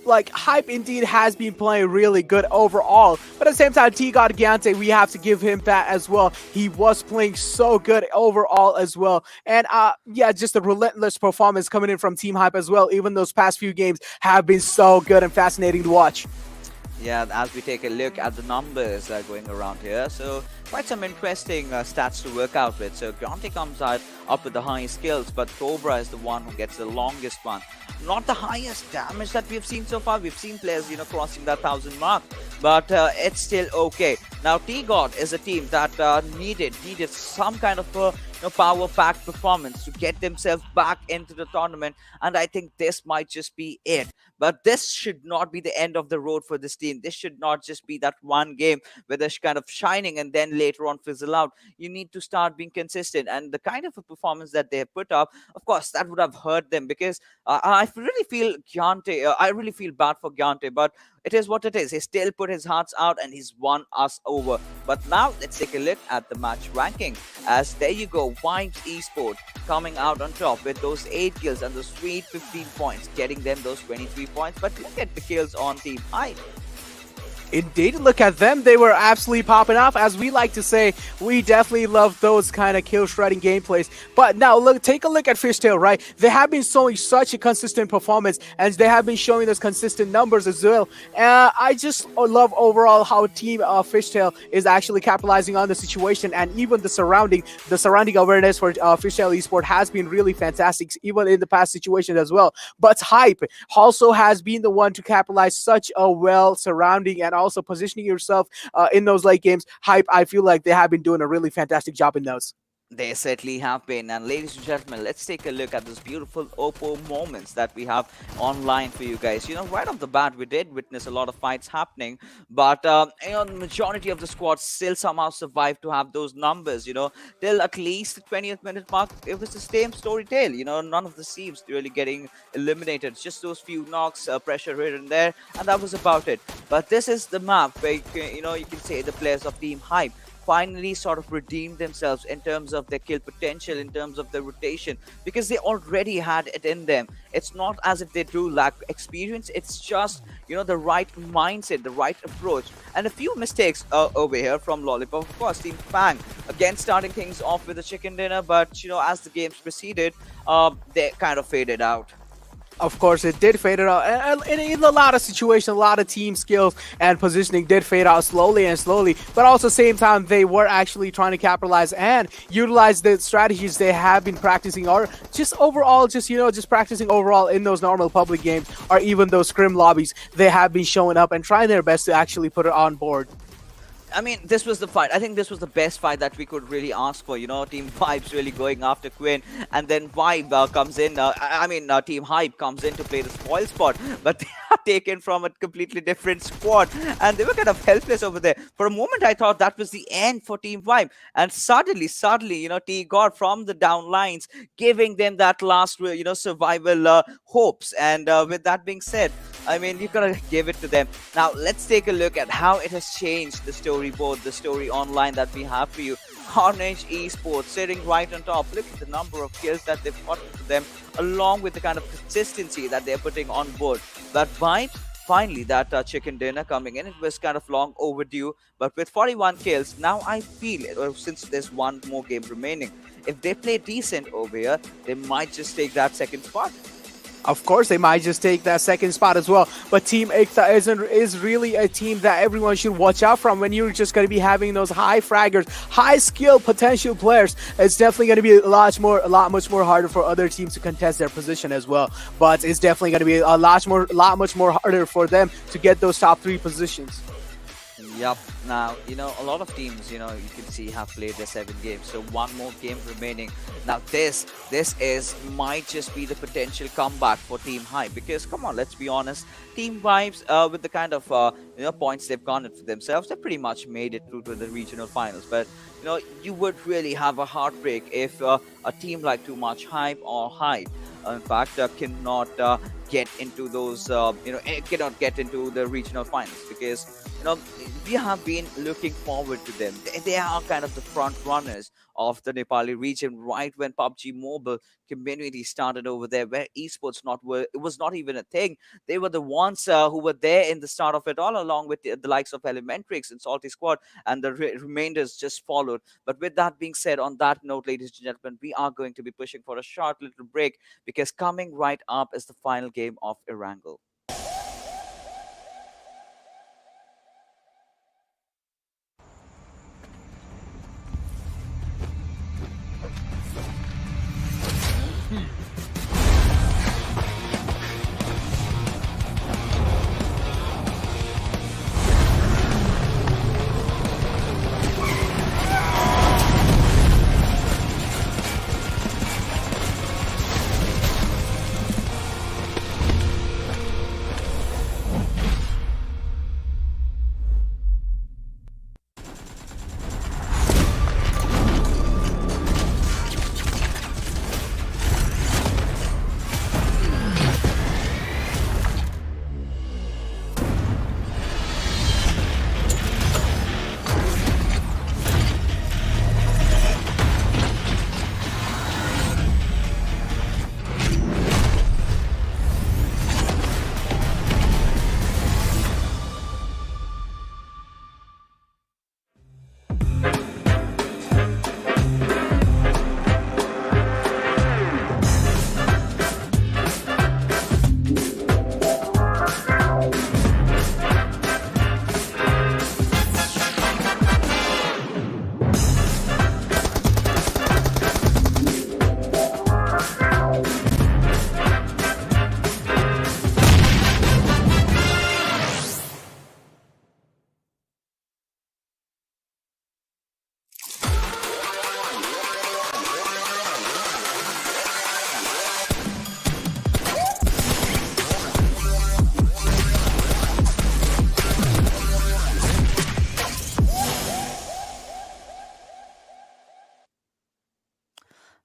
like Hype indeed has been playing really good overall. But at the same time, TGOD Gante, we have to give him that as well. He was playing so good overall as well. And yeah, just a relentless performance coming in from Team Hype as well. Even those past few games have been so good and fascinating to watch. Yeah, as we take a look at the numbers going around here, so quite some interesting stats to work out with. So Grante comes out up with the highest skills, but Cobra is the one who gets the longest one. Not the highest damage that we've seen so far. We've seen players, crossing that 1,000 mark, but it's still okay. Now, T-God is a team that needed some kind of a power-packed performance to get themselves back into the tournament, and I think this might just be it. But this should not be the end of the road for this team. This should not just be that one game where they're kind of shining and then later on fizzle out. You need to start being consistent, and the kind of a performance that they have put up, of course, that would have hurt them, because I really feel Gyante. I really feel bad for Gyante, but it is what it is. He still put his hearts out and he's won us over. But now let's take a look at the match ranking. As there you go, Vibes Esports coming out on top with those 8 kills and those sweet 15 points, getting them those 23 points. But look at the kills on Team Hype. Indeed, look at them. They were absolutely popping off. As we like to say, we definitely love those kind of kill shredding gameplays. But now, look, take a look at Fishtail, right? They have been showing such a consistent performance, and they have been showing those consistent numbers as well. I just love overall how Team Fishtail is actually capitalizing on the situation, and even the surrounding awareness for Fishtail Esports has been really fantastic, even in the past situations as well. But Hype also has been the one to capitalize such a well surrounding and also positioning yourself in those late games. Hype, I feel like they have been doing a really fantastic job in those. They certainly have been. And ladies and gentlemen, let's take a look at those beautiful Oppo moments that we have online for you guys. Right off the bat, we did witness a lot of fights happening, but the majority of the squad still somehow survived to have those numbers. Till at least the 20th minute mark, it was the same story tale. None of the seems really getting eliminated. Just those few knocks, pressure here and there, and that was about it. But this is the map where you can say the players of Team Hype finally sort of redeemed themselves in terms of their kill potential, in terms of their rotation, because they already had it in them. It's not as if they do lack experience, it's just, the right mindset, the right approach, and a few mistakes over here from Lollipop. Of course, Team FANG, again starting things off with a chicken dinner, but, as the games proceeded, they kind of faded out. Of course, it did fade out. And in a lot of situations, a lot of team skills and positioning did fade out slowly and slowly. But also, same time, they were actually trying to capitalize and utilize the strategies they have been practicing, or just overall, just practicing overall in those normal public games, or even those scrim lobbies. They have been showing up and trying their best to actually put it on board. I mean, this was the fight. I think this was the best fight that we could really ask for. Team Vibes really going after KWIN, and then Vibe comes in. Team Hype comes in to play the spoil spot, but they are taken from a completely different squad, and they were kind of helpless over there. For a moment, I thought that was the end for Team Vibe, and suddenly, T got from the down lines, giving them that last, survival hopes. And with that being said, I mean, you gotta give it to them. Now, let's take a look at how it has changed the storyboard, the story online that we have for you. Carnage Esports sitting right on top. Look at the number of kills that they've gotten for them, along with the kind of consistency that they're putting on board. That Vibe, finally, that chicken dinner coming in. It was kind of long overdue, but with 41 kills, now I feel, since there's one more game remaining, if they play decent over here, they might just take that second spot. Of course, they might just take that second spot as well. But Team Ikta is really a team that everyone should watch out from when you're just going to be having those high fraggers, high skill potential players. It's definitely going to be a lot much more harder for other teams to contest their position as well. But it's definitely going to be lot much more harder for them to get those top three positions. Yep. Now, a lot of teams, you can see have played their 7 games. So one more game remaining. Now this is might just be the potential comeback for Team Hype because come on, let's be honest. Team Vibes, with the kind of points they've garnered for themselves, they pretty much made it through to the regional finals. But you would really have a heartbreak if a team like Too Much Hype or Hype, in fact, cannot get into those, cannot get into the regional finals because we have been looking forward to them. They are kind of the front runners of the Nepali region right when PUBG Mobile community started over there, where esports not were it was not even a thing. They were the ones who were there in the start of it all, along with the likes of Elementrix and Salty Squad, and the remainders just followed. But with that being said, on that note, ladies and gentlemen, we are going to be pushing for a short little break because coming right up is the final game of Erangel.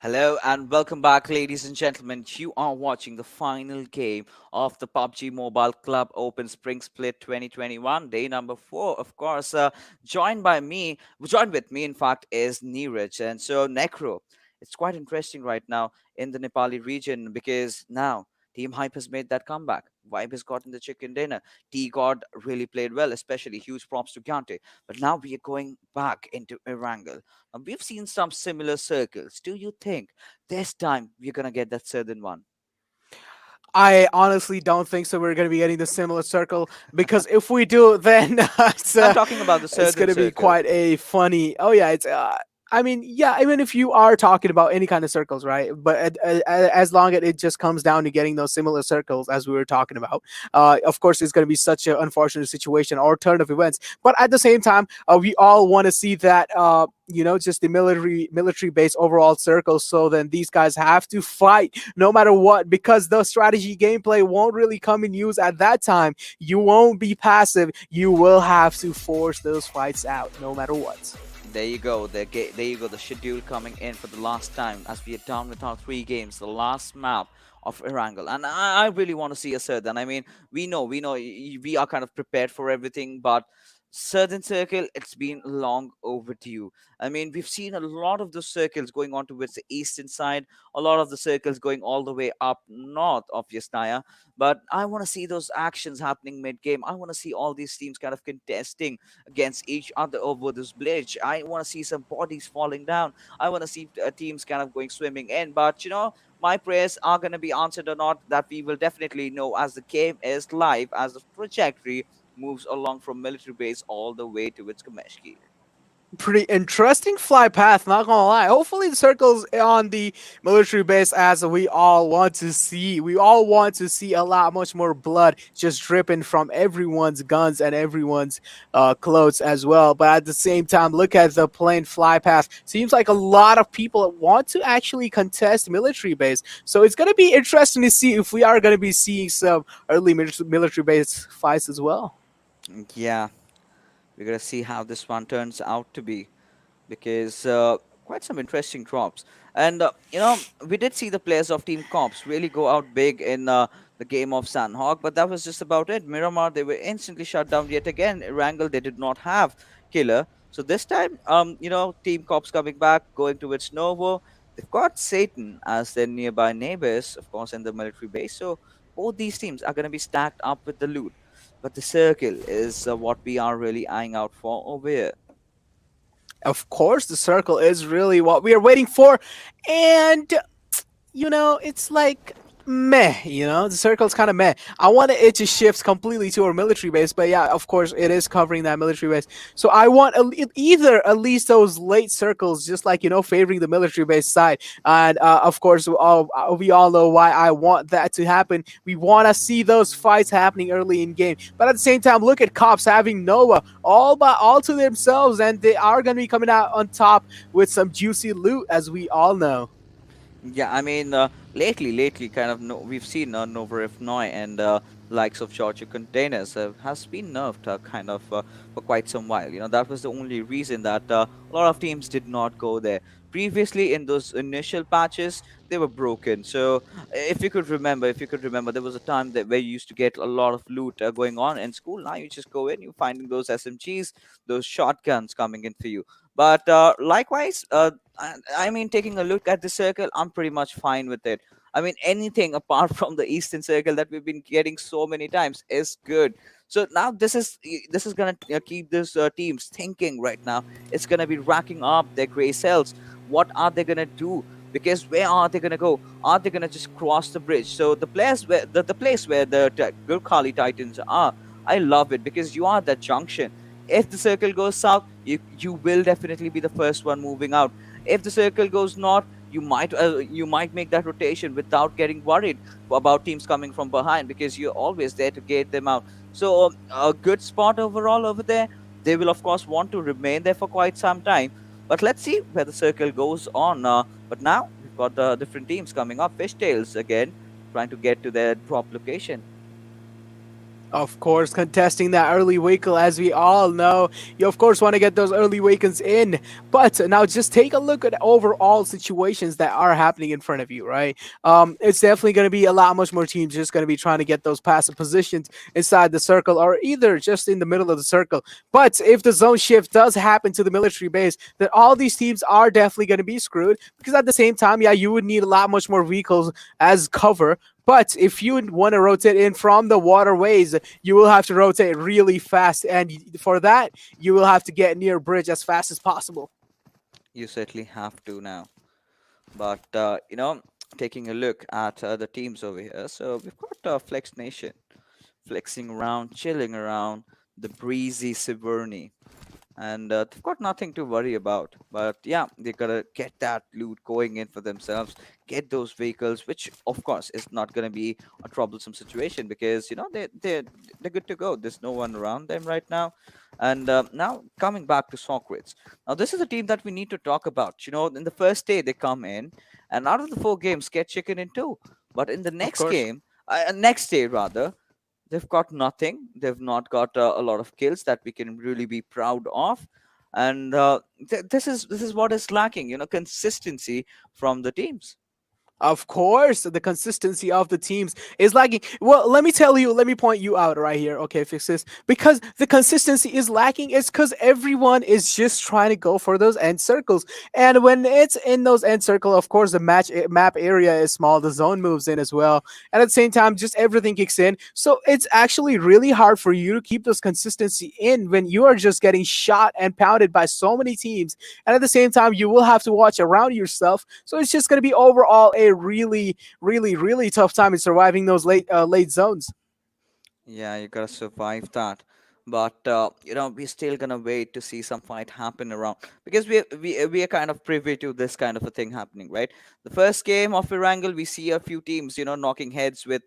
Hello and welcome back, ladies and gentlemen. You are watching the final game of the PUBG Mobile Club Open Spring Split 2021, day number 4. Of course, joined with me, in fact, is Neeraj. And so, Necro, it's quite interesting right now in the Nepali region because now Team Hype has made that comeback. Vibe has gotten the chicken dinner. T-God really played well, especially huge props to Gante. But now we are going back into Erangel. We've seen some similar circles. Do you think this time we're gonna get that southern one? I honestly don't think so. We're going to be getting the similar circle because if we do, then I'm talking about the it's going southern to be circle. quite a funny. Oh yeah, it's. I mean, yeah. Even if you are talking about any kind of circles, right? But as long as it just comes down to getting those similar circles, as we were talking about, of course, it's going to be such an unfortunate situation or turn of events. But at the same time, we all want to see that. Just the military based overall circle. So then these guys have to fight no matter what, because the strategy gameplay won't really come in use at that time. You won't be passive. You will have to force those fights out no matter what. There you go. There you go. The schedule coming in for the last time as we are done with our 3 games. The last map of Erangel, and I really want to see a southern. I mean, we know we are kind of prepared for everything, but Southern Circle, it's been long overdue. I mean, we've seen a lot of the circles going on towards the eastern side, a lot of the circles going all the way up north of Yasnaya. But I want to see those actions happening mid game. I want to see all these teams kind of contesting against each other over this bridge. I want to see some bodies falling down. I want to see teams kind of going swimming in. But my prayers are going to be answered or not, that we will definitely know as the game is live, as the trajectory moves along from military base all the way to its Kameshki. Pretty interesting fly path, not gonna lie. Hopefully the circle's on the military base as we all want to see. We all want to see a lot much more blood just dripping from everyone's guns and everyone's clothes as well. But at the same time, look at the plain fly path. Seems like a lot of people want to actually contest military base. So it's gonna be interesting to see if we are gonna be seeing some early military base fights as well. Yeah, we're going to see how this one turns out to be, because quite some interesting drops. And we did see the players of Team Cops really go out big in the game of Sanhok, but that was just about it. Miramar, they were instantly shut down yet again. Erangel, they did not have killer. So this time, Team Cops coming back, going towards Novo. They've got Satan as their nearby neighbors, of course, in the military base. So both these teams are going to be stacked up with the loot. But the circle is what we are really eyeing out for over here. Of course, the circle is really what we are waiting for. And it's like meh, the circle's kind of meh. I wanted it to shift completely to our military base, but yeah, of course, it is covering that military base. So I want either at least those late circles, just like, favoring the military base side. And of course, we all know why I want that to happen. We want to see those fights happening early in game. But at the same time, look at Cops having Nova all to themselves, and they are going to be coming out on top with some juicy loot, as we all know. Yeah, I mean, lately, kind of, no, we've seen Nova If Noi and likes of Georgia containers has been nerfed kind of for quite some while. That was the only reason that a lot of teams did not go there. Previously, in those initial patches, they were broken. So, if you could remember, there was a time that where you used to get a lot of loot going on in school. Now you just go in, you finding those SMGs, those shotguns coming in for you. But likewise, I mean, taking a look at the circle, I'm pretty much fine with it. I mean, anything apart from the Eastern Circle that we've been getting so many times is good. So now this is gonna keep this teams thinking right now. It's gonna be racking up their gray cells. What are they gonna do? Because where are they gonna go? Are they gonna just cross the bridge? So the place where the Gurkhali Titans are, I love it because you are that junction. If the circle goes south, you will definitely be the first one moving out. If the circle goes north, you might make that rotation without getting worried about teams coming from behind, because you're always there to get them out. So a good spot overall over there. They will of course want to remain there for quite some time. But let's see where the circle goes on. But now we've got the different teams coming up. Fishtails again, trying to get to their drop location. Of course, contesting that early vehicle, as we all know. You, of course, want to get those early vehicles in. But now just take a look at overall situations that are happening in front of you, right? It's definitely going to be a lot much more teams just going to be trying to get those passive positions inside the circle or either just in the middle of the circle. But if the zone shift does happen to the military base, then all these teams are definitely going to be screwed because at the same time, yeah, you would need a lot much more vehicles as cover. But if you want to rotate in from the waterways, you will have to rotate really fast. And for that, you will have to get near bridge as fast as possible. You certainly have to now. But taking a look at the teams over here, so we've got Flex Nation flexing around, chilling around the breezy Siberni, and they've got nothing to worry about. But yeah, they gotta get that loot going in for themselves, get those vehicles, which of course is not gonna be a troublesome situation because they're good to go. There's no one around them right now. And now coming back to Socrates, now this is a team that we need to talk about. In the first day they come in, and out of the 4 games, get chicken in two. But in the Of next course. game, next day rather, they've got nothing. They've not got a lot of kills that we can really be proud of, and this is what is lacking. Consistency from the teams. Of course, the consistency of the teams is lacking. Well, let me tell you, let me point you out right here, okay, Fixes. Because the consistency is lacking, it's because everyone is just trying to go for those end circles. And when it's in those end circle, of course, the map area is small, the zone moves in as well. And at the same time, just everything kicks in. So it's actually really hard for you to keep those consistency in when you are just getting shot and pounded by so many teams. And at the same time, you will have to watch around yourself. So it's just going to be overall a really, really, really tough time in surviving those late zones. Yeah, you gotta survive that. But we're still gonna wait to see some fight happen around because we are kind of privy to this kind of a thing happening, right? The first game of Erangel, we see a few teams, knocking heads with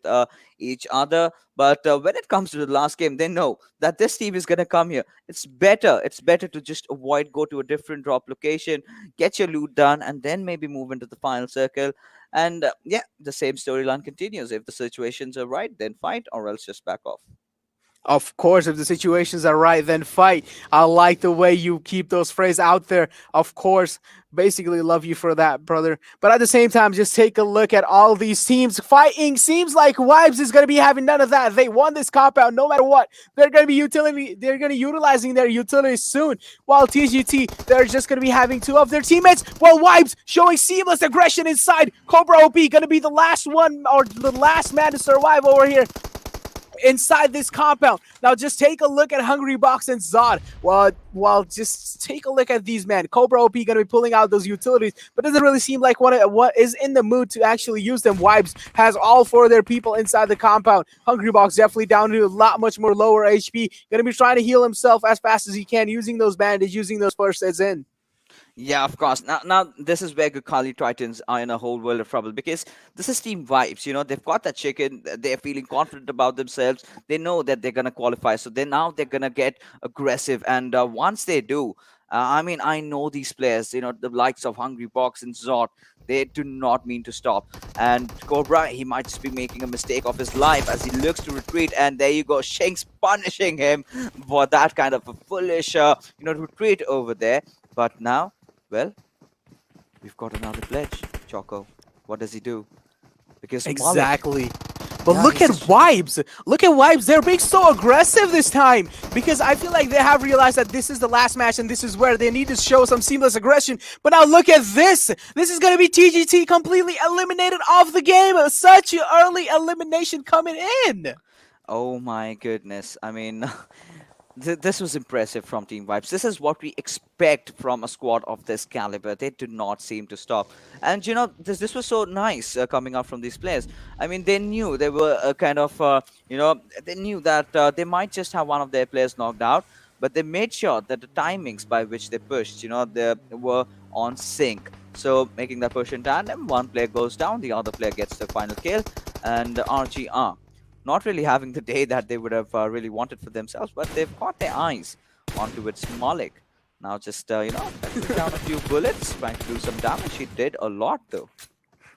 each other. But when it comes to the last game, they know that this team is gonna come here. It's better to just avoid, go to a different drop location, get your loot done, and then maybe move into the final circle. And yeah, the same storyline continues. If the situations are right, then fight, or else just back off. Of course, if the situations are right, then fight. I like the way you keep those phrases out there. Of course, basically love you for that, brother. But at the same time, just take a look at all these teams fighting. Seems like Vibes is going to be having none of that. They won this compound no matter what. They're going to be utility. They're going to utilizing their utilities soon. While TGT, they're just going to be having two of their teammates. While Vibes showing seamless aggression inside. Cobra OP going to be the last one or the last man to survive over here inside this compound. Now just take a look at Hungry Box and Zod. Well, just take a look at these men. Cobra OP gonna be pulling out those utilities, but doesn't really seem like what is in the mood to actually use them. Wipes has all four of their people inside the compound. Hungry Box definitely down to a lot much more lower HP. Gonna be trying to heal himself as fast as he can, using those bandages, using those first aids in. Yeah, of course. Now this is where Gukali Titans are in a whole world of trouble because this is team vibes. They've got that chicken. They're feeling confident about themselves. They know that they're gonna qualify, so they're gonna get aggressive. And once they do, I know these players. The likes of Hungry Box and Zod. They do not mean to stop. And Cobra, he might just be making a mistake of his life as he looks to retreat. And there you go, Shanks punishing him for that kind of a foolish, retreat over there. But now, well, we've got another pledge. Choco, what does he do? Because Malik, Exactly. But yeah, look he's at just Vibes. Look at Vibes. They're being so aggressive this time because I feel like they have realized that this is the last match and this is where they need to show some seamless aggression. But now look at this. This is going to be TGT completely eliminated off the game. Such an early elimination coming in. oh my goodness. This was impressive from Team Vibes. This is what we expect from a squad of this caliber. They do not seem to stop. And this was so nice coming out from these players. They knew they were they knew that they might just have one of their players knocked out, but they made sure that the timings by which they pushed, they were on sync. So making that push in tandem, one player goes down, the other player gets the final kill, and RGR not really having the day that they would have really wanted for themselves, but they've got their eyes onto its Malik. Now just, put down a few bullets, trying to do some damage. He did a lot, though.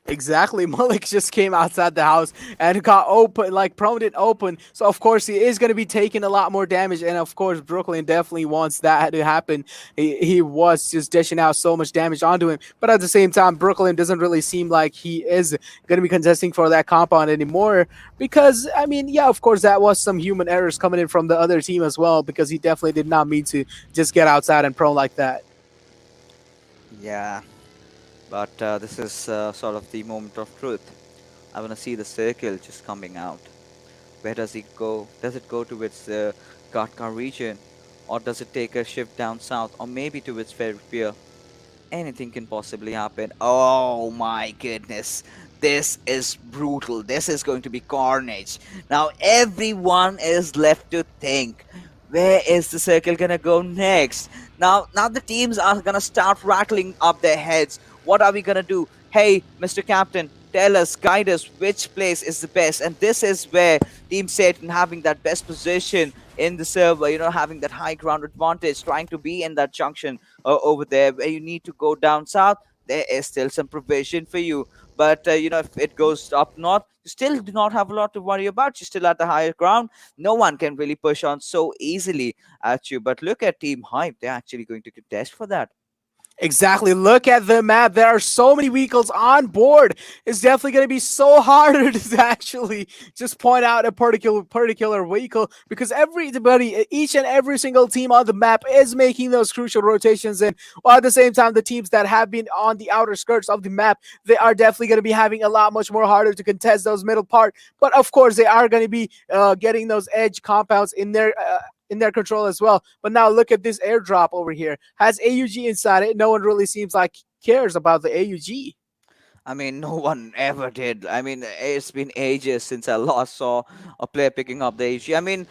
Exactly. Malik just came outside the house and got open, like prone it open. So of course he is going to be taking a lot more damage. And of course Brooklyn definitely wants that to happen. He was just dishing out so much damage onto him. But at the same time, Brooklyn doesn't really seem like he is going to be contesting for that compound anymore. Because, yeah, of course that was some human errors coming in from the other team as well. Because he definitely did not mean to just get outside and prone like that. Yeah, but this is sort of the moment of truth. I want to see the circle just coming out. Where does it go? Does it go to its Gatka region? Or does it take a shift down south? Or maybe to its fair fear? Anything can possibly happen. Oh my goodness. This is brutal. This is going to be carnage. Now everyone is left to think. Where is the circle gonna go next? Now the teams are gonna start rattling up their heads. What are we gonna do? Hey, Mr. Captain, tell us, guide us, which place is the best? And this is where Team Satan having that best position in the server, having that high ground advantage, trying to be in that junction over there where you need to go down south. There is still some provision for you. But, if it goes up north, you still do not have a lot to worry about. You're still at the higher ground. No one can really push on so easily at you. But look at Team Hype. They're actually going to contest for that. Exactly. Look at the map. There are so many vehicles on board. It's definitely going to be so harder to actually just point out a particular vehicle because everybody, each and every single team on the map is making those crucial rotations. And while at the same time, the teams that have been on the outer skirts of the map, they are definitely going to be having a lot much more harder to contest those middle part. But of course, they are going to be getting those edge compounds in their control as well. But now look at this airdrop over here. Has AUG inside it. No one really seems like cares about the AUG. I mean, no one ever did. I mean, it's been ages since I last saw a player picking up the HG. I mean,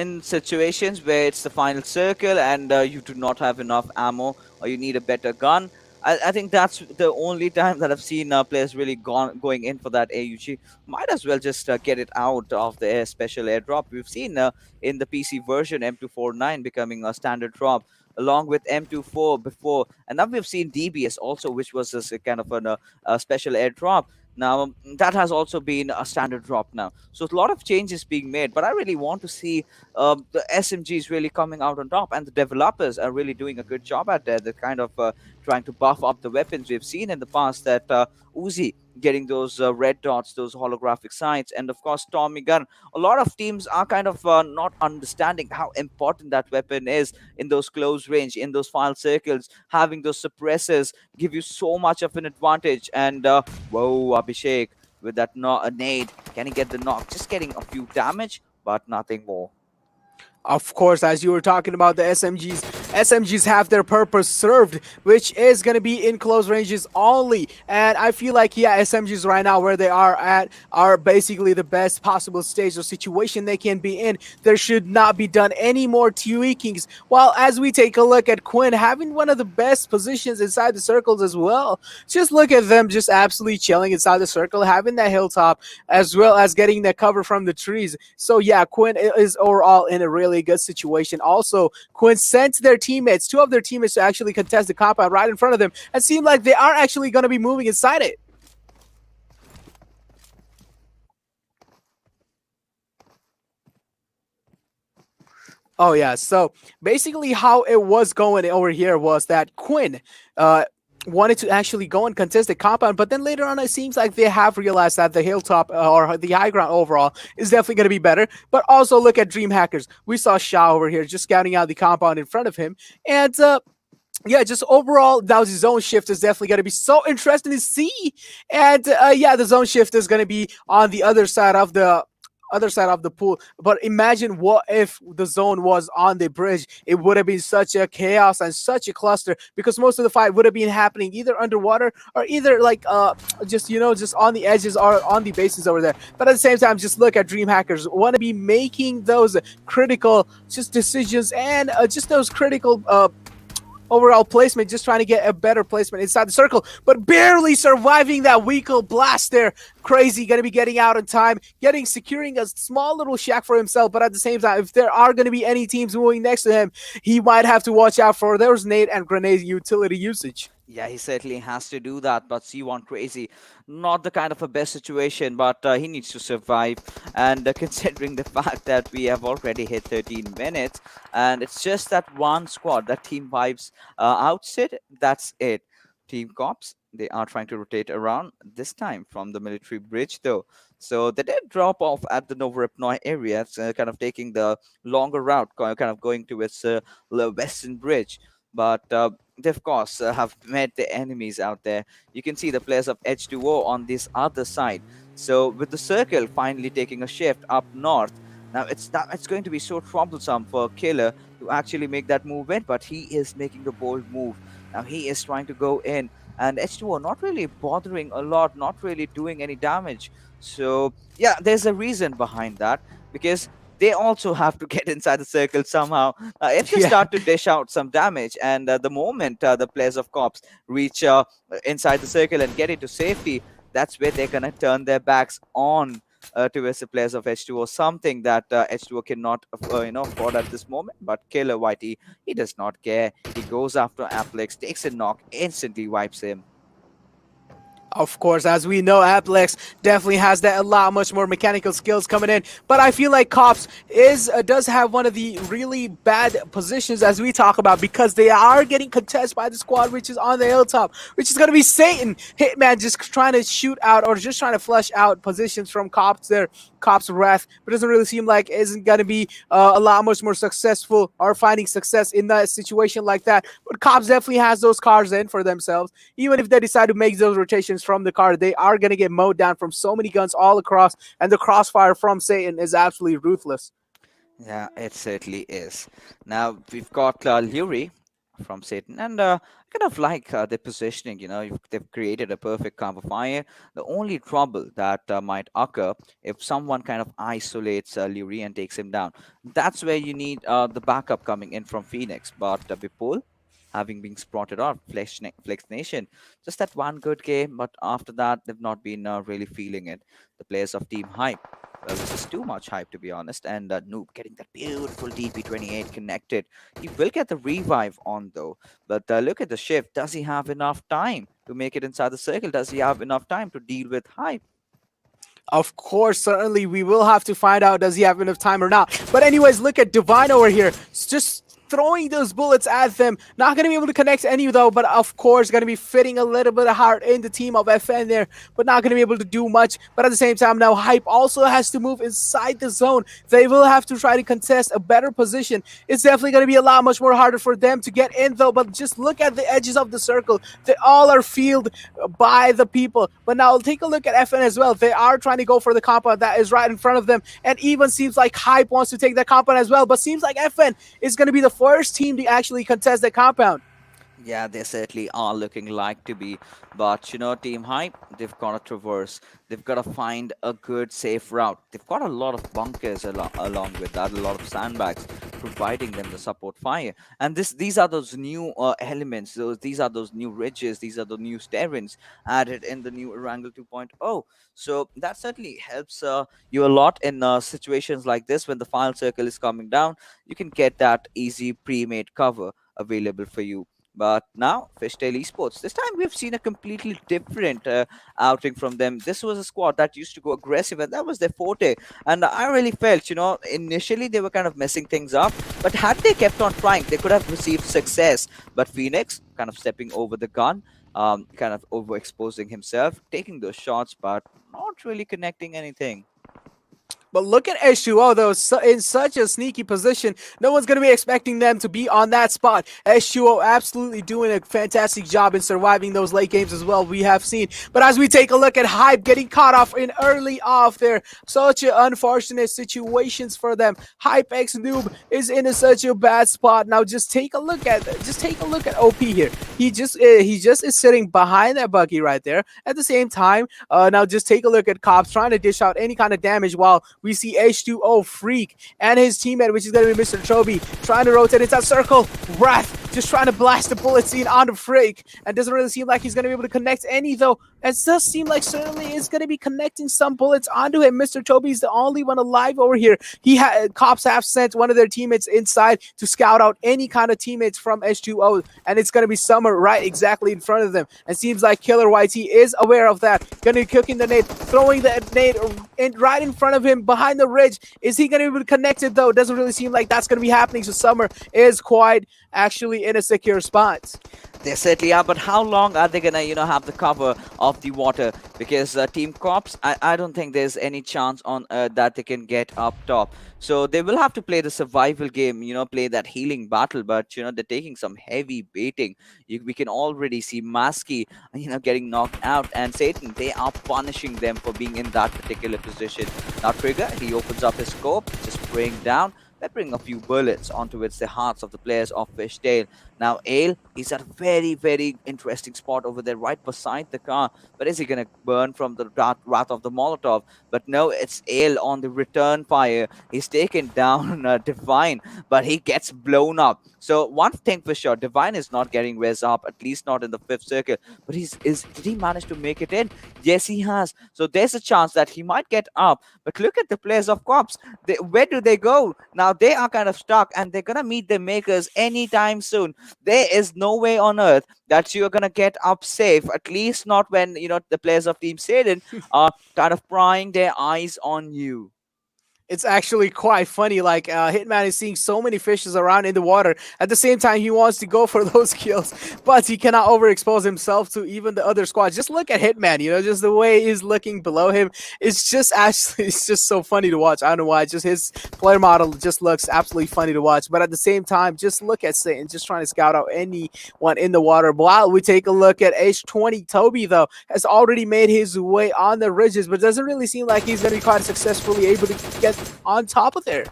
in situations where it's the final circle and you do not have enough ammo or you need a better gun, I think that's the only time that I've seen players really going in for that AUG. Might as well just get it out of the special airdrop. We've seen in the PC version M249 becoming a standard drop along with M24 before, and now we've seen DBS also, which was this kind of a special airdrop. Now that has also been a standard drop now, so a lot of changes being made. But I really want to see the SMGs really coming out on top, and the developers are really doing a good job at that. They're kind of trying to buff up the weapons. We've seen in the past that Uzi getting those red dots, those holographic sights, and of course Tommy gun. A lot of teams are kind of not understanding how important that weapon is in those close range, in those file circles. Having those suppressors give you so much of an advantage. And whoa, Abhishek with that nade, can he get the knock? Just getting a few damage, but nothing more. Of course, as you were talking about the SMGs have their purpose served, which is going to be in close ranges only. And I feel like, yeah, SMGs right now where they are at are basically the best possible stage or situation they can be in. There should not be done any more tweakings. While as we take a look at KWIN having one of the best positions inside the circles as well, just look at them just absolutely chilling inside the circle, having that hilltop as well as getting that cover from the trees. So yeah, KWIN is overall in a really good situation. Also, KWIN sent their teammates, two of their teammates, to actually contest the compound right in front of them, and seem like they are actually going to be moving inside it. Oh yeah, so basically how it was going over here was that KWIN wanted to actually go and contest the compound, but then later on it seems like they have realized that the hilltop or the high ground overall is definitely going to be better. But also look at Dream Hackers. We saw Shao over here just scouting out the compound in front of him, and yeah, just overall, now the zone shift is definitely going to be so interesting to see. And yeah, the zone shift is going to be on the other side of the pool. But imagine what if the zone was on the bridge. It would have been such a chaos and such a cluster because most of the fight would have been happening either underwater or either like just just on the edges or on the bases over there. But at the same time, just look at Dream Hackers want to be making those critical just decisions and just those critical overall placement, just trying to get a better placement inside the circle, but barely surviving that vehicle blast there. Crazy, gonna be getting out in time, securing a small little shack for himself, but at the same time, if there are gonna be any teams moving next to him, he might have to watch out for those nade and grenade utility usage. Yeah, he certainly has to do that. But C1 Crazy, not the kind of a best situation, but he needs to survive. And considering the fact that we have already hit 13 minutes, and it's just that one squad, that Team Vibes outset, that's it. Team Cops, they are trying to rotate around, this time from the military bridge, though. So they did drop off at the Novoripnoi area, it's, kind of taking the longer route, kind of going towards the western bridge. But they of course have met the enemies out there. You can see the players of H2O on this other side. So with the circle finally taking a shift up north, now it's going to be so troublesome for Killer to actually make that move in, but he is making the bold move. Now he is trying to go in, and H2O not really bothering a lot, not really doing any damage. So yeah, there's a reason behind that, because they also have to get inside the circle somehow. If they Yeah. start to dish out some damage, and the moment the players of Cops reach inside the circle and get into safety, that's where they're gonna turn their backs on towards the players of H2O. Something that H2O cannot afford at this moment. But Killer Whitey, he does not care. He goes after Aplex, takes a knock, instantly wipes him. Of course, as we know, Aplex definitely has that a lot much more mechanical skills coming in. But I feel like Cops is does have one of the really bad positions as we talk about because they are getting contested by the squad which is on the hilltop, which is going to be Satan. Hitman just trying to shoot out or just trying to flush out positions from Cops there. Cops Wrath, but it doesn't really seem like isn't going to be a lot much more successful or finding success in that situation like that. But Cops definitely has those cars in for themselves. Even if they decide to make those rotations from the car, they are going to get mowed down from so many guns all across, and the crossfire from Satan is absolutely ruthless. Yeah, it certainly is. Now we've got Lurie from Satan, and I kind of like their positioning. They've created a perfect cover fire. The only trouble that might occur if someone kind of isolates Lurie and takes him down, that's where you need the backup coming in from Phoenix. But Bipol, having been spotted out, Flex Nation, just that one good game, but after that they've not been really feeling it. The players of Team Hype. Well, this is too much hype to be honest. And Noob getting that beautiful DP28 connected. He will get the revive on though. But look at the shift. Does he have enough time to make it inside the circle? Does he have enough time to deal with hype? Of course, certainly we will have to find out does he have enough time or not. But anyways, look at Divine over here. It's just throwing those bullets at them. Not going to be able to connect any though, but of course going to be fitting a little bit of heart in the team of FN there, but not going to be able to do much. But at the same time now, Hype also has to move inside the zone. They will have to try to contest a better position. It's definitely going to be a lot much more harder for them to get in though, but just look at the edges of the circle. They all are fielded by the people. But now take a look at FN as well. They are trying to go for the compound that is right in front of them, and even seems like Hype wants to take that compound as well, but seems like FN is going to be the first team to actually contest the compound. Yeah, they certainly are looking like to be. But Team Hype, they've got to traverse. They've got to find a good, safe route. They've got a lot of bunkers along with that, a lot of sandbags, providing them the support fire. And these are those new elements. These are those new ridges. These are the new terrains added in the new Erangel 2.0. So that certainly helps you a lot in situations like this when the final circle is coming down. You can get that easy pre-made cover available for you. But now, Fishtail Esports. This time we've seen a completely different outing from them. This was a squad that used to go aggressive, and that was their forte. And I really felt, initially they were kind of messing things up, but had they kept on trying, they could have received success. But Phoenix kind of stepping over the gun, kind of overexposing himself, taking those shots, but not really connecting anything. But look at H2O though, in such a sneaky position. No one's going to be expecting them to be on that spot. H2O absolutely doing a fantastic job in surviving those late games as well, we have seen. But as we take a look at Hype getting caught off in early off there, such unfortunate situations for them. Hype X Noob is in such a bad spot. Now just take a look at OP here. He just is sitting behind that buggy right there. At the same time, now just take a look at Cops trying to dish out any kind of damage while we see H2O Freak and his teammate, which is going to be Mr. Chobi, trying to rotate into that circle. Wrath just trying to blast the bullet scene on the Freak, and doesn't really seem like he's going to be able to connect any though. It does seem like certainly is going to be connecting some bullets onto him. Mr. Chobi is the only one alive over here. Cops have sent one of their teammates inside to scout out any kind of teammates from H2O, and it's going to be Summer right exactly in front of them. And seems like Killer YT is aware of that. Going to be cooking the nade, throwing the nade right in front of him behind the ridge. Is he going to be able to connect it though? Doesn't really seem like that's going to be happening. So Summer is quite actually in a secure spot. They certainly are, but how long are they gonna, have the cover of the water? Because Team Cops, I don't think there's any chance on that they can get up top. So they will have to play the survival game, play that healing battle. But they're taking some heavy baiting. We can already see Masky, getting knocked out, and Satan. They are punishing them for being in that particular position. Now Trigger, he opens up his scope, just spraying down, peppering a few bullets onto the hearts of the players of Fishtail. Now Ale, he's at a very, very interesting spot over there right beside the car. But is he going to burn from the wrath of the Molotov? But no, it's Ale on the return fire. He's taken down Divine, but he gets blown up. So one thing for sure, Divine is not getting res up, at least not in the 5th circle. But did he manage to make it in? Yes, he has. So there's a chance that he might get up. But look at the players of Cops. Where do they go? Now Now they are kind of stuck, and they're gonna meet their makers anytime soon. There is no way on earth that you're gonna get up safe. At least not when the players of Team Sadin are kind of prying their eyes on you. It's actually quite funny. Like Hitman is seeing so many fishes around in the water. At the same time, he wants to go for those kills, but he cannot overexpose himself to even the other squads. Just look at Hitman. Just the way he's looking below him. It's just actually, it's just so funny to watch. I don't know why. Just his player model just looks absolutely funny to watch. But at the same time, just look at Satan, just trying to scout out anyone in the water. While we take a look at age 20, Toby though has already made his way on the ridges, but doesn't really seem like he's going to be quite successfully able to get on top of there.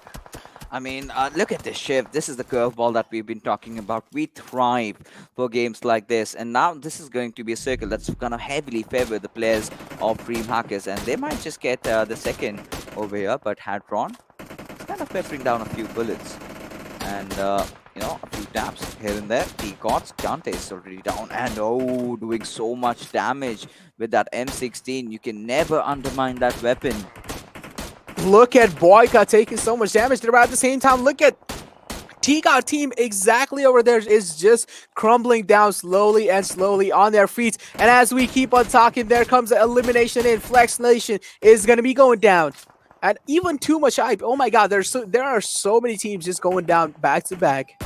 I mean, look at this shift. This is the curveball that we've been talking about. We thrive for games like this. And now this is going to be a circle that's going to heavily favor the players of Dream Hackers. And they might just get the second over here. But Hadron is kind of peppering down a few bullets. And, a few taps here and there. TGOD Dante is already down. And, oh, doing so much damage with that M16. You can never undermine that weapon. Look at Boyka taking so much damage there, but at the same time, look at TGOD team exactly over there is just crumbling down slowly and slowly on their feet. And as we keep on talking, there comes the elimination in. Flex Nation is going to be going down. And even too much hype. Oh my god, there are so many teams just going down back to back.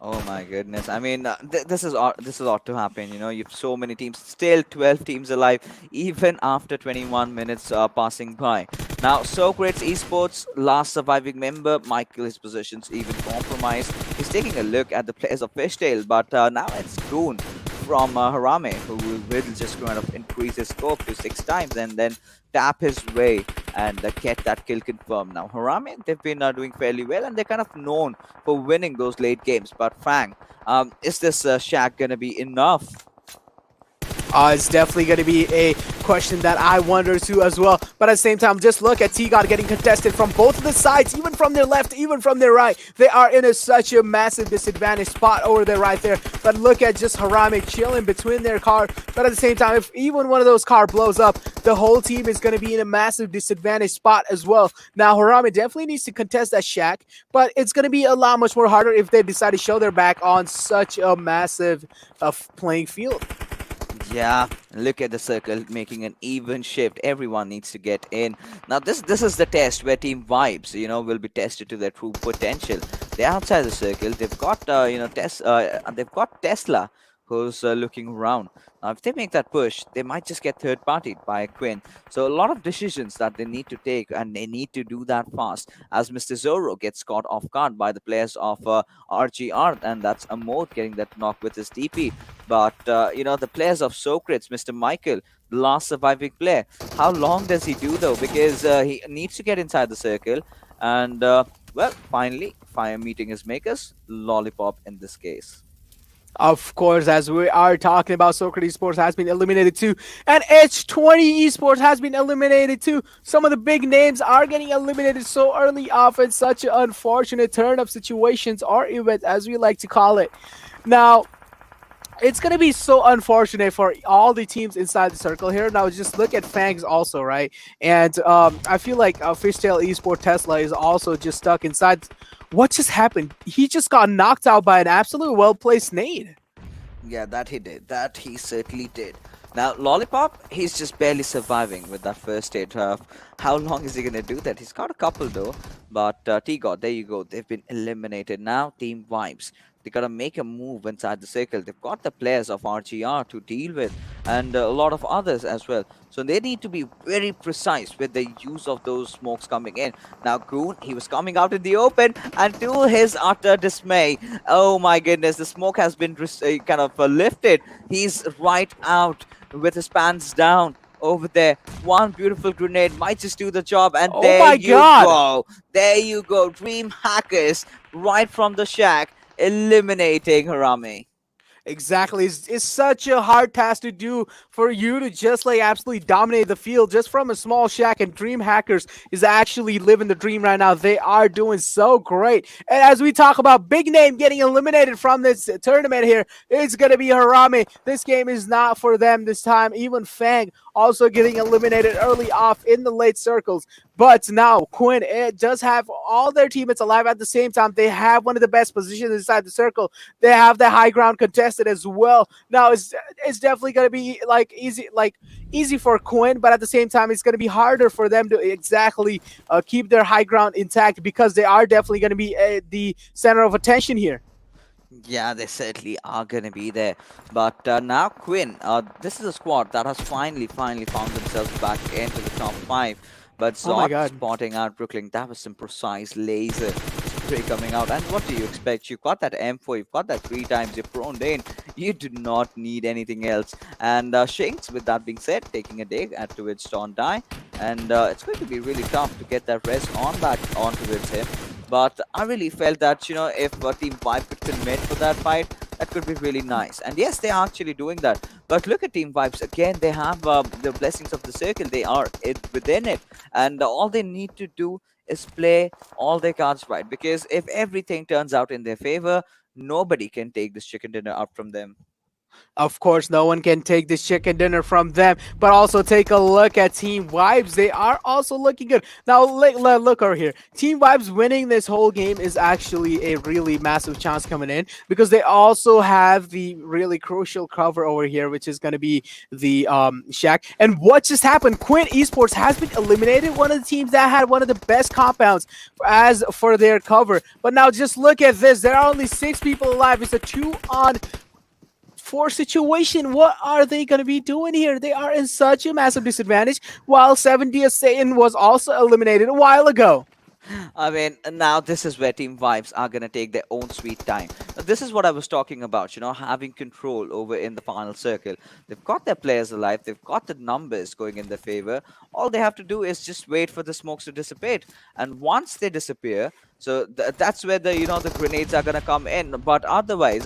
Oh my goodness! I mean, this is ought to happen. You've so many teams, still 12 teams alive, even after 21 minutes passing by. Now, Socrates Esports, last surviving member, Michael, his positions even compromised. He's taking a look at the players of Fishtail, but now it's Goon from Harame, who will just kind of increase his scope to 6 times and then tap his way and get that kill confirmed. Now, Harame, they've been doing fairly well, and they're kind of known for winning those late games. But Fang, is this Shack going to be enough? It's definitely going to be a question that I wonder too as well. But at the same time, just look at TGOD getting contested from both of the sides, even from their left, even from their right. They are in such a massive disadvantaged spot over there right there. But look at just Harame chilling between their car. But at the same time, if even one of those cars blows up, the whole team is going to be in a massive disadvantaged spot as well. Now, Harame definitely needs to contest that Shack, but it's going to be a lot much more harder if they decide to show their back on such a massive playing field. Yeah, look at the circle making an even shift. Everyone needs to get in. Now this is the test where Team Vibes, will be tested to their true potential. They're outside the circle. They've got they've got Tesla, who's looking around. Now, if they make that push, they might just get third-partied by KWIN. So a lot of decisions that they need to take, and they need to do that fast. As Mr. Zoro gets caught off guard by the players of RGR, and that's Amod getting that knock with his DP. But the players of Socrates, Mr. Michael, the last surviving player, how long does he do though? Because he needs to get inside the circle, and well, finally, fire meeting his makers, Lollipop in this case. Of course, as we are talking about, Socrates Esports has been eliminated too, and H20 Esports has been eliminated too. Some of the big names are getting eliminated so early off in such an unfortunate turn of situations or events, as we like to call it. Now, it's going to be so unfortunate for all the teams inside the circle here. Now, just look at FANGs also, right? And I feel like Fishtail Esports Tesla is also just stuck inside. What just happened? He just got knocked out by an absolute well-placed nade. Yeah, that he did. That he certainly did. Now, Lollipop, he's just barely surviving with that first hit. How long is he going to do that? He's got a couple, though. But TGOD, there you go. They've been eliminated. Now, Team Vibes. They got to make a move inside the circle. They've got the players of RGR to deal with, and a lot of others as well. So they need to be very precise with the use of those smokes coming in. Now, Goon, he was coming out in the open, and to his utter dismay, oh my goodness, the smoke has been kind of lifted. He's right out with his pants down. Over there, one beautiful grenade might just do the job, and Oh there my you God. go. There you go. Dream Hackers right from the shack, eliminating Harame. Exactly. It's such a hard task to do for you to just like absolutely dominate the field just from a small shack, and Dream Hackers is actually living the dream right now. They are doing so great. And as we talk about big name getting eliminated from this tournament here, it's going to be Harame. This game is not for them this time. Even FANG also getting eliminated early off in the late circles. But now KWIN does have all their teammates alive at the same time. They have one of the best positions inside the circle. They have the high ground contested as well. Now it's definitely going to be easy for KWIN, but at the same time it's going to be harder for them to exactly keep their high ground intact, because they are definitely going to be the center of attention here. Yeah, they certainly are going to be there. But now KWIN, this is a squad that has finally found themselves back into the top 5. But Oh my Zod god. spotting out Brooklyn, that was some precise laser spray coming out. And what do you expect? You've got that M4, you've got that 3 times, you're prone in. You do not need anything else. And Shinx, with that being said, taking a dig at towards Dawn Die. And it's going to be really tough to get that res on back on towards him. But I really felt that, if Team Vibe could commit for that fight, that could be really nice. And yes, they are actually doing that. But look at Team Vibes. Again, they have the blessings of the circle. They are within it. And all they need to do is play all their cards right. Because if everything turns out in their favor, nobody can take this chicken dinner out from them. Of course, no one can take this chicken dinner from them, but also take a look at Team Vibes. They are also looking good. Now, look over here. Team Vibes winning this whole game is actually a really massive chance coming in, because they also have the really crucial cover over here, which is going to be the Shack. And what just happened? KWIN Esports has been eliminated, one of the teams that had one of the best compounds as for their cover. But now just look at this. There are only 6 people alive. It's a 2-on-4 situation. What are they going to be doing here? They are in such a massive disadvantage, while 70th Satan was also eliminated a while ago. I mean, now this is where Team Vibes are going to take their own sweet time. This is what I was talking about, having control over in the final circle. They've got their players alive. They've got the numbers going in their favor. All they have to do is just wait for the smokes to dissipate. And once they disappear, so that's where the grenades are going to come in. But otherwise,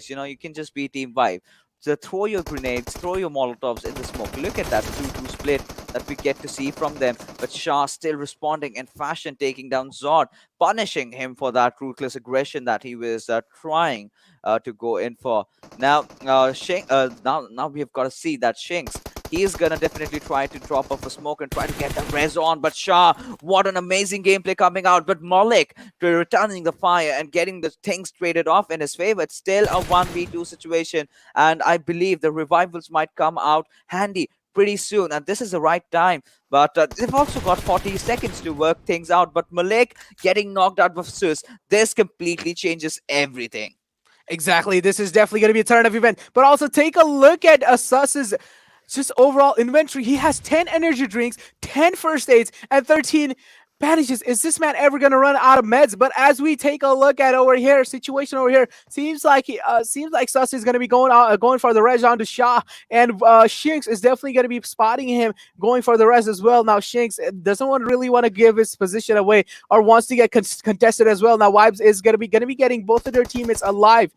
you can just be Team Vibe. So throw your grenades, throw your molotovs in the smoke. Look at that 2-2 split that we get to see from them. But Shah still responding in fashion, taking down Zod, punishing him for that ruthless aggression that he was trying to go in for. Now, now we've got to see that Shinx, he is gonna definitely try to drop off a smoke and try to get the res on. But Shah, what an amazing gameplay coming out. But Malik returning the fire and getting the things traded off in his favor. It's still a 1v2 situation, and I believe the revivals might come out handy pretty soon, and this is the right time. But they've also got 40 seconds to work things out. But Malik getting knocked out of Sus, this completely changes everything. Exactly. This is definitely going to be a turn of event. But also take a look at Asus's just overall inventory. He has 10 energy drinks, 10 first aids, and 13 bandages. Is this man ever going to run out of meds? But as we take a look at over here, situation over here, seems like Sus is going to be going for the res onto Shah, and Shinx is definitely going to be spotting him going for the res as well. Now Shinx doesn't really want to give his position away, or wants to get contested as well. Now Vibes is going to be getting both of their teammates alive.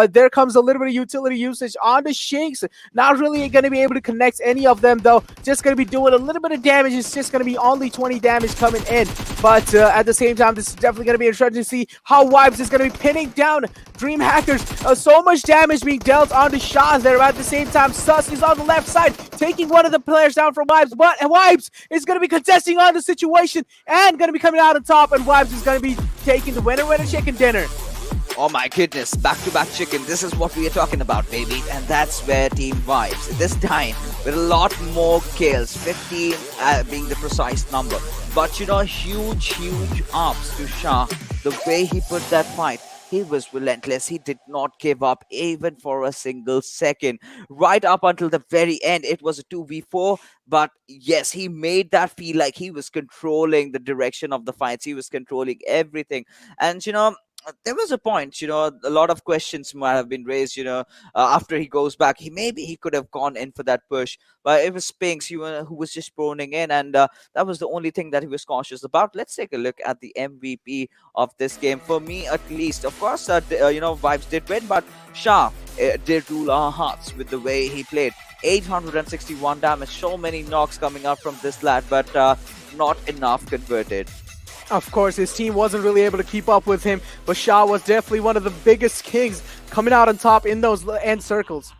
There comes a little bit of utility usage onto Shinx. Not really going to be able to connect any of them though. Just going to be doing a little bit of damage. It's just going to be only 20 damage coming in. But at the same time, this is definitely going to be interesting to see how Vibes is going to be pinning down Dream Hackers. So much damage being dealt onto Shah there. At the same time, Sus is on the left side, taking one of the players down from Vibes. But Vibes is going to be contesting on the situation and going to be coming out on top. And Vibes is going to be taking the winner chicken dinner. Oh my goodness, back-to-back chicken. This is what we are talking about, baby. And that's where Team Vibes, this time, with a lot more kills, 15 being the precise number. But, huge ups to Shah. The way he put that fight, he was relentless. He did not give up even for a single second. Right up until the very end, it was a 2v4. But yes, he made that feel like he was controlling the direction of the fights. He was controlling everything. And, there was a point, a lot of questions might have been raised, after he goes back. Maybe he could have gone in for that push, but it was Spinks who was just proning in, and that was the only thing that he was cautious about. Let's take a look at the MVP of this game. For me, at least, of course, Vibes did win, but Shah did rule our hearts with the way he played. 861 damage, so many knocks coming out from this lad, but not enough converted. Of course, his team wasn't really able to keep up with him, but Shah was definitely one of the biggest kings coming out on top in those end circles.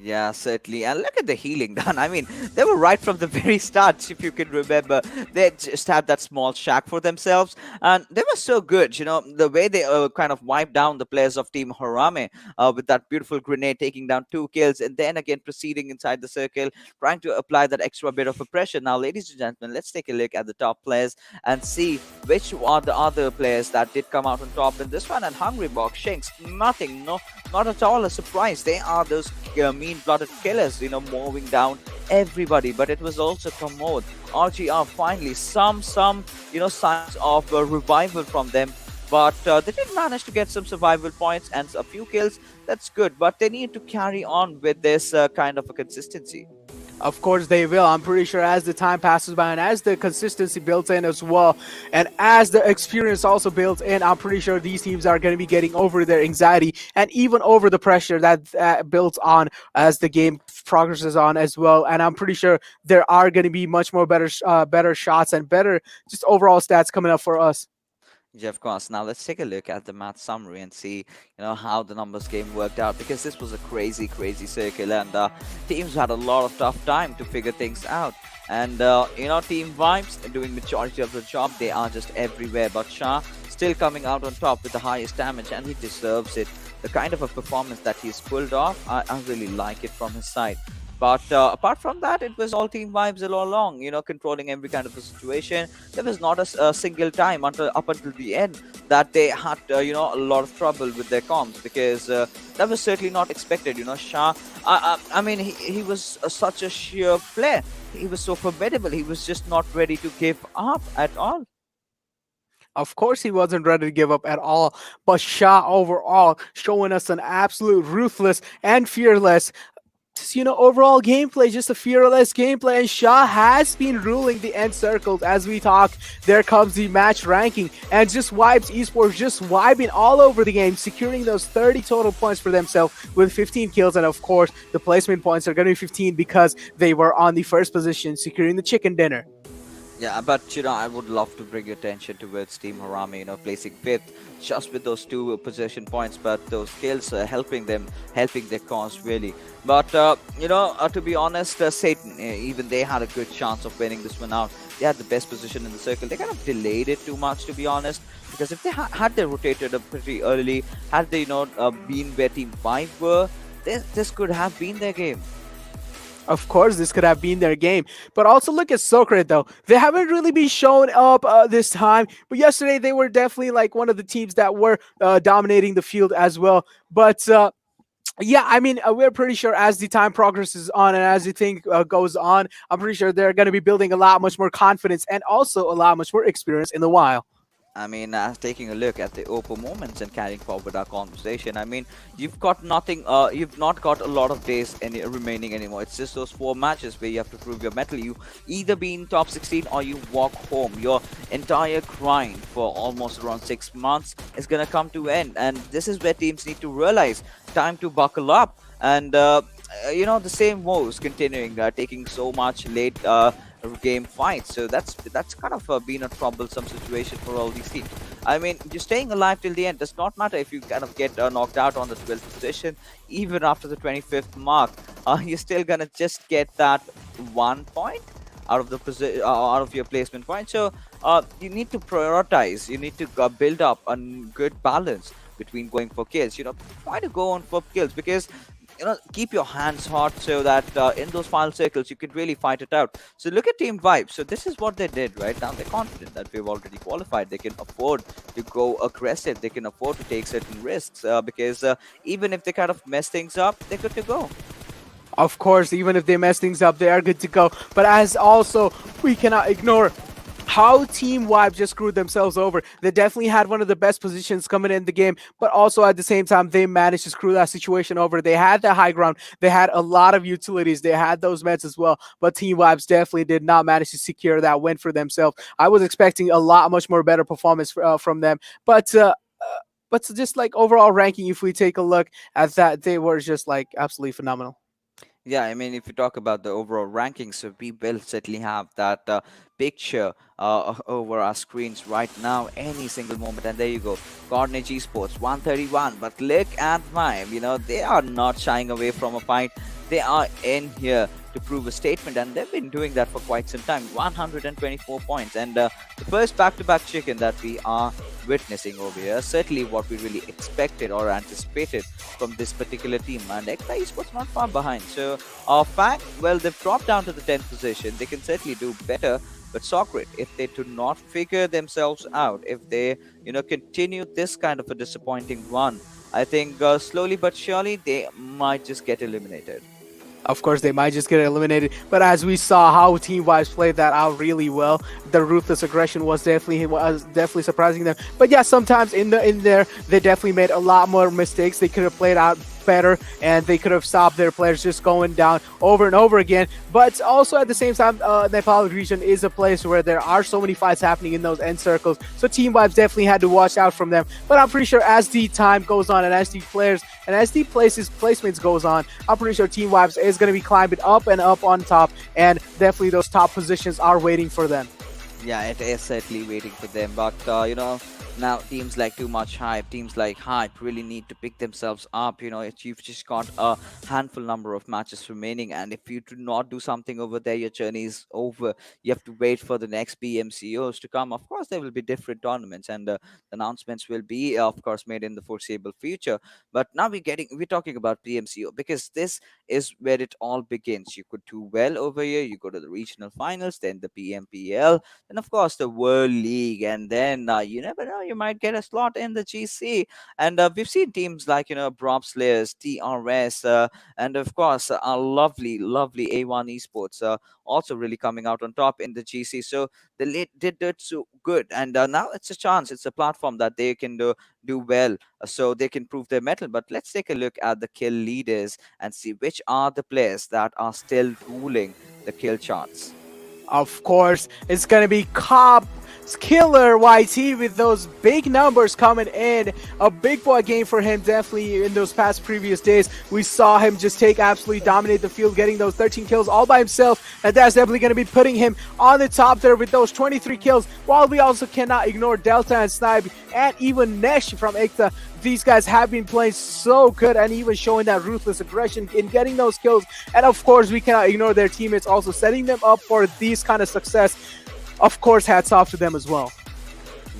Yeah, certainly. And look at the healing done. I mean, they were right from the very start, if you can remember. They just had that small shack for themselves, and they were so good. The way they kind of wiped down the players of Team Harame with that beautiful grenade, taking down 2 kills, and then again proceeding inside the circle, trying to apply that extra bit of a pressure. Now, ladies and gentlemen, let's take a look at the top players and see which are the other players that did come out on top in this one. And Hungry Box, Shinx, nothing, no, not at all a surprise. They are those mean-blooded killers, mowing down everybody. But it was also Commode, RGR, finally some signs of revival from them. But they did manage to get some survival points and a few kills. That's good, but they need to carry on with this kind of a consistency. Of course they will. I'm pretty sure as the time passes by and as the consistency builds in as well, and as the experience also builds in, I'm pretty sure these teams are going to be getting over their anxiety and even over the pressure that builds on as the game progresses on as well. And I'm pretty sure there are going to be much more better shots and better just overall stats coming up for us. Yeah, of course. Now let's take a look at the match summary and see, how the numbers game worked out, because this was a crazy, crazy circle, and teams had a lot of tough time to figure things out. And Team Vibes are doing majority of the job. They are just everywhere. But Shah still coming out on top with the highest damage, and he deserves it. The kind of a performance that he's pulled off, I really like it from his side. But apart from that, it was all team vibes all along, controlling every kind of a situation. There was not a single time up until the end that they had, a lot of trouble with their comms, because that was certainly not expected. Shah, I mean, he was such a sheer player. He was so formidable. He was just not ready to give up at all. Of course, he wasn't ready to give up at all. But Shah overall showing us an absolute ruthless and fearless overall gameplay, just a fearless gameplay. And Shah has been ruling the end circles as we talk. There comes the match ranking, and just Vibes Esports just vibing all over the game, securing those 30 total points for themselves with 15 kills. And of course, the placement points are going to be 15 because they were on the first position, securing the chicken dinner. Yeah, but I would love to bring your attention towards Team Harame, placing fifth just with those 2 possession points, but those kills helping their cause really. But to be honest, Satan, even they had a good chance of winning this one out. They had the best position in the circle. They kind of delayed it too much, to be honest, because if they had they rotated up pretty early, had they been where Team 5 were, this could have been their game. Of course, this could have been their game. But also look at Socrates, though. They haven't really been shown up this time. But yesterday, they were definitely like one of the teams that were dominating the field as well. But yeah, I mean, we're pretty sure as the time progresses on and as the thing goes on, I'm pretty sure they're going to be building a lot much more confidence and also a lot much more experience in the wild. I mean, taking a look at the Oppo moments and carrying forward our conversation, I mean, you've got nothing, you've not got a lot of days remaining anymore. It's just those 4 matches where you have to prove your mettle. You either be in top 16 or you walk home. Your entire grind for almost around 6 months is going to come to end. And this is where teams need to realize time to buckle up. And, the same woes continuing, taking so much late game fights. So that's kind of been a troublesome situation for all these teams. I mean, you're staying alive till the end. Does not matter if you kind of get knocked out on the 12th position, even after the 25th mark. You're still gonna just get that 1 point out of the out of your placement point. So you need to prioritize. You need to build up a good balance between going for kills. Try to go on for kills, because keep your hands hot, so that in those final circles you can really fight it out. So look at Team Vibe. So this is what they did. Right now they're confident that we've already qualified. They can afford to go aggressive. They can afford to take certain risks, because even if they kind of mess things up, they're good to go. Of course, even if they mess things up, they are good to go. But as also, we cannot ignore how Team Vibe just screwed themselves over. They definitely had one of the best positions coming in the game, but also at the same time, they managed to screw that situation over. They had the high ground. They had a lot of utilities. They had those meds as well, but Team Vibes definitely did not manage to secure that win for themselves. I was expecting a lot much more better performance from them, but just like overall ranking, if we take a look at that, they were just like absolutely phenomenal. Yeah, I mean, if you talk about the overall rankings, so we will certainly have that picture over our screens right now, any single moment. And there you go, Carnage Esports 131. But look at Mime, they are not shying away from a fight. They are in here to prove a statement, and they've been doing that for quite some time. 124 points, and the first back-to-back chicken that we are witnessing over here. Certainly, what we really expected or anticipated from this particular team, and KWIN Esports not far behind. So, FANG, well, they've dropped down to the 10th position. They can certainly do better. But Soccer, if they do not figure themselves out, if they, continue this kind of a disappointing run, I think slowly but surely they might just get eliminated. Of course, they might just get eliminated, but as we saw how Team Vibes played that out really well, the ruthless aggression was definitely surprising them. But yeah, sometimes in there they definitely made a lot more mistakes. They could have played out better, and they could have stopped their players just going down over and over again. But also at the same time, Nepal Region is a place where there are so many fights happening in those end circles, so Team Vibes definitely had to watch out from them. But I'm pretty sure as the time goes on and as the players and as the placements goes on, I'm pretty sure Team Vibes is going to be climbing up and up on top, and definitely those top positions are waiting for them. Yeah, it is certainly waiting for them. But, now teams like Too Much Hype, teams like Hype really need to pick themselves up. You've just got a handful number of matches remaining. And if you do not do something over there, your journey is over. You have to wait for the next PMCOs to come. Of course, there will be different tournaments, and announcements will be, of course, made in the foreseeable future. But now we're talking about PMCO, because this is where it all begins. You could do well over here, you go to the regional finals, then the PMPL, and of course the World League, and then you never know, you might get a slot in the GC. And we've seen teams like Brob Slayers, TRS, and of course our lovely A1 Esports also really coming out on top in the GC. So they did it so good, and now it's a chance, it's a platform that they can do well, so they can prove their mettle. But let's take a look at the kill leaders and see which are the players that are still ruling the kill charts. Of course, it's going to be Cop Killer YT with those big numbers coming in. A big boy game for him, definitely in those past previous days. We saw him just absolutely dominate the field, getting those 13 kills all by himself, and that's definitely going to be putting him on the top there with those 23 kills, while we also cannot ignore Delta and Snipe and even Nesh from Ikta. These guys have been playing so good and even showing that ruthless aggression in getting those kills. And of course, we cannot ignore their teammates also setting them up for these kind of success. Of course, hats off to them as well.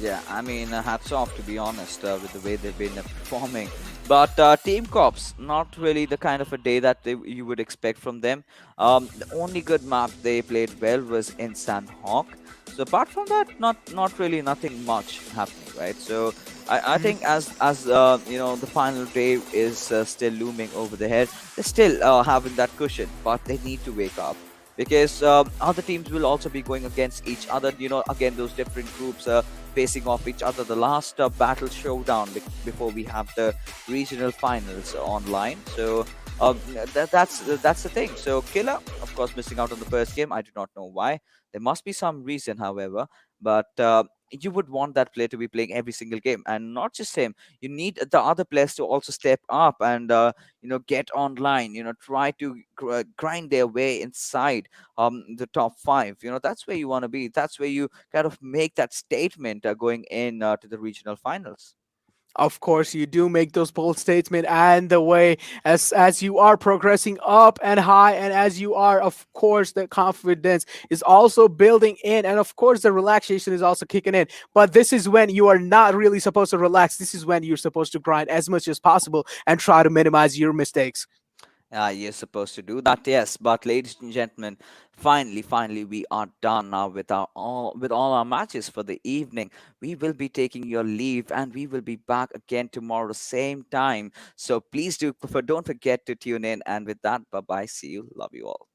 Yeah, I mean, hats off, to be honest, with the way they've been performing. But Team Cops, not really the kind of a day that you would expect from them. The only good map they played well was in Sanhok. So apart from that, not really nothing much happening, right? So I think as the final day is still looming over their head, they're still having that cushion, but they need to wake up, because other teams will also be going against each other. Again, those different groups facing off each other. The last battle showdown before we have the regional finals online. So that's the thing. So Killer, of course, missing out on the first game. I do not know why. There must be some reason, however, but you would want that player to be playing every single game, and not just him. You need the other players to also step up and get online. Try to grind their way inside the top five. That's where you want to be. That's where you kind of make that statement going in to the regional finals. Of course, you do make those bold statements, and the way as you are progressing up and high, and as you are, of course, the confidence is also building in, and of course, the relaxation is also kicking in. But this is when you are not really supposed to relax. This is when you're supposed to grind as much as possible and try to minimize your mistakes. You're supposed to do that, yes. But ladies and gentlemen, finally, we are done now with all our matches for the evening. We will be taking your leave, and we will be back again tomorrow, same time. So please don't forget to tune in. And with that, bye bye. See you. Love you all.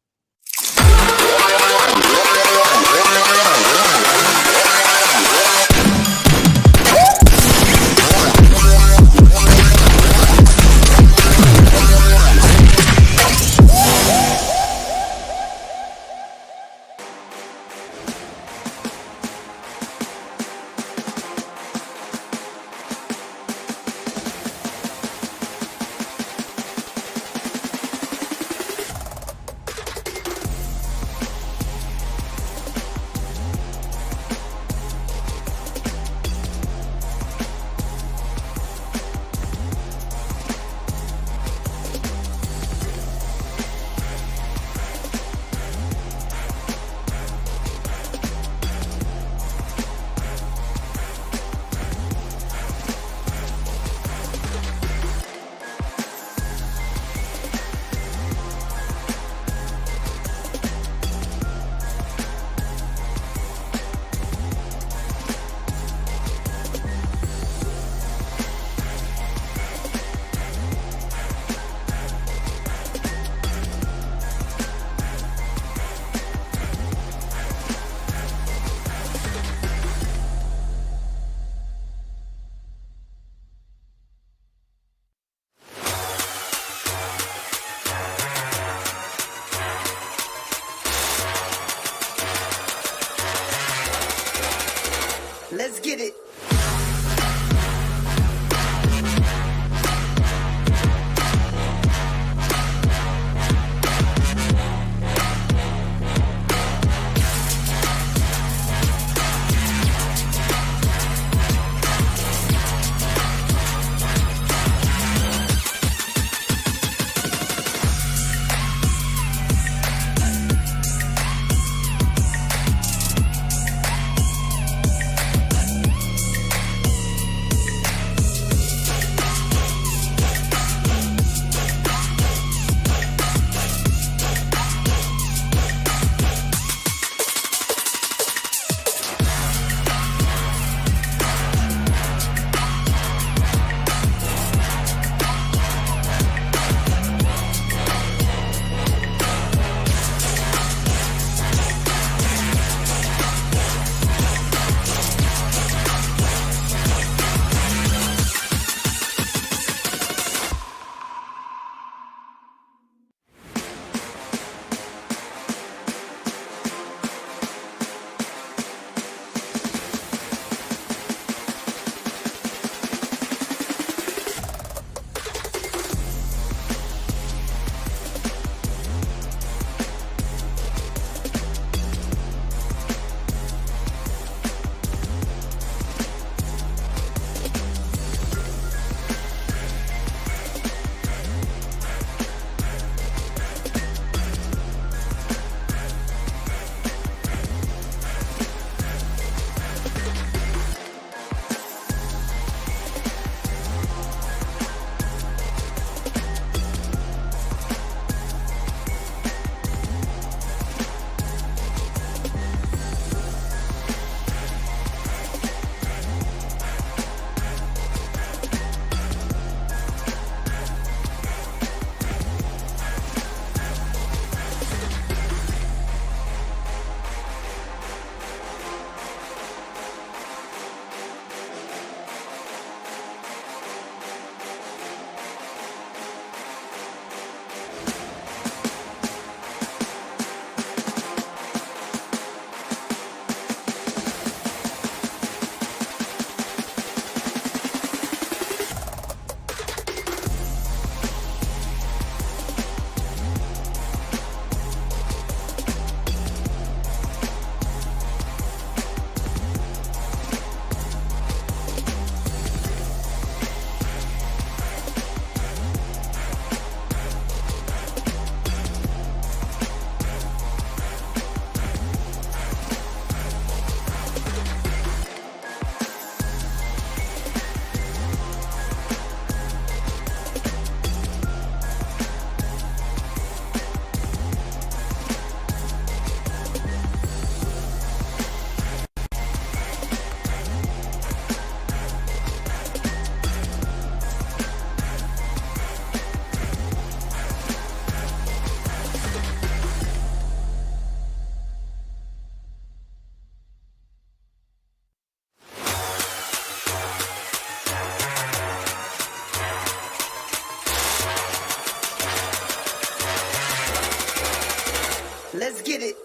Let's get it.